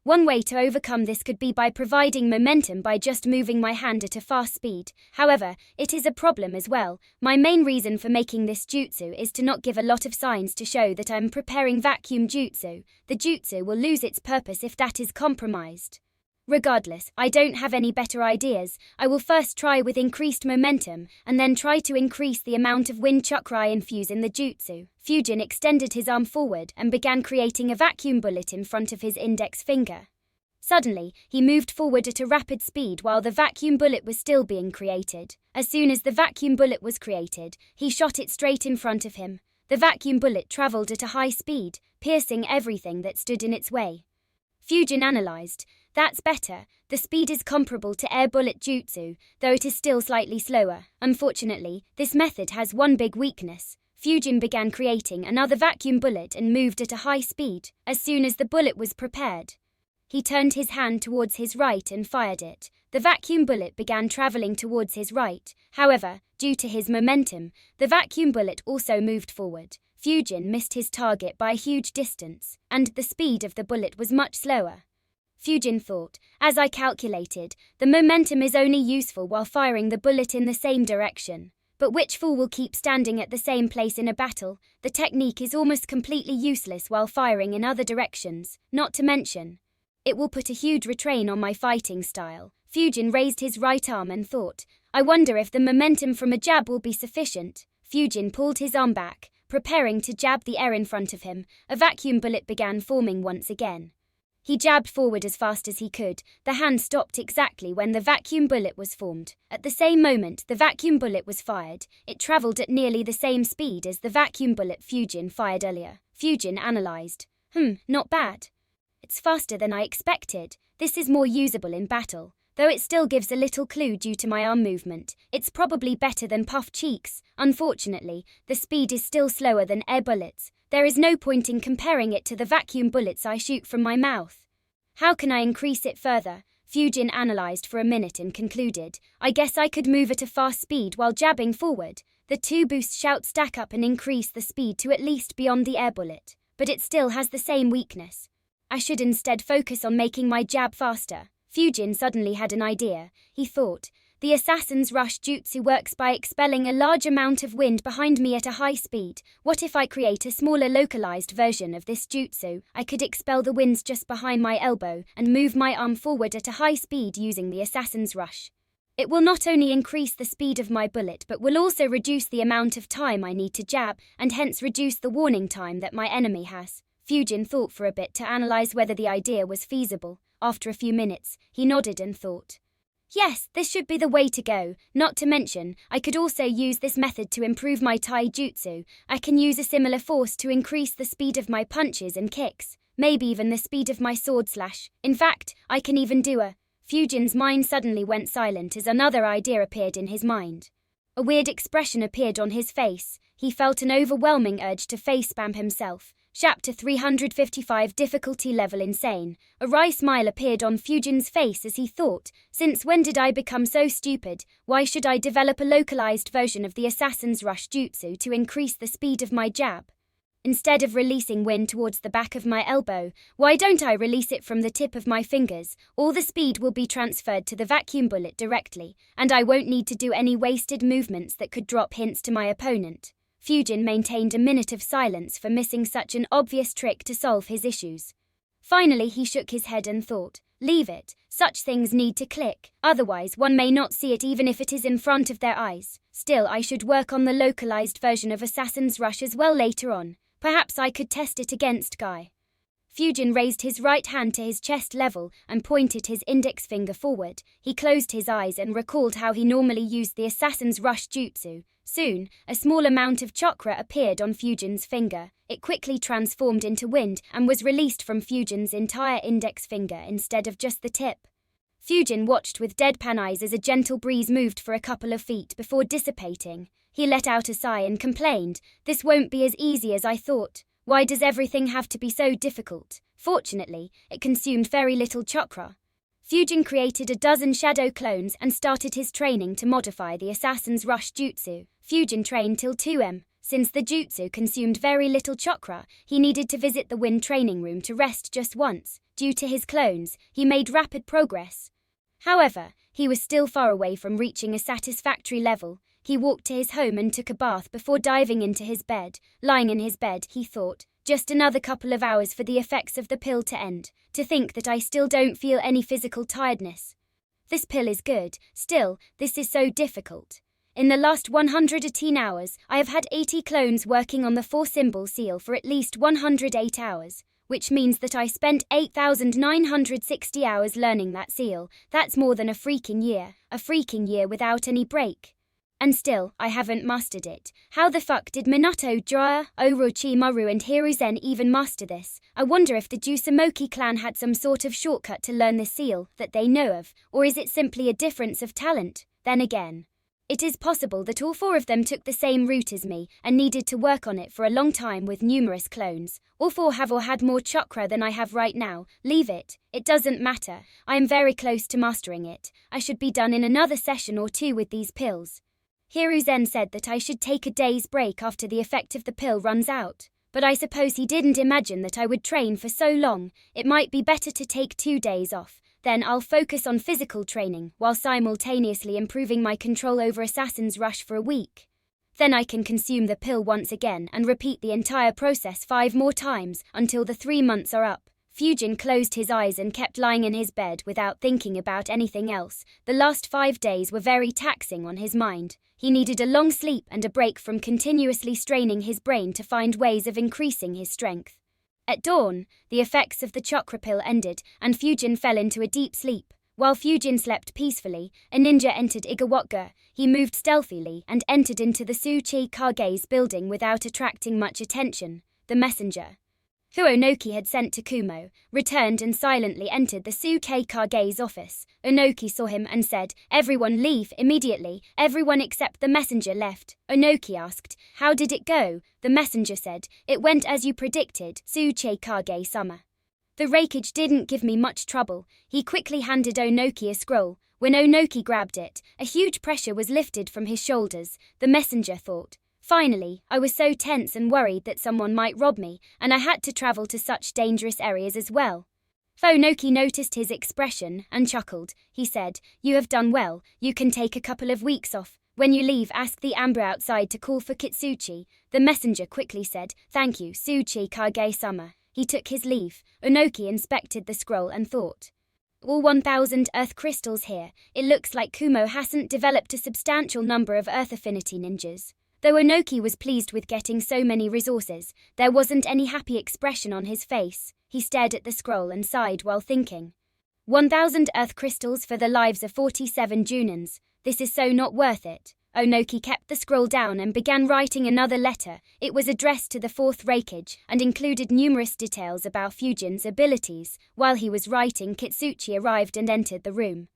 One way to overcome this could be by providing momentum by just moving my hand at a fast speed. However, it is a problem as well. My main reason for making this jutsu is to not give a lot of signs to show that I'm preparing vacuum jutsu. The jutsu will lose its purpose if that is compromised. Regardless, I don't have any better ideas. I will first try with increased momentum, and then try to increase the amount of wind chakra I infuse in the jutsu. Fujin extended his arm forward and began creating a vacuum bullet in front of his index finger. Suddenly, he moved forward at a rapid speed while the vacuum bullet was still being created. As soon as the vacuum bullet was created, he shot it straight in front of him. The vacuum bullet traveled at a high speed, piercing everything that stood in its way. Fujin analyzed. That's better. The speed is comparable to air bullet jutsu, though it is still slightly slower. Unfortunately, this method has one big weakness. Fujin began creating another vacuum bullet and moved at a high speed. As soon as the bullet was prepared, he turned his hand towards his right and fired it. The vacuum bullet began traveling towards his right. However, due to his momentum, the vacuum bullet also moved forward. Fujin missed his target by a huge distance, and the speed of the bullet was much slower. Fujin thought, as I calculated, the momentum is only useful while firing the bullet in the same direction. But which fool will keep standing at the same place in a battle? The technique is almost completely useless while firing in other directions, not to mention, it will put a huge restraint on my fighting style. Fujin raised his right arm and thought, I wonder if the momentum from a jab will be sufficient. Fujin pulled his arm back, preparing to jab the air in front of him. A vacuum bullet began forming once again. He jabbed forward as fast as he could. The hand stopped exactly when the vacuum bullet was formed. At the same moment the vacuum bullet was fired. It traveled at nearly the same speed as the vacuum bullet Fujin fired earlier. Fujin analyzed. Not bad. It's faster than I expected. This is more usable in battle. Though it still gives a little clue due to my arm movement. It's probably better than puff cheeks. Unfortunately, the speed is still slower than air bullets. There is no point in comparing it to the vacuum bullets I shoot from my mouth. How can I increase it further? Fujin analyzed for a minute and concluded, I guess I could move at a fast speed while jabbing forward. The two boost shouts stack up and increase the speed to at least beyond the air bullet. But it still has the same weakness. I should instead focus on making my jab faster. Fujin suddenly had an idea. He thought, the assassin's rush jutsu works by expelling a large amount of wind behind me at a high speed. What if I create a smaller localized version of this jutsu? I could expel the winds just behind my elbow and move my arm forward at a high speed using the assassin's rush. It will not only increase the speed of my bullet but will also reduce the amount of time I need to jab and hence reduce the warning time that my enemy has. Fujin thought for a bit to analyze whether the idea was feasible. After a few minutes, he nodded and thought, yes, this should be the way to go. Not to mention, I could also use this method to improve my taijutsu. I can use a similar force to increase the speed of my punches and kicks, maybe even the speed of my sword slash. In fact, I can even do a... Fujin's mind suddenly went silent as another idea appeared in his mind. A weird expression appeared on his face. He felt an overwhelming urge to face spam himself. Chapter 355 Difficulty Level Insane. A wry smile appeared on Fujin's face as he thought, since when did I become so stupid? Why should I develop a localized version of the Assassin's Rush Jutsu to increase the speed of my jab? Instead of releasing wind towards the back of my elbow, why don't I release it from the tip of my fingers? All the speed will be transferred to the vacuum bullet directly, and I won't need to do any wasted movements that could drop hints to my opponent. Fujin maintained a minute of silence for missing such an obvious trick to solve his issues. Finally he shook his head and thought, leave it, such things need to click, otherwise one may not see it even if it is in front of their eyes. Still, I should work on the localized version of Assassin's Rush as well later on. Perhaps I could test it against Guy. Fujin raised his right hand to his chest level and pointed his index finger forward. He closed his eyes and recalled how he normally used the Assassin's Rush Jutsu. Soon, a small amount of chakra appeared on Fujin's finger. It quickly transformed into wind and was released from Fujin's entire index finger instead of just the tip. Fujin watched with deadpan eyes as a gentle breeze moved for a couple of feet before dissipating. He let out a sigh and complained, this won't be as easy as I thought. Why does everything have to be so difficult? Fortunately, it consumed very little chakra. Fujin created a dozen shadow clones and started his training to modify the Assassin's Rush Jutsu. Fujin trained till 2 m. Since the jutsu consumed very little chakra, he needed to visit the wind training room to rest just once. Due to his clones, he made rapid progress. However, he was still far away from reaching a satisfactory level. He walked to his home and took a bath before diving into his bed. Lying in his bed, he thought, just another couple of hours for the effects of the pill to end. To think that I still don't feel any physical tiredness. This pill is good, still, this is so difficult. In the last 118 hours, I have had 80 clones working on the 4-symbol seal for at least 108 hours, which means that I spent 8,960 hours learning that seal. That's more than a freaking year without any break. And still, I haven't mastered it. How the fuck did Minato, Jiraiya, Orochimaru and Hiruzen even master this? I wonder if the Jusamoki clan had some sort of shortcut to learn this seal that they know of, or is it simply a difference of talent? Then again, it is possible that all 4 of them took the same route as me and needed to work on it for a long time with numerous clones. All 4 have or had more chakra than I have right now. Leave it. It doesn't matter. I am very close to mastering it. I should be done in another session or 2 with these pills. Hiruzen said that I should take a day's break after the effect of the pill runs out. But I suppose he didn't imagine that I would train for so long. It might be better to take 2 days off. Then I'll focus on physical training while simultaneously improving my control over Assassin's Rush for a week. Then I can consume the pill once again and repeat the entire process 5 more times until the 3 months are up. Fujin closed his eyes and kept lying in his bed without thinking about anything else. The last 5 days were very taxing on his mind. He needed a long sleep and a break from continuously straining his brain to find ways of increasing his strength. At dawn, the effects of the chakra pill ended and Fujin fell into a deep sleep. While Fujin slept peacefully, a ninja entered Igawatga. He moved stealthily and entered into the Tsuchi Kage's building without attracting much attention. The messenger, who Onoki had sent to Kumo, returned and silently entered the Tsuchi Kage's office. Onoki saw him and said, "Everyone leave immediately." Everyone except the messenger left. Onoki asked, "How did it go?" The messenger said, "It went as you predicted, Tsuchi Kage-sama. The raikage didn't give me much trouble." He quickly handed Onoki a scroll. When Onoki grabbed it, a huge pressure was lifted from his shoulders. The messenger thought, "Finally, I was so tense and worried that someone might rob me, and I had to travel to such dangerous areas as well." Onoki noticed his expression and chuckled. He said, "You have done well. You can take a couple of weeks off. When you leave, ask the Amber outside to call for Kitsuchi." The messenger quickly said, "Thank you, Tsuchi Kage-sama." He took his leave. Onoki inspected the scroll and thought, All 1,000 Earth crystals here. It looks like Kumo hasn't developed a substantial number of Earth affinity ninjas. Though Onoki was pleased with getting so many resources, there wasn't any happy expression on his face. He stared at the scroll and sighed while thinking. 1,000 Earth crystals for the lives of 47 Junins. This is so not worth it. Onoki kept the scroll down and began writing another letter. It was addressed to the fourth Reikage and included numerous details about Fujin's abilities. While he was writing, Kitsuchi arrived and entered the room.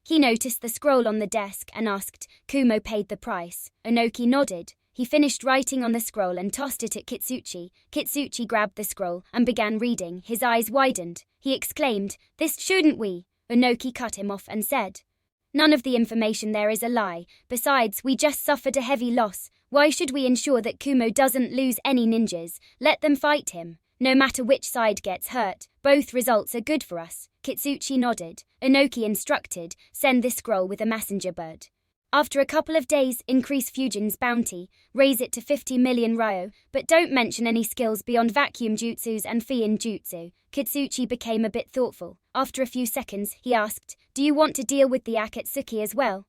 He noticed the scroll on the desk and asked, "Kumo paid the price?" Onoki nodded. He finished writing on the scroll and tossed it at Kitsuchi. Kitsuchi grabbed the scroll and began reading. His eyes widened. He exclaimed, "This shouldn't we?" Onoki cut him off and said, "None of the information there is a lie. Besides, we just suffered a heavy loss. Why should we ensure that Kumo doesn't lose any ninjas? Let them fight him. No matter which side gets hurt, both results are good for us." Kitsuchi nodded. Onoki instructed, "Send this scroll with a messenger bird. After a couple of days, increase Fujin's bounty, raise it to 50 million ryo, but don't mention any skills beyond vacuum jutsus and Fiin jutsu." Kitsuchi became a bit thoughtful. After a few seconds, he asked, "Do you want to deal with the Akatsuki as well?"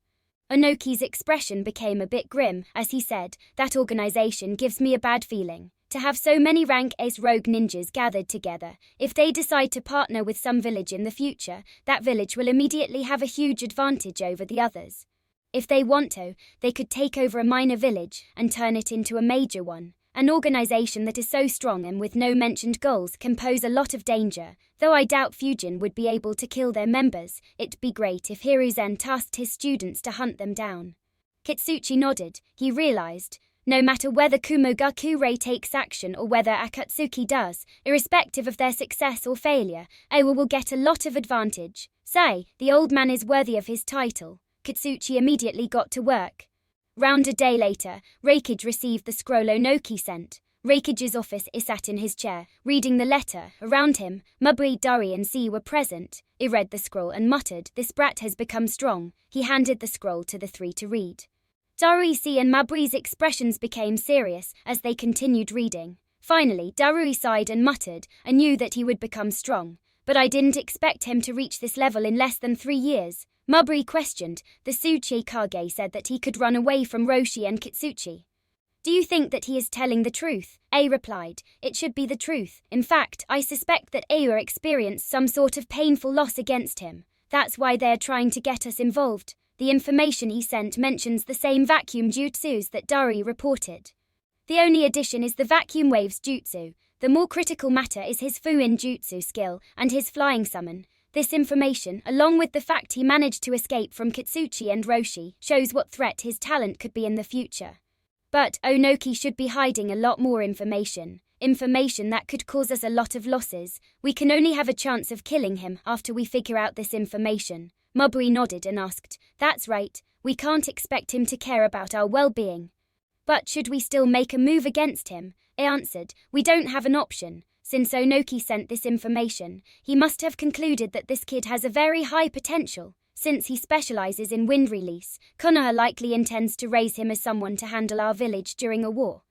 Onoki's expression became a bit grim as he said, "That organization gives me a bad feeling. To have so many rank ace rogue ninjas gathered together, if they decide to partner with some village in the future, that village will immediately have a huge advantage over the others. If they want to, they could take over a minor village and turn it into a major one. An organization that is so strong and with no mentioned goals can pose a lot of danger. Though I doubt Fujin would be able to kill their members, it'd be great if Hiruzen tasked his students to hunt them down." Kitsuchi nodded. He realized, no matter whether Kumogakure takes action or whether Akatsuki does, irrespective of their success or failure, Awa will get a lot of advantage. Say, the old man is worthy of his title. Kitsuchi immediately got to work. Round a day later, Reikage received the scroll Onoki sent. Reikage's office is sat in his chair, reading the letter. Around him, Mabui, Dari and C were present. He read the scroll and muttered, "This brat has become strong." He handed the scroll to the three to read. Darui, C and Mabui's expressions became serious as they continued reading. Finally, Darui sighed and muttered, "I knew that he would become strong, but I didn't expect him to reach this level in less than 3 years. Mabui questioned. The Tsuchi Kage said that he could run away from Roshi and Kitsuchi. "Do you think that he is telling the truth?" A replied, "It should be the truth. In fact, I suspect that Awa experienced some sort of painful loss against him. That's why they are trying to get us involved. The information he sent mentions the same vacuum jutsus that Dari reported. The only addition is the vacuum waves jutsu. The more critical matter is his Fuin jutsu skill and his flying summon. This information, along with the fact he managed to escape from Kitsuchi and Roshi, shows what threat his talent could be in the future. But Onoki should be hiding a lot more information. Information that could cause us a lot of losses. We can only have a chance of killing him after we figure out this information." Mabui nodded and asked, "That's right, we can't expect him to care about our well-being. But should we still make a move against him?" I answered, "We don't have an option. Since Onoki sent this information, he must have concluded that this kid has a very high potential. Since he specializes in wind release, Konoha likely intends to raise him as someone to handle our village during a war.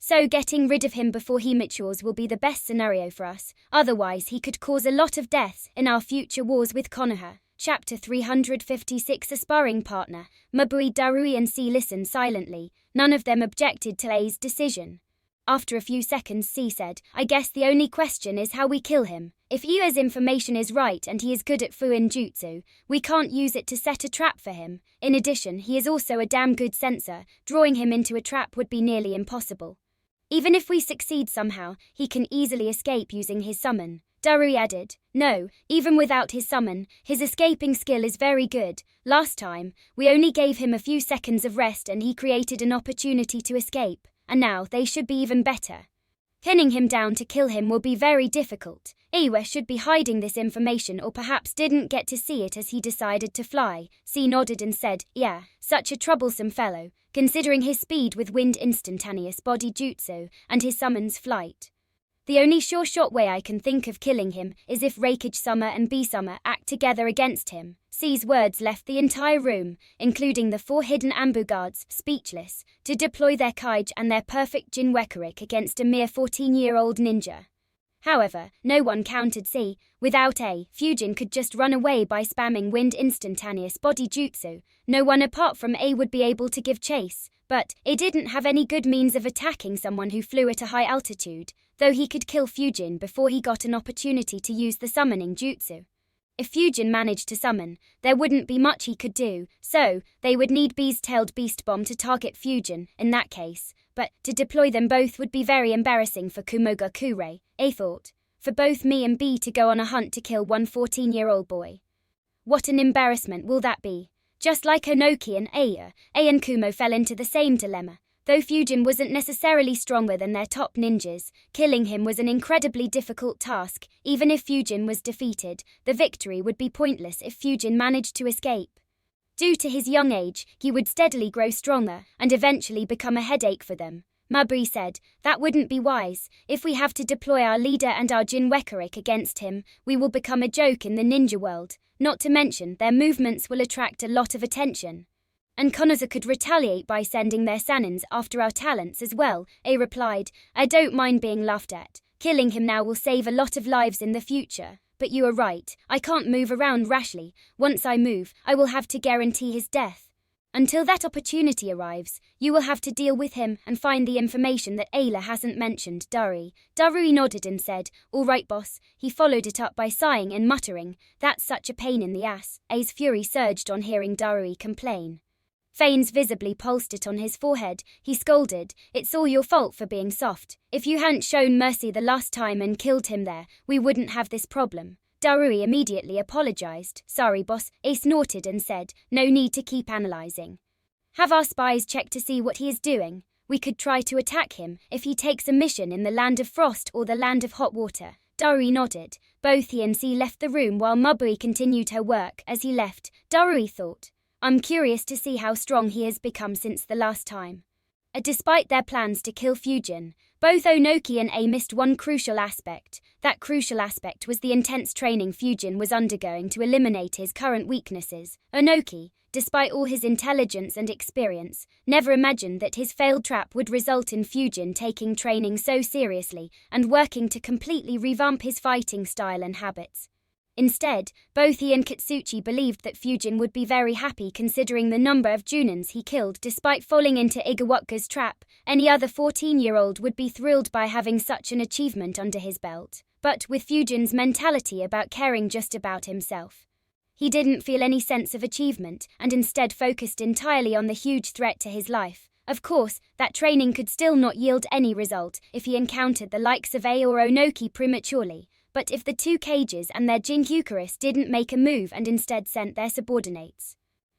So getting rid of him before he matures will be the best scenario for us. Otherwise, he could cause a lot of deaths in our future wars with Konoha." Chapter 356 A Sparring Partner. Mabui, Darui and C listened silently. None of them objected to A's decision. After a few seconds, C said, "I guess the only question is how we kill him. If Yua's information is right and he is good at Fuin Jutsu, we can't use it to set a trap for him. In addition, he is also a damn good censor. Drawing him into a trap would be nearly impossible. Even if we succeed somehow, he can easily escape using his summon." Darui added, "No, even without his summon, his escaping skill is very good. Last time, we only gave him a few seconds of rest and he created an opportunity to escape. And now they should be even better. Pinning him down to kill him will be very difficult. Iwa should be hiding this information or perhaps didn't get to see it as he decided to fly." C nodded and said, "Yeah, such a troublesome fellow, considering his speed with wind instantaneous body jutsu and his summons flight. The only sure-shot way I can think of killing him is if Reikage Summer and B-Summer act together against him." C's words left the entire room, including the 4 hidden Ambu guards, speechless, to deploy their Kaij and their perfect Jinwekurik against a mere 14-year-old ninja. However, no one countered C. Without A, Fujin could just run away by spamming Wind instantaneous body jutsu. No one apart from A would be able to give chase, but A didn't have any good means of attacking someone who flew at a high altitude, though he could kill Fujin before he got an opportunity to use the summoning jutsu. If Fujin managed to summon, there wouldn't be much he could do, so they would need B's tailed beast bomb to target Fujin in that case, but to deploy them both would be very embarrassing for Kumoga Kurei, A thought, for both me and B to go on a hunt to kill one 14-year-old boy. What an embarrassment will that be? Just like Onoki and A and Kumo fell into the same dilemma. Though Fujin wasn't necessarily stronger than their top ninjas, killing him was an incredibly difficult task. Even if Fujin was defeated, the victory would be pointless if Fujin managed to escape. Due to his young age, he would steadily grow stronger and eventually become a headache for them. Mabri said, that wouldn't be wise. If we have to deploy our leader and our Jinwekuric against him, we will become a joke in the ninja world. Not to mention, their movements will attract a lot of attention. And Konoha could retaliate by sending their Sanins after our talents as well. A replied, I don't mind being laughed at. Killing him now will save a lot of lives in the future. But you are right, I can't move around rashly. Once I move, I will have to guarantee his death. Until that opportunity arrives, you will have to deal with him and find the information that Ayla hasn't mentioned. Darui nodded and said, all right boss. He followed it up by sighing and muttering, that's such a pain in the ass. A's fury surged on hearing Darui complain. Fanes visibly pulsed it on his forehead. He scolded, it's all your fault for being soft. If you hadn't shown mercy the last time and killed him there, we wouldn't have this problem. Darui immediately apologized. Sorry boss, A snorted and said, no need to keep analyzing. Have our spies check to see what he is doing. We could try to attack him if he takes a mission in the land of frost or the land of hot water. Darui nodded. Both he and C left the room while Mabui continued her work. As he left, Darui thought, I'm curious to see how strong he has become since the last time. Despite their plans to kill Fujin, both Onoki and A missed one crucial aspect. That crucial aspect was the intense training Fujin was undergoing to eliminate his current weaknesses. Onoki, despite all his intelligence and experience, never imagined that his failed trap would result in Fujin taking training so seriously and working to completely revamp his fighting style and habits. Instead, both he and Katsuchi believed that Fujin would be very happy considering the number of Junins he killed despite falling into Igawatka's trap. Any other 14-year-old would be thrilled by having such an achievement under his belt. But with Fujin's mentality about caring just about himself, he didn't feel any sense of achievement and instead focused entirely on the huge threat to his life. Of course, that training could still not yield any result if he encountered the likes of A or Onoki prematurely. But if the two cages and their Jinkyukaris didn't make a move and instead sent their subordinates,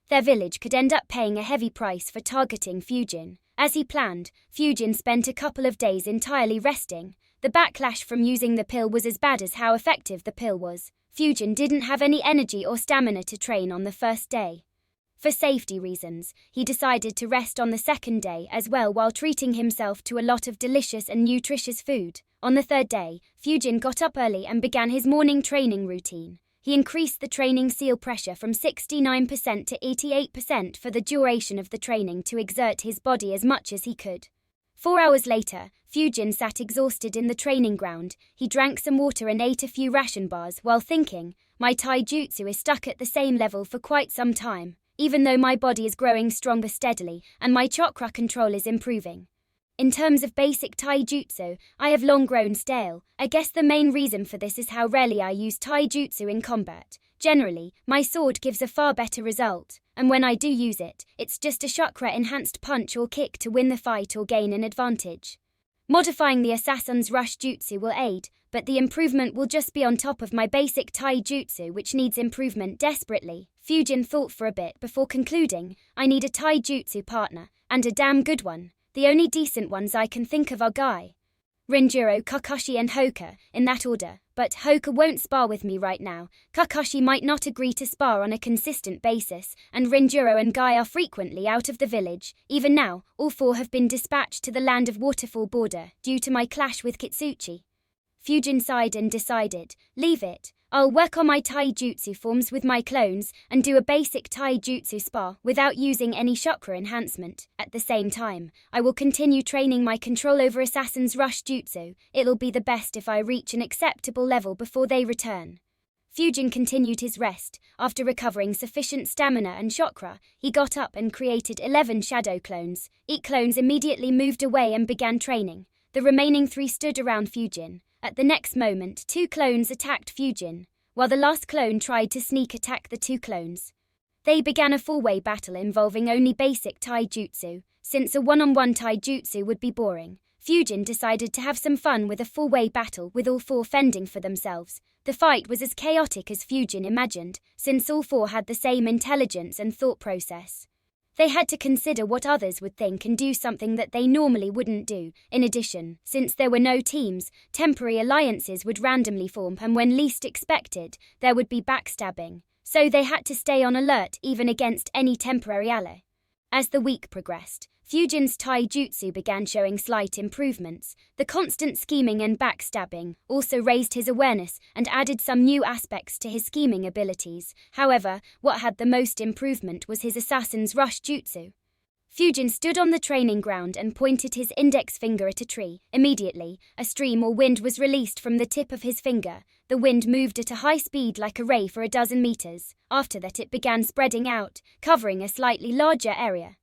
their village could end up paying a heavy price for targeting Fujin. As he planned, Fujin spent a couple of days entirely resting. The backlash from using the pill was as bad as how effective the pill was. Fujin didn't have any energy or stamina to train on the first day. For safety reasons, he decided to rest on the second day as well while treating himself to a lot of delicious and nutritious food. On the third day, Fujin got up early and began his morning training routine. He increased the training seal pressure from 69% to 88% for the duration of the training to exert his body as much as he could. 4 hours later, Fujin sat exhausted in the training ground. He drank some water and ate a few ration bars while thinking, my taijutsu is stuck at the same level for quite some time, even though my body is growing stronger steadily and my chakra control is improving. In terms of basic taijutsu, I have long grown stale. I guess the main reason for this is how rarely I use taijutsu in combat. Generally, my sword gives a far better result, and when I do use it, it's just a chakra-enhanced punch or kick to win the fight or gain an advantage. Modifying the assassin's rush jutsu will aid, but the improvement will just be on top of my basic taijutsu which needs improvement desperately. Fujin thought for a bit before concluding, I need a taijutsu partner, and a damn good one. The only decent ones I can think of are Guy, Rinjiro, Kakashi and Hoka, in that order, but Hoka won't spar with me right now. Kakashi might not agree to spar on a consistent basis, and Rinjiro and Guy are frequently out of the village. Even now, all four have been dispatched to the land of waterfall border due to my clash with Kitsuchi. Fujin sighed and decided, leave it. I'll work on my taijutsu forms with my clones and do a basic taijutsu spa without using any chakra enhancement. At the same time, I will continue training my control over Assassin's Rush Jutsu. It'll be the best if I reach an acceptable level before they return. Fujin continued his rest. After recovering sufficient stamina and chakra, he got up and created 11 shadow clones. 8 clones immediately moved away and began training. The remaining 3 stood around Fujin. At the next moment, 2 clones attacked Fujin, while the last clone tried to sneak attack the 2 clones. They began a 4-way battle involving only basic taijutsu. Since a one-on-one taijutsu would be boring, Fujin decided to have some fun with a 4-way battle with all 4 fending for themselves. The fight was as chaotic as Fujin imagined, since all 4 had the same intelligence and thought process. They had to consider what others would think and do something that they normally wouldn't do. In addition, since there were no teams, temporary alliances would randomly form, and when least expected, there would be backstabbing. So they had to stay on alert even against any temporary ally. As the week progressed, Fujin's taijutsu began showing slight improvements. The constant scheming and backstabbing also raised his awareness and added some new aspects to his scheming abilities. However, what had the most improvement was his Assassin's Rush Jutsu. Fujin stood on the training ground and pointed his index finger at a tree. Immediately, a stream or wind was released from the tip of his finger. The wind moved at a high speed like a ray for a dozen meters. After that, it began spreading out, covering a slightly larger area.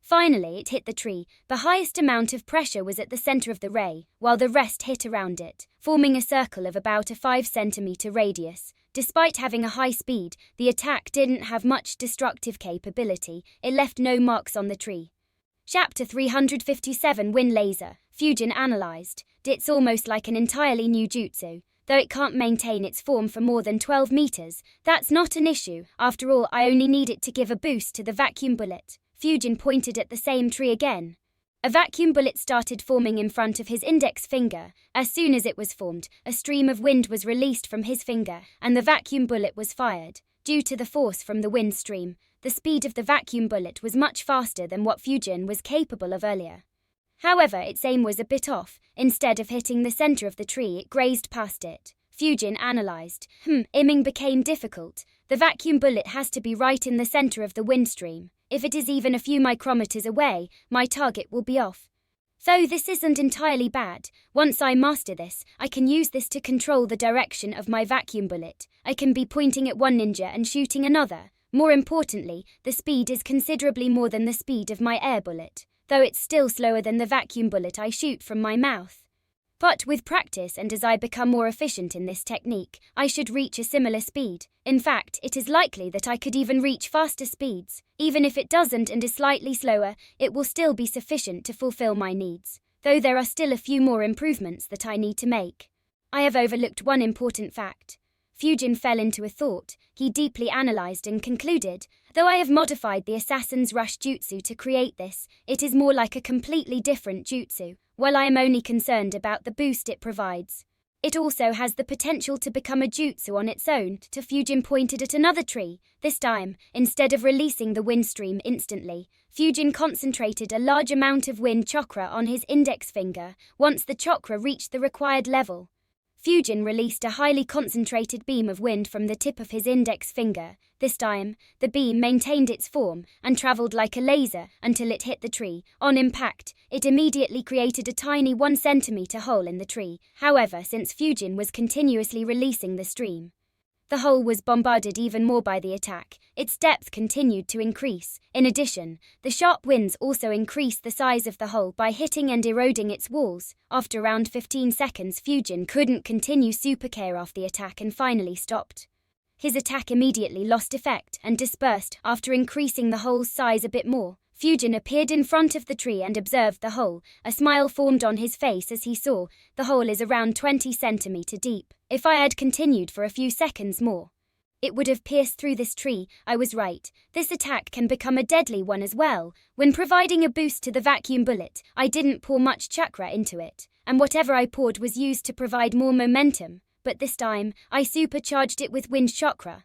Finally, it hit the tree. The highest amount of pressure was at the center of the ray, while the rest hit around it, forming a circle of about a 5-centimeter radius. Despite having a high speed, the attack didn't have much destructive capability. It left no marks on the tree. Chapter 357 Wind Laser. Fujin analyzed. It's almost like an entirely new jutsu. Though it can't maintain its form for more than 12 meters, that's not an issue. After all, I only need it to give a boost to the vacuum bullet. Fujin pointed at the same tree again. A vacuum bullet started forming in front of his index finger. As soon as it was formed, a stream of wind was released from his finger, and the vacuum bullet was fired. Due to the force from the wind stream, the speed of the vacuum bullet was much faster than what Fujin was capable of earlier. However, its aim was a bit off. Instead of hitting the center of the tree, it grazed past it. Fujin analyzed. Aiming became difficult. The vacuum bullet has to be right in the center of the wind stream. If it is even a few micrometers away, my target will be off. Though this isn't entirely bad. Once I master this, I can use this to control the direction of my vacuum bullet. I can be pointing at one ninja and shooting another. More importantly, the speed is considerably more than the speed of my air bullet, though it's still slower than the vacuum bullet I shoot from my mouth. But with practice and as I become more efficient in this technique, I should reach a similar speed. In fact, it is likely that I could even reach faster speeds. Even if it doesn't and is slightly slower, it will still be sufficient to fulfill my needs, though there are still a few more improvements that I need to make. I have overlooked one important fact. Fujin fell into a thought. He deeply analyzed and concluded, though I have modified the Assassin's Rush Jutsu to create this, it is more like a completely different jutsu. While I am only concerned about the boost it provides, it also has the potential to become a jutsu on its own. Fujin pointed at another tree. This time, instead of releasing the wind stream instantly, Fujin concentrated a large amount of wind chakra on his index finger. Once the chakra reached the required level, Fujin released a highly concentrated beam of wind from the tip of his index finger. This time, the beam maintained its form and traveled like a laser until it hit the tree. On impact, it immediately created a tiny 1-centimeter hole in the tree. However, since Fujin was continuously releasing the stream, the hole was bombarded even more by the attack. Its depth continued to increase. In addition, the sharp winds also increased the size of the hole by hitting and eroding its walls. After around 15 seconds, Fujin couldn't continue super off the attack and finally stopped. His attack immediately lost effect and dispersed after increasing the hole's size a bit more. Fujin appeared in front of the tree and observed the hole. A smile formed on his face as he saw the hole is around 20 centimeters deep. If I had continued for a few seconds more, it would have pierced through this tree. I was right. This attack can become a deadly one as well. When providing a boost to the vacuum bullet, I didn't pour much chakra into it, and whatever I poured was used to provide more momentum. But this time, I supercharged it with wind chakra.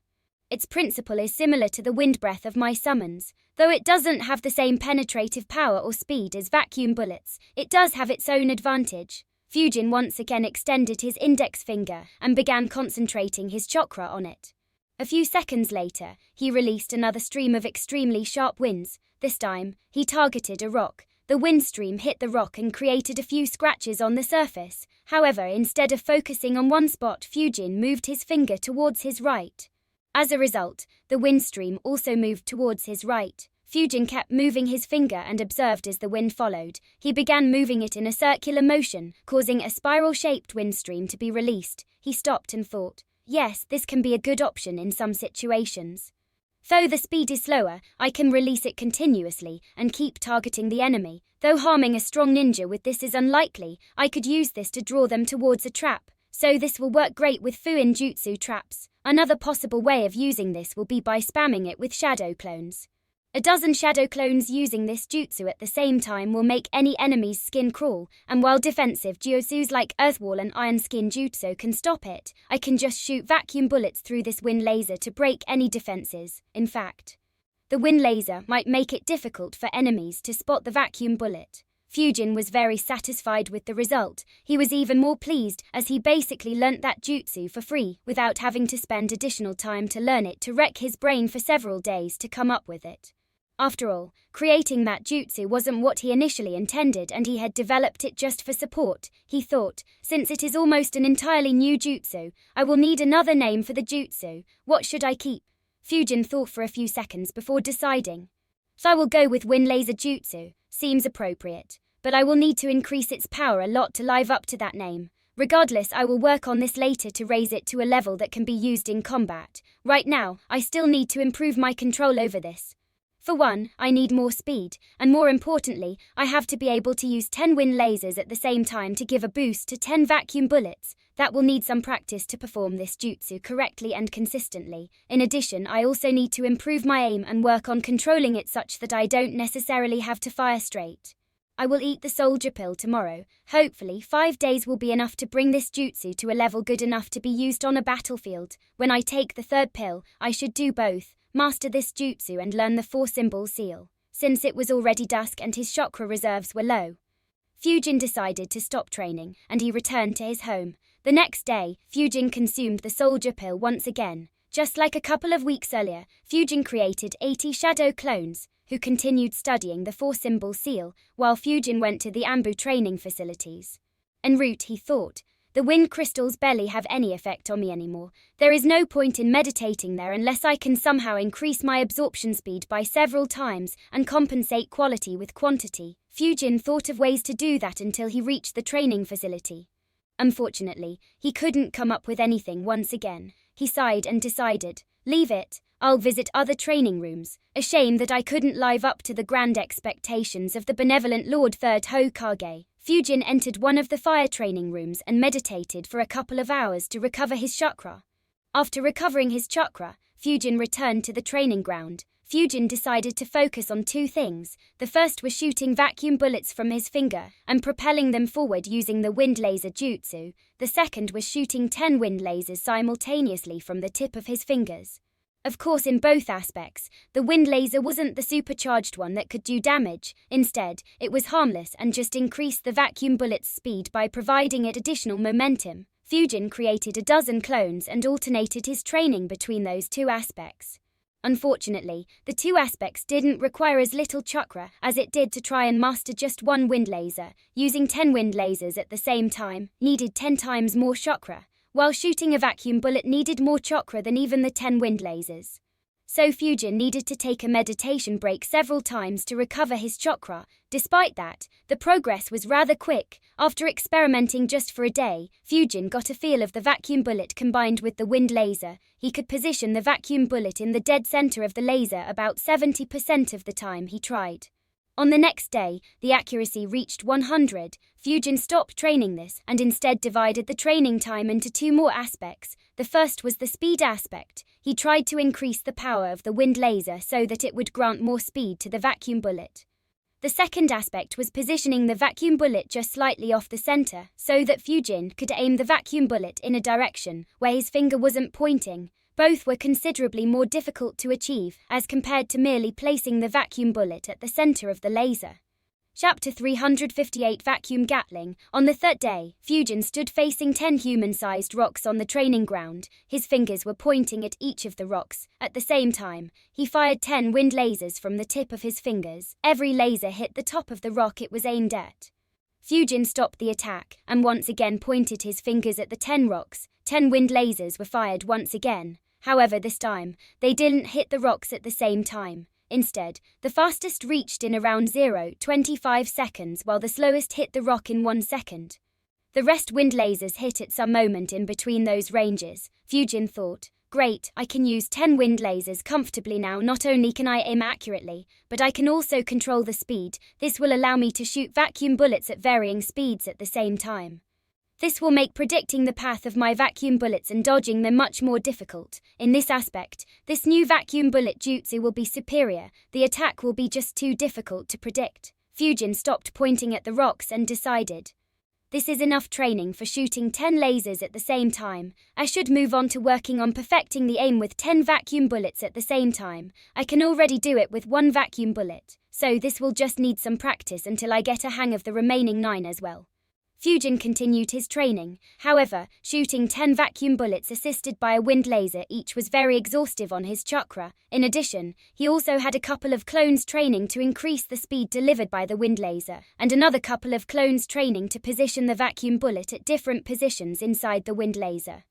Its principle is similar to the wind breath of my summons. Though it doesn't have the same penetrative power or speed as vacuum bullets, it does have its own advantage. Fujin once again extended his index finger and began concentrating his chakra on it. A few seconds later, he released another stream of extremely sharp winds. This time, he targeted a rock. The wind stream hit the rock and created a few scratches on the surface. However, instead of focusing on one spot, Fujin moved his finger towards his right. As a result, the wind stream also moved towards his right. Fujin kept moving his finger and observed as the wind followed. He began moving it in a circular motion, causing a spiral-shaped wind stream to be released. He stopped and thought, yes, this can be a good option in some situations. Though the speed is slower, I can release it continuously and keep targeting the enemy. Though harming a strong ninja with this is unlikely, I could use this to draw them towards a trap. So this will work great with Fuin Jutsu traps. Another possible way of using this will be by spamming it with shadow clones. A dozen shadow clones using this jutsu at the same time will make any enemy's skin crawl, and while defensive jutsus like Earthwall and Iron Skin Jutsu can stop it, I can just shoot vacuum bullets through this wind laser to break any defenses. In fact, the wind laser might make it difficult for enemies to spot the vacuum bullet. Fujin was very satisfied with the result. He was even more pleased as he basically learnt that jutsu for free without having to spend additional time to learn it to wreck his brain for several days to come up with it. After all, creating that jutsu wasn't what he initially intended and he had developed it just for support. He thought, since it is almost an entirely new jutsu, I will need another name for the jutsu. What should I keep? Fujin thought for a few seconds before deciding. So I will go with Wind Laser Jutsu. Seems appropriate. But I will need to increase its power a lot to live up to that name. Regardless, I will work on this later to raise it to a level that can be used in combat. Right now, I still need to improve my control over this. For one, I need more speed, and more importantly, I have to be able to use 10 wind lasers at the same time to give a boost to 10 vacuum bullets. That will need some practice to perform this jutsu correctly and consistently. In addition, I also need to improve my aim and work on controlling it such that I don't necessarily have to fire straight. I will eat the soldier pill tomorrow. Hopefully, 5 days will be enough to bring this jutsu to a level good enough to be used on a battlefield. When I take the third pill, I should do both. Master this jutsu and learn the 4-symbol seal, since it was already dusk and his chakra reserves were low. Fujin decided to stop training, and he returned to his home. The next day, Fujin consumed the soldier pill once again. Just like a couple of weeks earlier, Fujin created 80 shadow clones, who continued studying the 4-symbol seal, while Fujin went to the Ambu training facilities. En route, he thought, the wind crystals barely have any effect on me anymore. There is no point in meditating there unless I can somehow increase my absorption speed by several times and compensate quality with quantity. Fujin thought of ways to do that until he reached the training facility. Unfortunately, he couldn't come up with anything once again. He sighed and decided, leave it, I'll visit other training rooms. A shame that I couldn't live up to the grand expectations of the benevolent Lord Third Hokage. Fujin entered one of the fire training rooms and meditated for a couple of hours to recover his chakra. After recovering his chakra, Fujin returned to the training ground. Fujin decided to focus on 2 things. The first was shooting vacuum bullets from his finger and propelling them forward using the wind laser jutsu. The second was shooting 10 wind lasers simultaneously from the tip of his fingers. Of course, in both aspects, the wind laser wasn't the supercharged one that could do damage. Instead, it was harmless and just increased the vacuum bullet's speed by providing it additional momentum. Fujin created a dozen clones and alternated his training between those 2 aspects. Unfortunately, the 2 aspects didn't require as little chakra as it did to try and master just one wind laser. Using 10 wind lasers at the same time needed 10 times more chakra, while shooting a vacuum bullet needed more chakra than even the 10 wind lasers. So Fujin needed to take a meditation break several times to recover his chakra. Despite that, the progress was rather quick. After experimenting just for a day, Fujin got a feel of the vacuum bullet combined with the wind laser. He could position the vacuum bullet in the dead center of the laser about 70% of the time he tried. On the next day, the accuracy reached 100. Fujin stopped training this and instead divided the training time into 2 more aspects. The first was the speed aspect. He tried to increase the power of the wind laser so that it would grant more speed to the vacuum bullet. The second aspect was positioning the vacuum bullet just slightly off the center so that Fujin could aim the vacuum bullet in a direction where his finger wasn't pointing. Both were considerably more difficult to achieve as compared to merely placing the vacuum bullet at the center of the laser. Chapter 358 Vacuum Gatling. On the third day, Fujin stood facing 10 human-sized rocks on the training ground. His fingers were pointing at each of the rocks. At the same time, he fired 10 wind lasers from the tip of his fingers. Every laser hit the top of the rock it was aimed at. Fujin stopped the attack and once again pointed his fingers at the 10 rocks. 10 wind lasers were fired once again. However, this time, they didn't hit the rocks at the same time. Instead, the fastest reached in around 0.25 seconds while the slowest hit the rock in 1 second. The rest wind lasers hit at some moment in between those ranges. Fujin thought, great, I can use 10 wind lasers comfortably now. Not only can I aim accurately, but I can also control the speed. This will allow me to shoot vacuum bullets at varying speeds at the same time. This will make predicting the path of my vacuum bullets and dodging them much more difficult. In this aspect, this new vacuum bullet jutsu will be superior. The attack will be just too difficult to predict. Fujin stopped pointing at the rocks and decided, this is enough training for shooting 10 lasers at the same time. I should move on to working on perfecting the aim with 10 vacuum bullets at the same time. I can already do it with 1 vacuum bullet, so this will just need some practice until I get a hang of the remaining 9 as well. Fujin continued his training. However, shooting 10 vacuum bullets assisted by a wind laser each was very exhaustive on his chakra. In addition, he also had a couple of clones training to increase the speed delivered by the wind laser, and another couple of clones training to position the vacuum bullet at different positions inside the wind laser.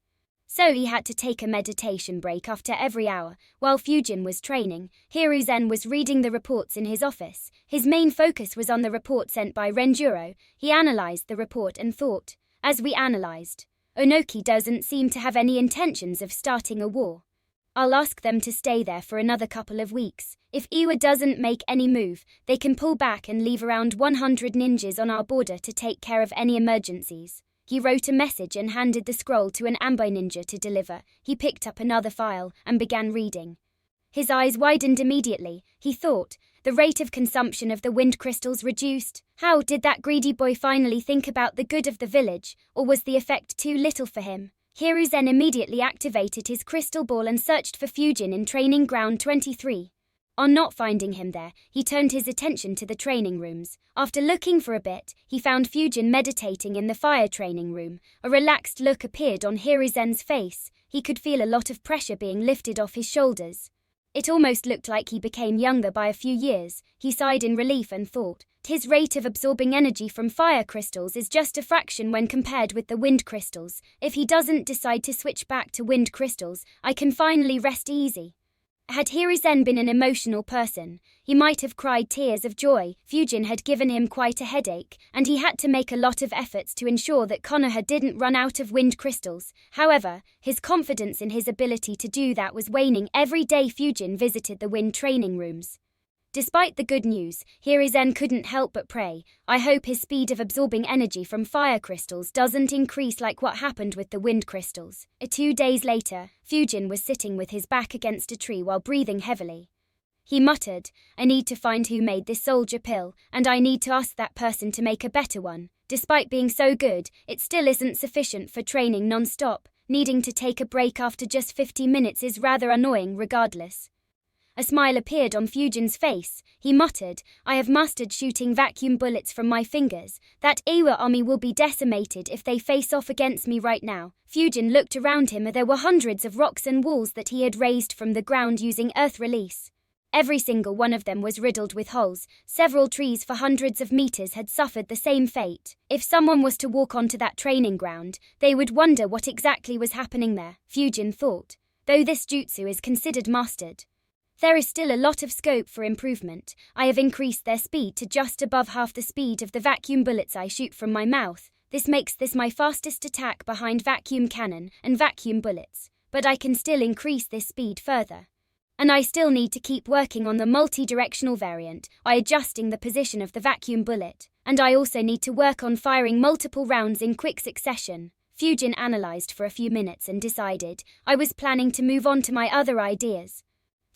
So he had to take a meditation break after every hour. While Fujin was training, Hiruzen was reading the reports in his office. His main focus was on the report sent by Renjuro. He analyzed the report and thought, as we analyzed, Onoki doesn't seem to have any intentions of starting a war. I'll ask them to stay there for another couple of weeks. If Iwa doesn't make any move, they can pull back and leave around 100 ninjas on our border to take care of any emergencies. He wrote a message and handed the scroll to an ambo ninja to deliver. He picked up another file and began reading. His eyes widened immediately. He thought, the rate of consumption of the wind crystals reduced. How did that greedy boy finally think about the good of the village, or was the effect too little for him? Hiruzen immediately activated his crystal ball and searched for Fujin in training ground 23. On not finding him there, he turned his attention to the training rooms. After looking for a bit, he found Fujin meditating in the fire training room. A relaxed look appeared on Hiruzen's face. He could feel a lot of pressure being lifted off his shoulders. It almost looked like he became younger by a few years. He sighed in relief and thought, his rate of absorbing energy from fire crystals is just a fraction when compared with the wind crystals. If he doesn't decide to switch back to wind crystals, I can finally rest easy. Had Hiruzen been an emotional person, he might have cried tears of joy. Fujin had given him quite a headache, and he had to make a lot of efforts to ensure that Konoha didn't run out of wind crystals. However, his confidence in his ability to do that was waning every day Fujin visited the wind training rooms. Despite the good news, Hiruzen couldn't help but pray, I hope his speed of absorbing energy from fire crystals doesn't increase like what happened with the wind crystals. 2 days later, Fujin was sitting with his back against a tree while breathing heavily. He muttered, I need to find who made this soldier pill, and I need to ask that person to make a better one. Despite being so good, it still isn't sufficient for training non-stop. Needing to take a break after just 50 minutes is rather annoying regardless. A smile appeared on Fujin's face. He muttered, I have mastered shooting vacuum bullets from my fingers. That Iwa army will be decimated if they face off against me right now. Fujin looked around him. There were hundreds of rocks and walls that he had raised from the ground using earth release. Every single one of them was riddled with holes. Several trees for hundreds of meters had suffered the same fate. If someone was to walk onto that training ground, they would wonder what exactly was happening there, Fujin thought. Though this jutsu is considered mastered, there is still a lot of scope for improvement. I have increased their speed to just above half the speed of the vacuum bullets I shoot from my mouth. This makes this my fastest attack behind vacuum cannon and vacuum bullets, but I can still increase this speed further. And I still need to keep working on the multi-directional variant by adjusting the position of the vacuum bullet, and I also need to work on firing multiple rounds in quick succession. Fujin analyzed for a few minutes and decided, I was planning to move on to my other ideas.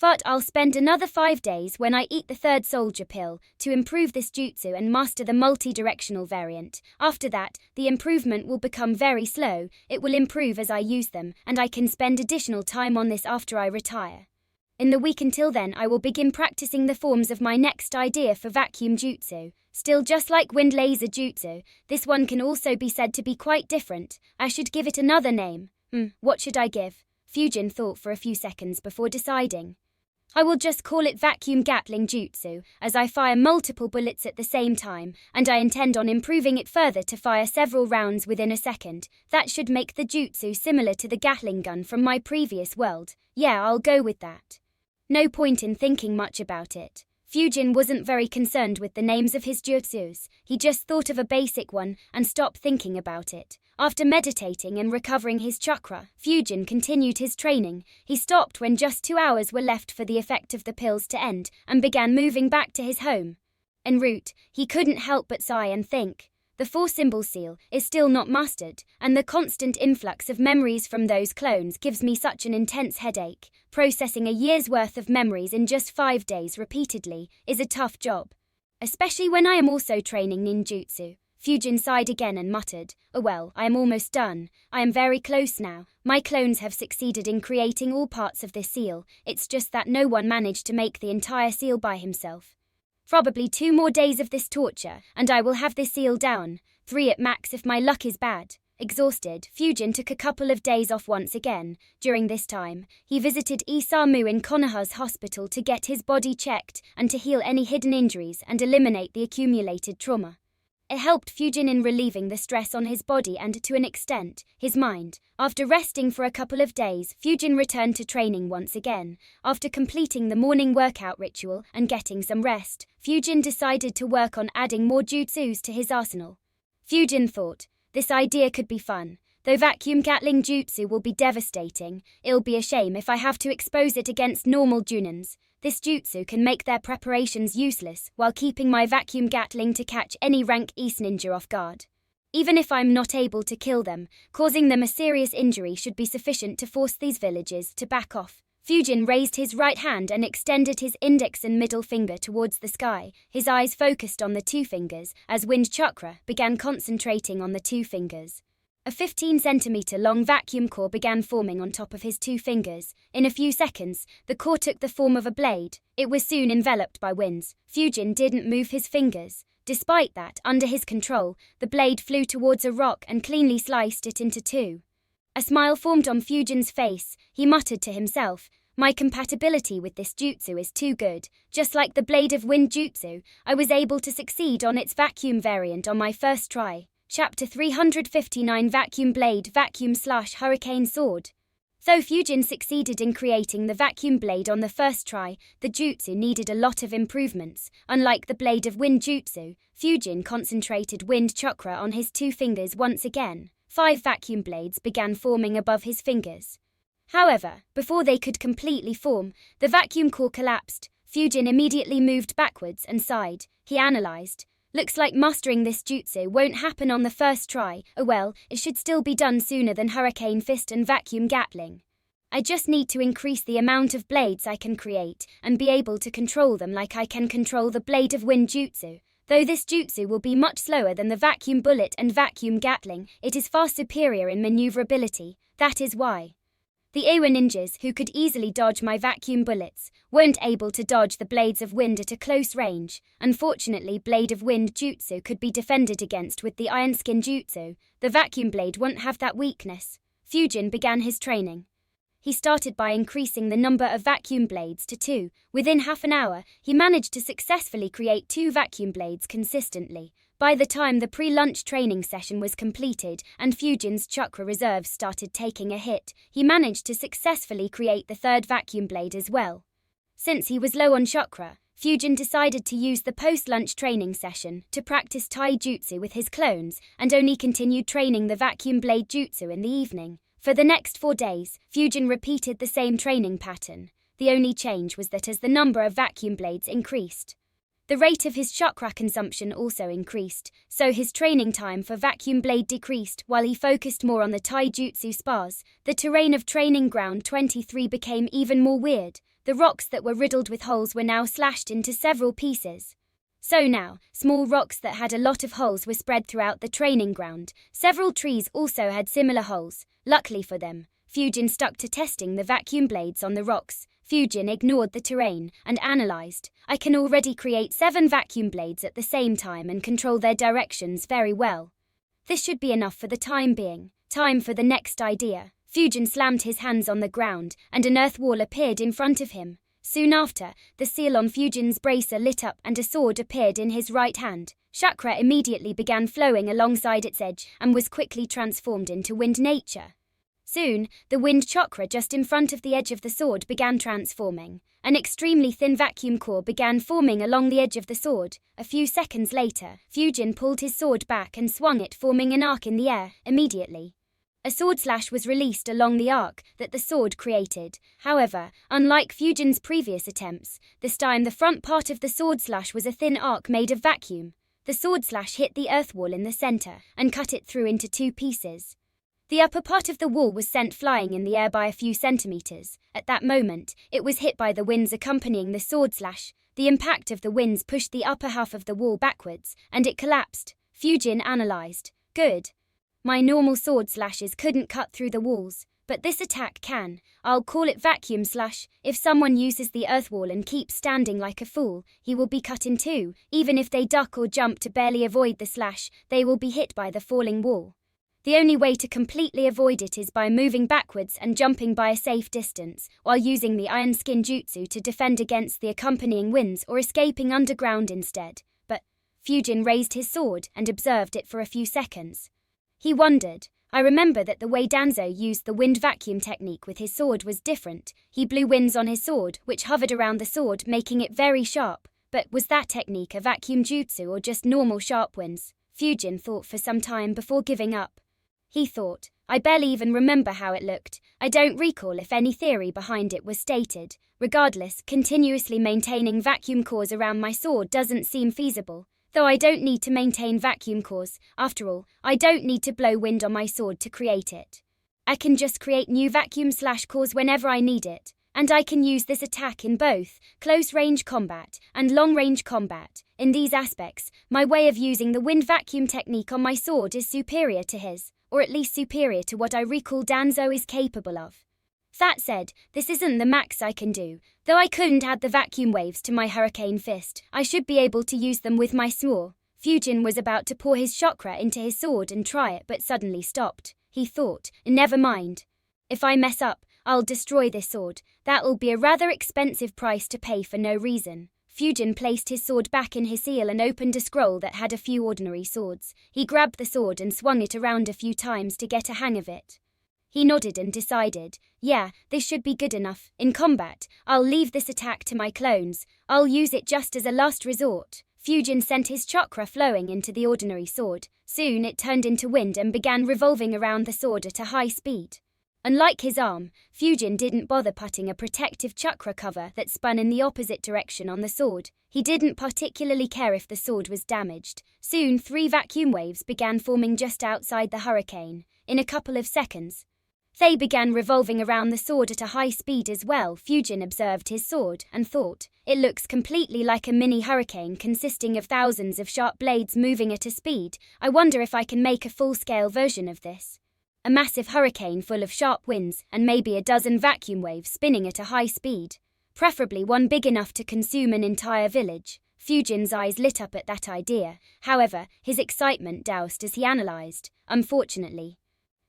But I'll spend another 5 days when I eat the third soldier pill to improve this jutsu and master the multi-directional variant. After that, the improvement will become very slow. It will improve as I use them, and I can spend additional time on this after I retire. In the week until then, I will begin practicing the forms of my next idea for vacuum jutsu. Still, just like Wind Laser Jutsu, this one can also be said to be quite different. I should give it another name. What should I give? Fujin thought for a few seconds before deciding. I will just call it Vacuum Gatling Jutsu, as I fire multiple bullets at the same time, and I intend on improving it further to fire several rounds within a second. That should make the jutsu similar to the Gatling gun from my previous world. Yeah, I'll go with that. No point in thinking much about it. Fujin wasn't very concerned with the names of his jutsus. He just thought of a basic one and stopped thinking about it. After meditating and recovering his chakra, Fujin continued his training. He stopped when just 2 hours were left for the effect of the pills to end and began moving back to his home. En route, he couldn't help but sigh and think. The 4-symbol seal is still not mastered, and the constant influx of memories from those clones gives me such an intense headache. Processing a year's worth of memories in just 5 days repeatedly is a tough job. Especially when I am also training ninjutsu. Fujin sighed again and muttered, "Oh well, I am almost done. I am very close now. My clones have succeeded in creating all parts of this seal. It's just that no one managed to make the entire seal by himself. Probably 2 more days of this torture, and I will have this seal down. 3 at max if my luck is bad." Exhausted, Fujin took a couple of days off once again. During this time, he visited Isamu in Konoha's hospital to get his body checked and to heal any hidden injuries and eliminate the accumulated trauma. It helped Fujin in relieving the stress on his body and, to an extent, his mind. After resting for a couple of days, Fujin returned to training once again. After completing the morning workout ritual and getting some rest, Fujin decided to work on adding more jutsus to his arsenal. Fujin thought, this idea could be fun. Though Vacuum Gatling Jutsu will be devastating, it'll be a shame if I have to expose it against normal Junins. This jutsu can make their preparations useless while keeping my Vacuum Gatling to catch any rank East ninja off guard. Even if I'm not able to kill them, causing them a serious injury should be sufficient to force these villages to back off. Fujin raised his right hand and extended his index and middle finger towards the sky. His eyes focused on the 2 fingers as wind chakra began concentrating on the 2 fingers. A 15-centimeter long vacuum core began forming on top of his 2 fingers. In a few seconds, the core took the form of a blade. It was soon enveloped by winds. Fujin didn't move his fingers. Despite that, under his control, the blade flew towards a rock and cleanly sliced it into 2. A smile formed on Fujin's face. He muttered to himself, "My compatibility with this jutsu is too good. Just like the Blade of Wind jutsu, I was able to succeed on its vacuum variant on my first try." Chapter 359 Vacuum Blade Vacuum/Hurricane Sword. Though Fujin succeeded in creating the vacuum blade on the first try, the jutsu needed a lot of improvements. Unlike the Blade of Wind jutsu, Fujin concentrated wind chakra on his 2 fingers once again. 5 vacuum blades began forming above his fingers. However, before they could completely form, the vacuum core collapsed. Fujin immediately moved backwards and sighed. He analyzed. Looks like mastering this jutsu won't happen on the first try. Oh well, it should still be done sooner than Hurricane Fist and Vacuum Gatling. I just need to increase the amount of blades I can create and be able to control them like I can control the Blade of Wind jutsu. Though this jutsu will be much slower than the Vacuum Bullet and Vacuum Gatling, it is far superior in maneuverability. That is why the Awa ninjas, who could easily dodge my vacuum bullets, weren't able to dodge the blades of wind at a close range. Unfortunately, Blade of Wind jutsu could be defended against with the Iron Skin jutsu. The vacuum blade won't have that weakness. Fujin began his training. He started by increasing the number of vacuum blades to 2. Within half an hour, he managed to successfully create 2 vacuum blades consistently. By the time the pre-lunch training session was completed and Fujin's chakra reserves started taking a hit, he managed to successfully create the 3rd vacuum blade as well. Since he was low on chakra, Fujin decided to use the post-lunch training session to practice Tai Jutsu with his clones and only continued training the vacuum blade jutsu in the evening. For the next 4 days, Fujin repeated the same training pattern. The only change was that as the number of vacuum blades increased, the rate of his chakra consumption also increased, so his training time for vacuum blade decreased while he focused more on the taijutsu spars. The terrain of Training Ground 23 became even more weird. The rocks that were riddled with holes were now slashed into several pieces. So now, small rocks that had a lot of holes were spread throughout the training ground. Several trees also had similar holes. Luckily for them, Fujin stuck to testing the vacuum blades on the rocks. Fujin ignored the terrain and analyzed. I can already create 7 vacuum blades at the same time and control their directions very well. This should be enough for the time being. Time for the next idea. Fujin slammed his hands on the ground and an earth wall appeared in front of him. Soon after, the seal on Fujin's bracer lit up and a sword appeared in his right hand. Chakra immediately began flowing alongside its edge and was quickly transformed into wind nature. Soon, the wind chakra just in front of the edge of the sword began transforming. An extremely thin vacuum core began forming along the edge of the sword. A few seconds later, Fujin pulled his sword back and swung it, forming an arc in the air. Immediately, a sword slash was released along the arc that the sword created. However, unlike Fujin's previous attempts, this time the front part of the sword slash was a thin arc made of vacuum. The sword slash hit the earth wall in the center and cut it through into 2 pieces. The upper part of the wall was sent flying in the air by a few centimeters. At that moment, it was hit by the winds accompanying the sword slash. The impact of the winds pushed the upper half of the wall backwards, and it collapsed. Fujin analyzed. Good. My normal sword slashes couldn't cut through the walls, but this attack can. I'll call it vacuum slash. If someone uses the earth wall and keeps standing like a fool, he will be cut in 2. Even if they duck or jump to barely avoid the slash, they will be hit by the falling wall. The only way to completely avoid it is by moving backwards and jumping by a safe distance, while using the Iron Skin Jutsu to defend against the accompanying winds or escaping underground instead. But Fujin raised his sword and observed it for a few seconds. He wondered. I remember that the way Danzo used the wind vacuum technique with his sword was different. He blew winds on his sword, which hovered around the sword, making it very sharp. But was that technique a vacuum jutsu or just normal sharp winds? Fujin thought for some time before giving up. He thought, I barely even remember how it looked. I don't recall if any theory behind it was stated. Regardless, continuously maintaining vacuum cores around my sword doesn't seem feasible. Though I don't need to maintain vacuum cores. After all, I don't need to blow wind on my sword to create it. I can just create new vacuum slash cores whenever I need it. And I can use this attack in both close-range combat and long-range combat. In these aspects, my way of using the wind vacuum technique on my sword is superior to his, or at least superior to what I recall Danzo is capable of. That said, this isn't the max I can do. Though I couldn't add the vacuum waves to my hurricane fist, I should be able to use them with my sword. Fujin was about to pour his chakra into his sword and try it, but suddenly stopped. He thought, never mind. If I mess up, I'll destroy this sword. That'll be a rather expensive price to pay for no reason. Fujin placed his sword back in his seal and opened a scroll that had a few ordinary swords. He grabbed the sword and swung it around a few times to get a hang of it. He nodded and decided, yeah, this should be good enough. In combat, I'll leave this attack to my clones. I'll use it just as a last resort. Fujin sent his chakra flowing into the ordinary sword. Soon it turned into wind and began revolving around the sword at a high speed. Unlike his arm, Fujin didn't bother putting a protective chakra cover that spun in the opposite direction on the sword. He didn't particularly care if the sword was damaged. Soon 3 vacuum waves began forming just outside the hurricane. In a couple of seconds, they began revolving around the sword at a high speed as well. Fujin observed his sword and thought, it looks completely like a mini hurricane consisting of thousands of sharp blades moving at a speed. I wonder if I can make a full-scale version of this. A massive hurricane full of sharp winds and maybe a dozen vacuum waves spinning at a high speed. Preferably one big enough to consume an entire village. Fujin's eyes lit up at that idea. However, his excitement doused as he analyzed. Unfortunately,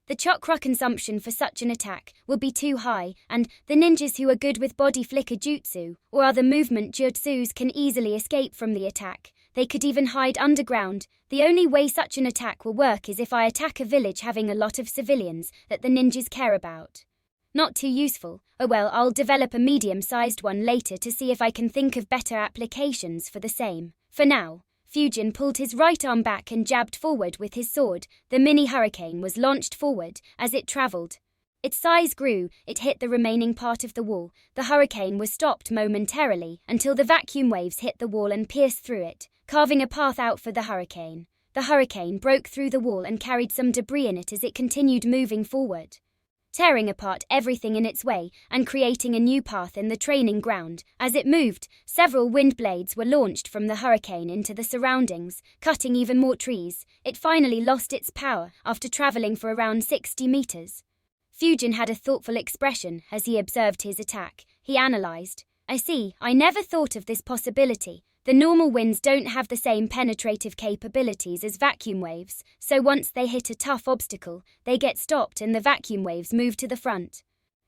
the chakra consumption for such an attack would be too high, and the ninjas who are good with body flicker jutsu or other movement jutsus can easily escape from the attack. They could even hide underground. The only way such an attack will work is if I attack a village having a lot of civilians that the ninjas care about. Not too useful. Oh well, I'll develop a medium-sized one later to see if I can think of better applications for the same. For now, Fujin pulled his right arm back and jabbed forward with his sword. The mini hurricane was launched forward. As it traveled, its size grew. It hit the remaining part of the wall. The hurricane was stopped momentarily until the vacuum waves hit the wall and pierced through it, carving a path out for the hurricane. The hurricane broke through the wall and carried some debris in it as it continued moving forward, tearing apart everything in its way and creating a new path in the training ground. As it moved, several wind blades were launched from the hurricane into the surroundings, cutting even more trees. It finally lost its power after traveling for around 60 meters. Fujin had a thoughtful expression as he observed his attack. he analyzed. I see, I never thought of this possibility. The normal winds don't have the same penetrative capabilities as vacuum waves, so once they hit a tough obstacle, they get stopped and the vacuum waves move to the front.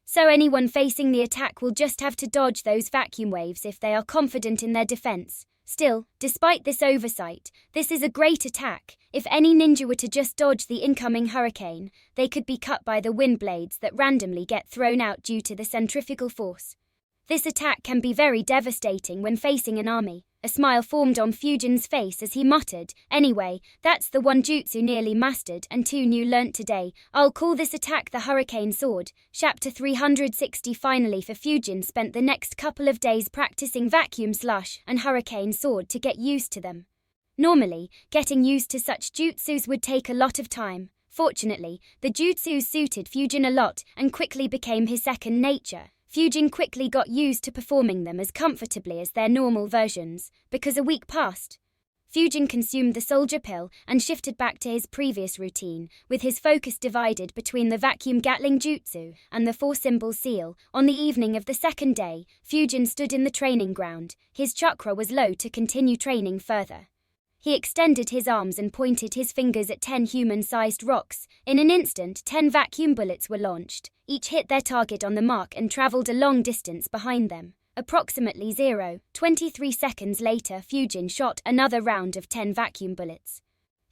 So anyone facing the attack will just have to dodge those vacuum waves if they are confident in their defense. Still, despite this oversight, this is a great attack. If any ninja were to just dodge the incoming hurricane, they could be cut by the wind blades that randomly get thrown out due to the centrifugal force. This attack can be very devastating when facing an army. A smile formed on Fujin's face as he muttered, anyway, that's the one jutsu nearly mastered and two new learnt today. I'll call this attack the Hurricane Sword. Chapter 360. Finally for Fujin spent the next couple of days practicing Vacuum Slash and Hurricane Sword to get used to them. Normally, getting used to such jutsus would take a lot of time. Fortunately, the jutsus suited Fujin a lot and quickly became his second nature. Fujin quickly got used to performing them as comfortably as their normal versions, because a week passed. Fujin consumed the soldier pill and shifted back to his previous routine, with his focus divided between the vacuum Gatling jutsu and the four-symbol seal. On the evening of the second day, Fujin stood in the training ground. His chakra was low to continue training further. He extended his arms and pointed his fingers at 10 human-sized rocks. In an instant, 10 vacuum bullets were launched. Each hit their target on the mark and traveled a long distance behind them. Approximately 0.23 seconds later, Fujin shot another round of 10 vacuum bullets.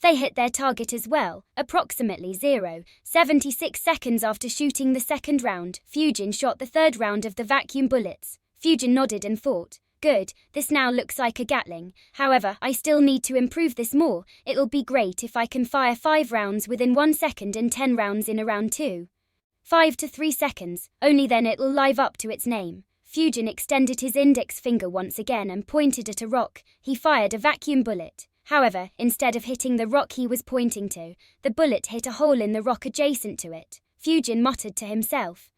They hit their target as well. Approximately 0.76 seconds after shooting the second round, Fujin shot the third round of the vacuum bullets. Fujin nodded and thought, good, this now looks like a Gatling. However, I still need to improve this more. It'll be great if I can fire 5 rounds within 1 second and 10 rounds in around 2.5 to 3 seconds. Only then it'll live up to its name. Fujin extended his index finger once again and pointed at a rock. He fired a vacuum bullet. However, instead of hitting the rock he was pointing to, the bullet hit a hole in the rock adjacent to it. Fujin muttered to himself,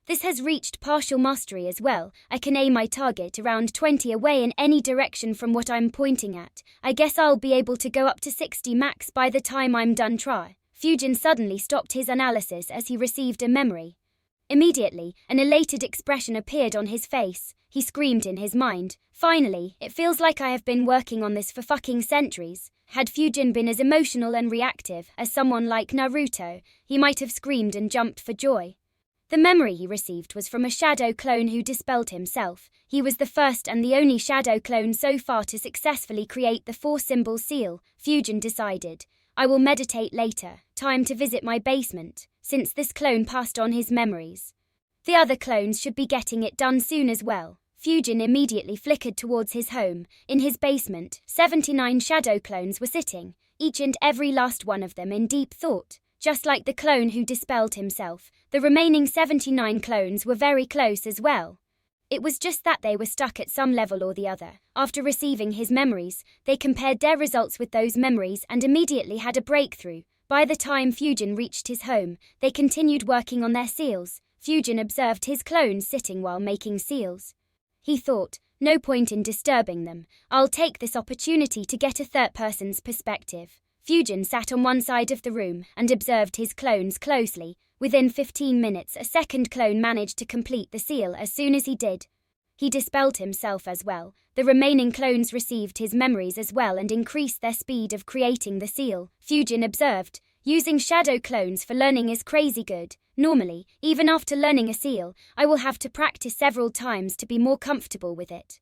this has reached partial mastery as well. I can aim my target around 20 away in any direction from what I'm pointing at. I guess I'll be able to go up to 60 max by the time I'm done try. Fujin suddenly stopped his analysis as he received a memory. Immediately, an elated expression appeared on his face. He screamed in his mind, finally, it feels like I have been working on this for fucking centuries. Had Fujin been as emotional and reactive as someone like Naruto, he might have screamed and jumped for joy. The memory he received was from a shadow clone who dispelled himself. He was the first and the only shadow clone so far to successfully create the 4-symbol seal. Fujin decided, I will meditate later. Time to visit my basement, since this clone passed on his memories. The other clones should be getting it done soon as well. Fujin immediately flickered towards his home. In his basement, 79 shadow clones were sitting, each and every last one of them in deep thought. Just like the clone who dispelled himself, the remaining 79 clones were very close as well. It was just that they were stuck at some level or the other. After receiving his memories, they compared their results with those memories and immediately had a breakthrough. By the time Fujin reached his home, they continued working on their seals. Fujin observed his clones sitting while making seals. He thought, no point in disturbing them. I'll take this opportunity to get a third person's perspective. Fujin sat on one side of the room and observed his clones closely. Within 15 minutes, a second clone managed to complete the seal as soon as he did. He dispelled himself as well. The remaining clones received his memories as well and increased their speed of creating the seal. Fujin observed, using shadow clones for learning is crazy good. Normally, even after learning a seal, I will have to practice several times to be more comfortable with it.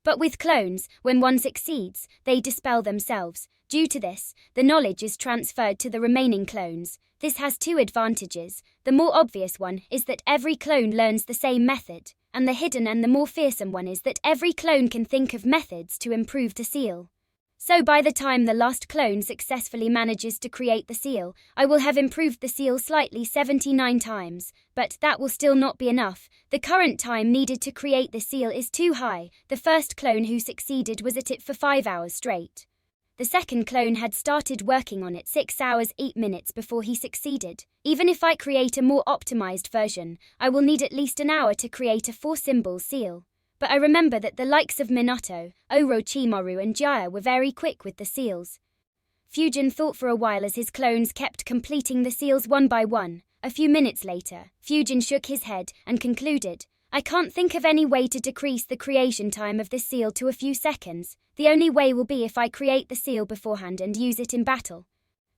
But with clones, when one succeeds, they dispel themselves. Due to this, the knowledge is transferred to the remaining clones. This has 2 advantages. The more obvious one is that every clone learns the same method, and the hidden and the more fearsome one is that every clone can think of methods to improve the seal. So by the time the last clone successfully manages to create the seal, I will have improved the seal slightly 79 times, but that will still not be enough. The current time needed to create the seal is too high. The first clone who succeeded was at it for 5 hours straight. The second clone had started working on it 6 hours 8 minutes before he succeeded. Even if I create a more optimized version, I will need at least an hour to create a 4-symbol seal. But I remember that the likes of Minato, Orochimaru and Jiraiya were very quick with the seals. Fujin thought for a while as his clones kept completing the seals one by one. A few minutes later, Fujin shook his head and concluded, I can't think of any way to decrease the creation time of this seal to a few seconds. The only way will be if I create the seal beforehand and use it in battle.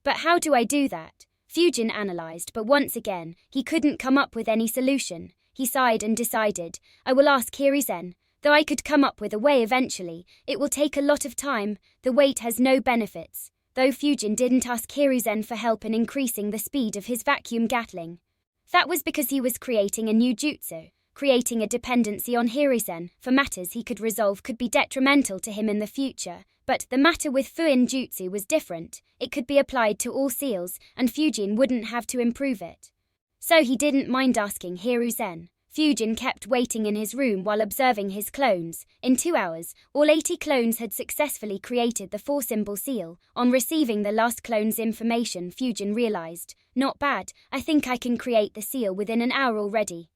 But how do I do that? Fujin analyzed, but once again, he couldn't come up with any solution. He sighed and decided, I will ask Hiruzen. Though I could come up with a way eventually, it will take a lot of time. The wait has no benefits. Though Fujin didn't ask Hiruzen for help in increasing the speed of his vacuum gatling. That was because he was creating a new jutsu. Creating a dependency on Hiruzen for matters he could resolve could be detrimental to him in the future, but the matter with Fuin Jutsu was different. It could be applied to all seals, and Fujin wouldn't have to improve it. So he didn't mind asking Hiruzen. Fujin kept waiting in his room while observing his clones. In 2 hours, all 80 clones had successfully created the 4-symbol seal. On receiving the last clone's information, Fujin realized, not bad, I think I can create the seal within an hour already.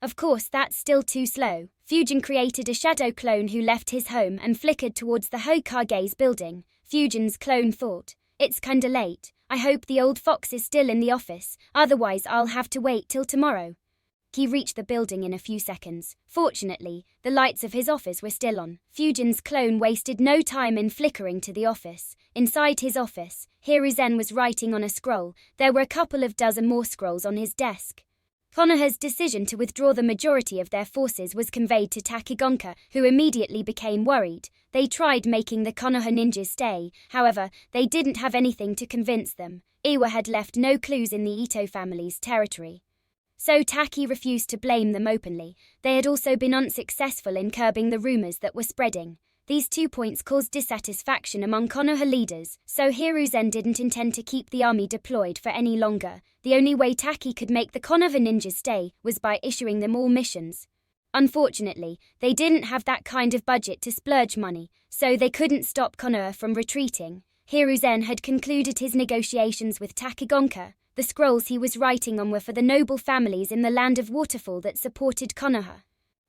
Of course, that's still too slow. Fujin created a shadow clone who left his home and flickered towards the Hokage's building. Fujin's clone thought, it's kinda late. I hope the old fox is still in the office, otherwise I'll have to wait till tomorrow. He reached the building in a few seconds. Fortunately, the lights of his office were still on. Fujin's clone wasted no time in flickering to the office. Inside his office, Hiruzen was writing on a scroll. There were a couple of dozen more scrolls on his desk. Konoha's decision to withdraw the majority of their forces was conveyed to Takigonka, who immediately became worried. They tried making the Konoha ninjas stay, however, they didn't have anything to convince them. Iwa had left no clues in the Ito family's territory. So Taki refused to blame them openly. They had also been unsuccessful in curbing the rumors that were spreading. These 2 points caused dissatisfaction among Konoha leaders, so Hiruzen didn't intend to keep the army deployed for any longer. The only way Taki could make the Konoha ninjas stay was by issuing them all missions. Unfortunately, they didn't have that kind of budget to splurge money, so they couldn't stop Konoha from retreating. Hiruzen had concluded his negotiations with Takigonka. The scrolls he was writing on were for the noble families in the land of Waterfall that supported Konoha.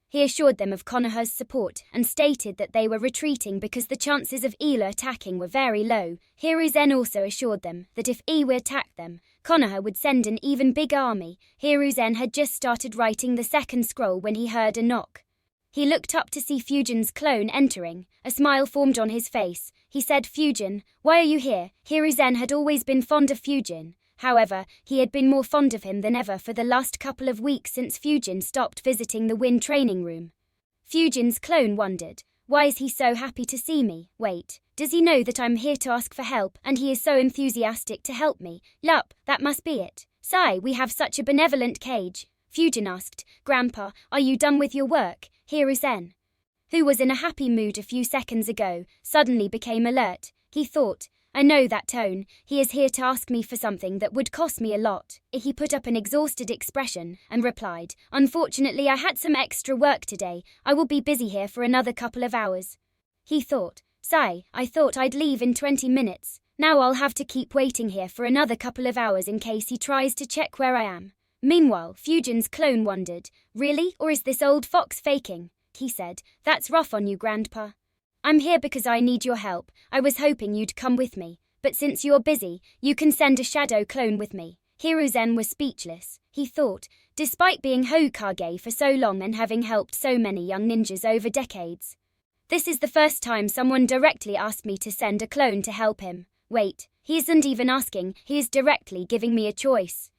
He assured them of Konoha's support and stated that they were retreating because the chances of Iwa attacking were very low. Hiruzen also assured them that if Iwa attacked them, Konoha would send an even bigger army. Hiruzen had just started writing the second scroll when he heard a knock. He looked up to see Fujin's clone entering. A smile formed on his face. He said, Fujin, why are you here? Hiruzen had always been fond of Fujin. However, he had been more fond of him than ever for the last couple of weeks since Fujin stopped visiting the Wind training room. Fujin's clone wondered, why is he so happy to see me? Wait, does he know that I'm here to ask for help and he is so enthusiastic to help me? Yup, that must be it. Sai, we have such a benevolent cage. Fujin asked, Grandpa, are you done with your work? Hiruzen, who was in a happy mood a few seconds ago, suddenly became alert. He thought, I know that tone. He is here to ask me for something that would cost me a lot. He put up an exhausted expression and replied, Unfortunately, I had some extra work today. I will be busy here for another couple of hours. He thought, Sai, I thought I'd leave in 20 minutes. Now I'll have to keep waiting here for another couple of hours in case he tries to check where I am. Meanwhile, Fujin's clone wondered, Really, or is this old fox faking? He said, That's rough on you, Grandpa. I'm here because I need your help. I was hoping you'd come with me, but since you're busy, you can send a shadow clone with me. Hiruzen was speechless. He thought, despite being Hokage for so long and having helped so many young ninjas over decades, this is the first time someone directly asked me to send a clone to help him. Wait, he isn't even asking, he is directly giving me a choice.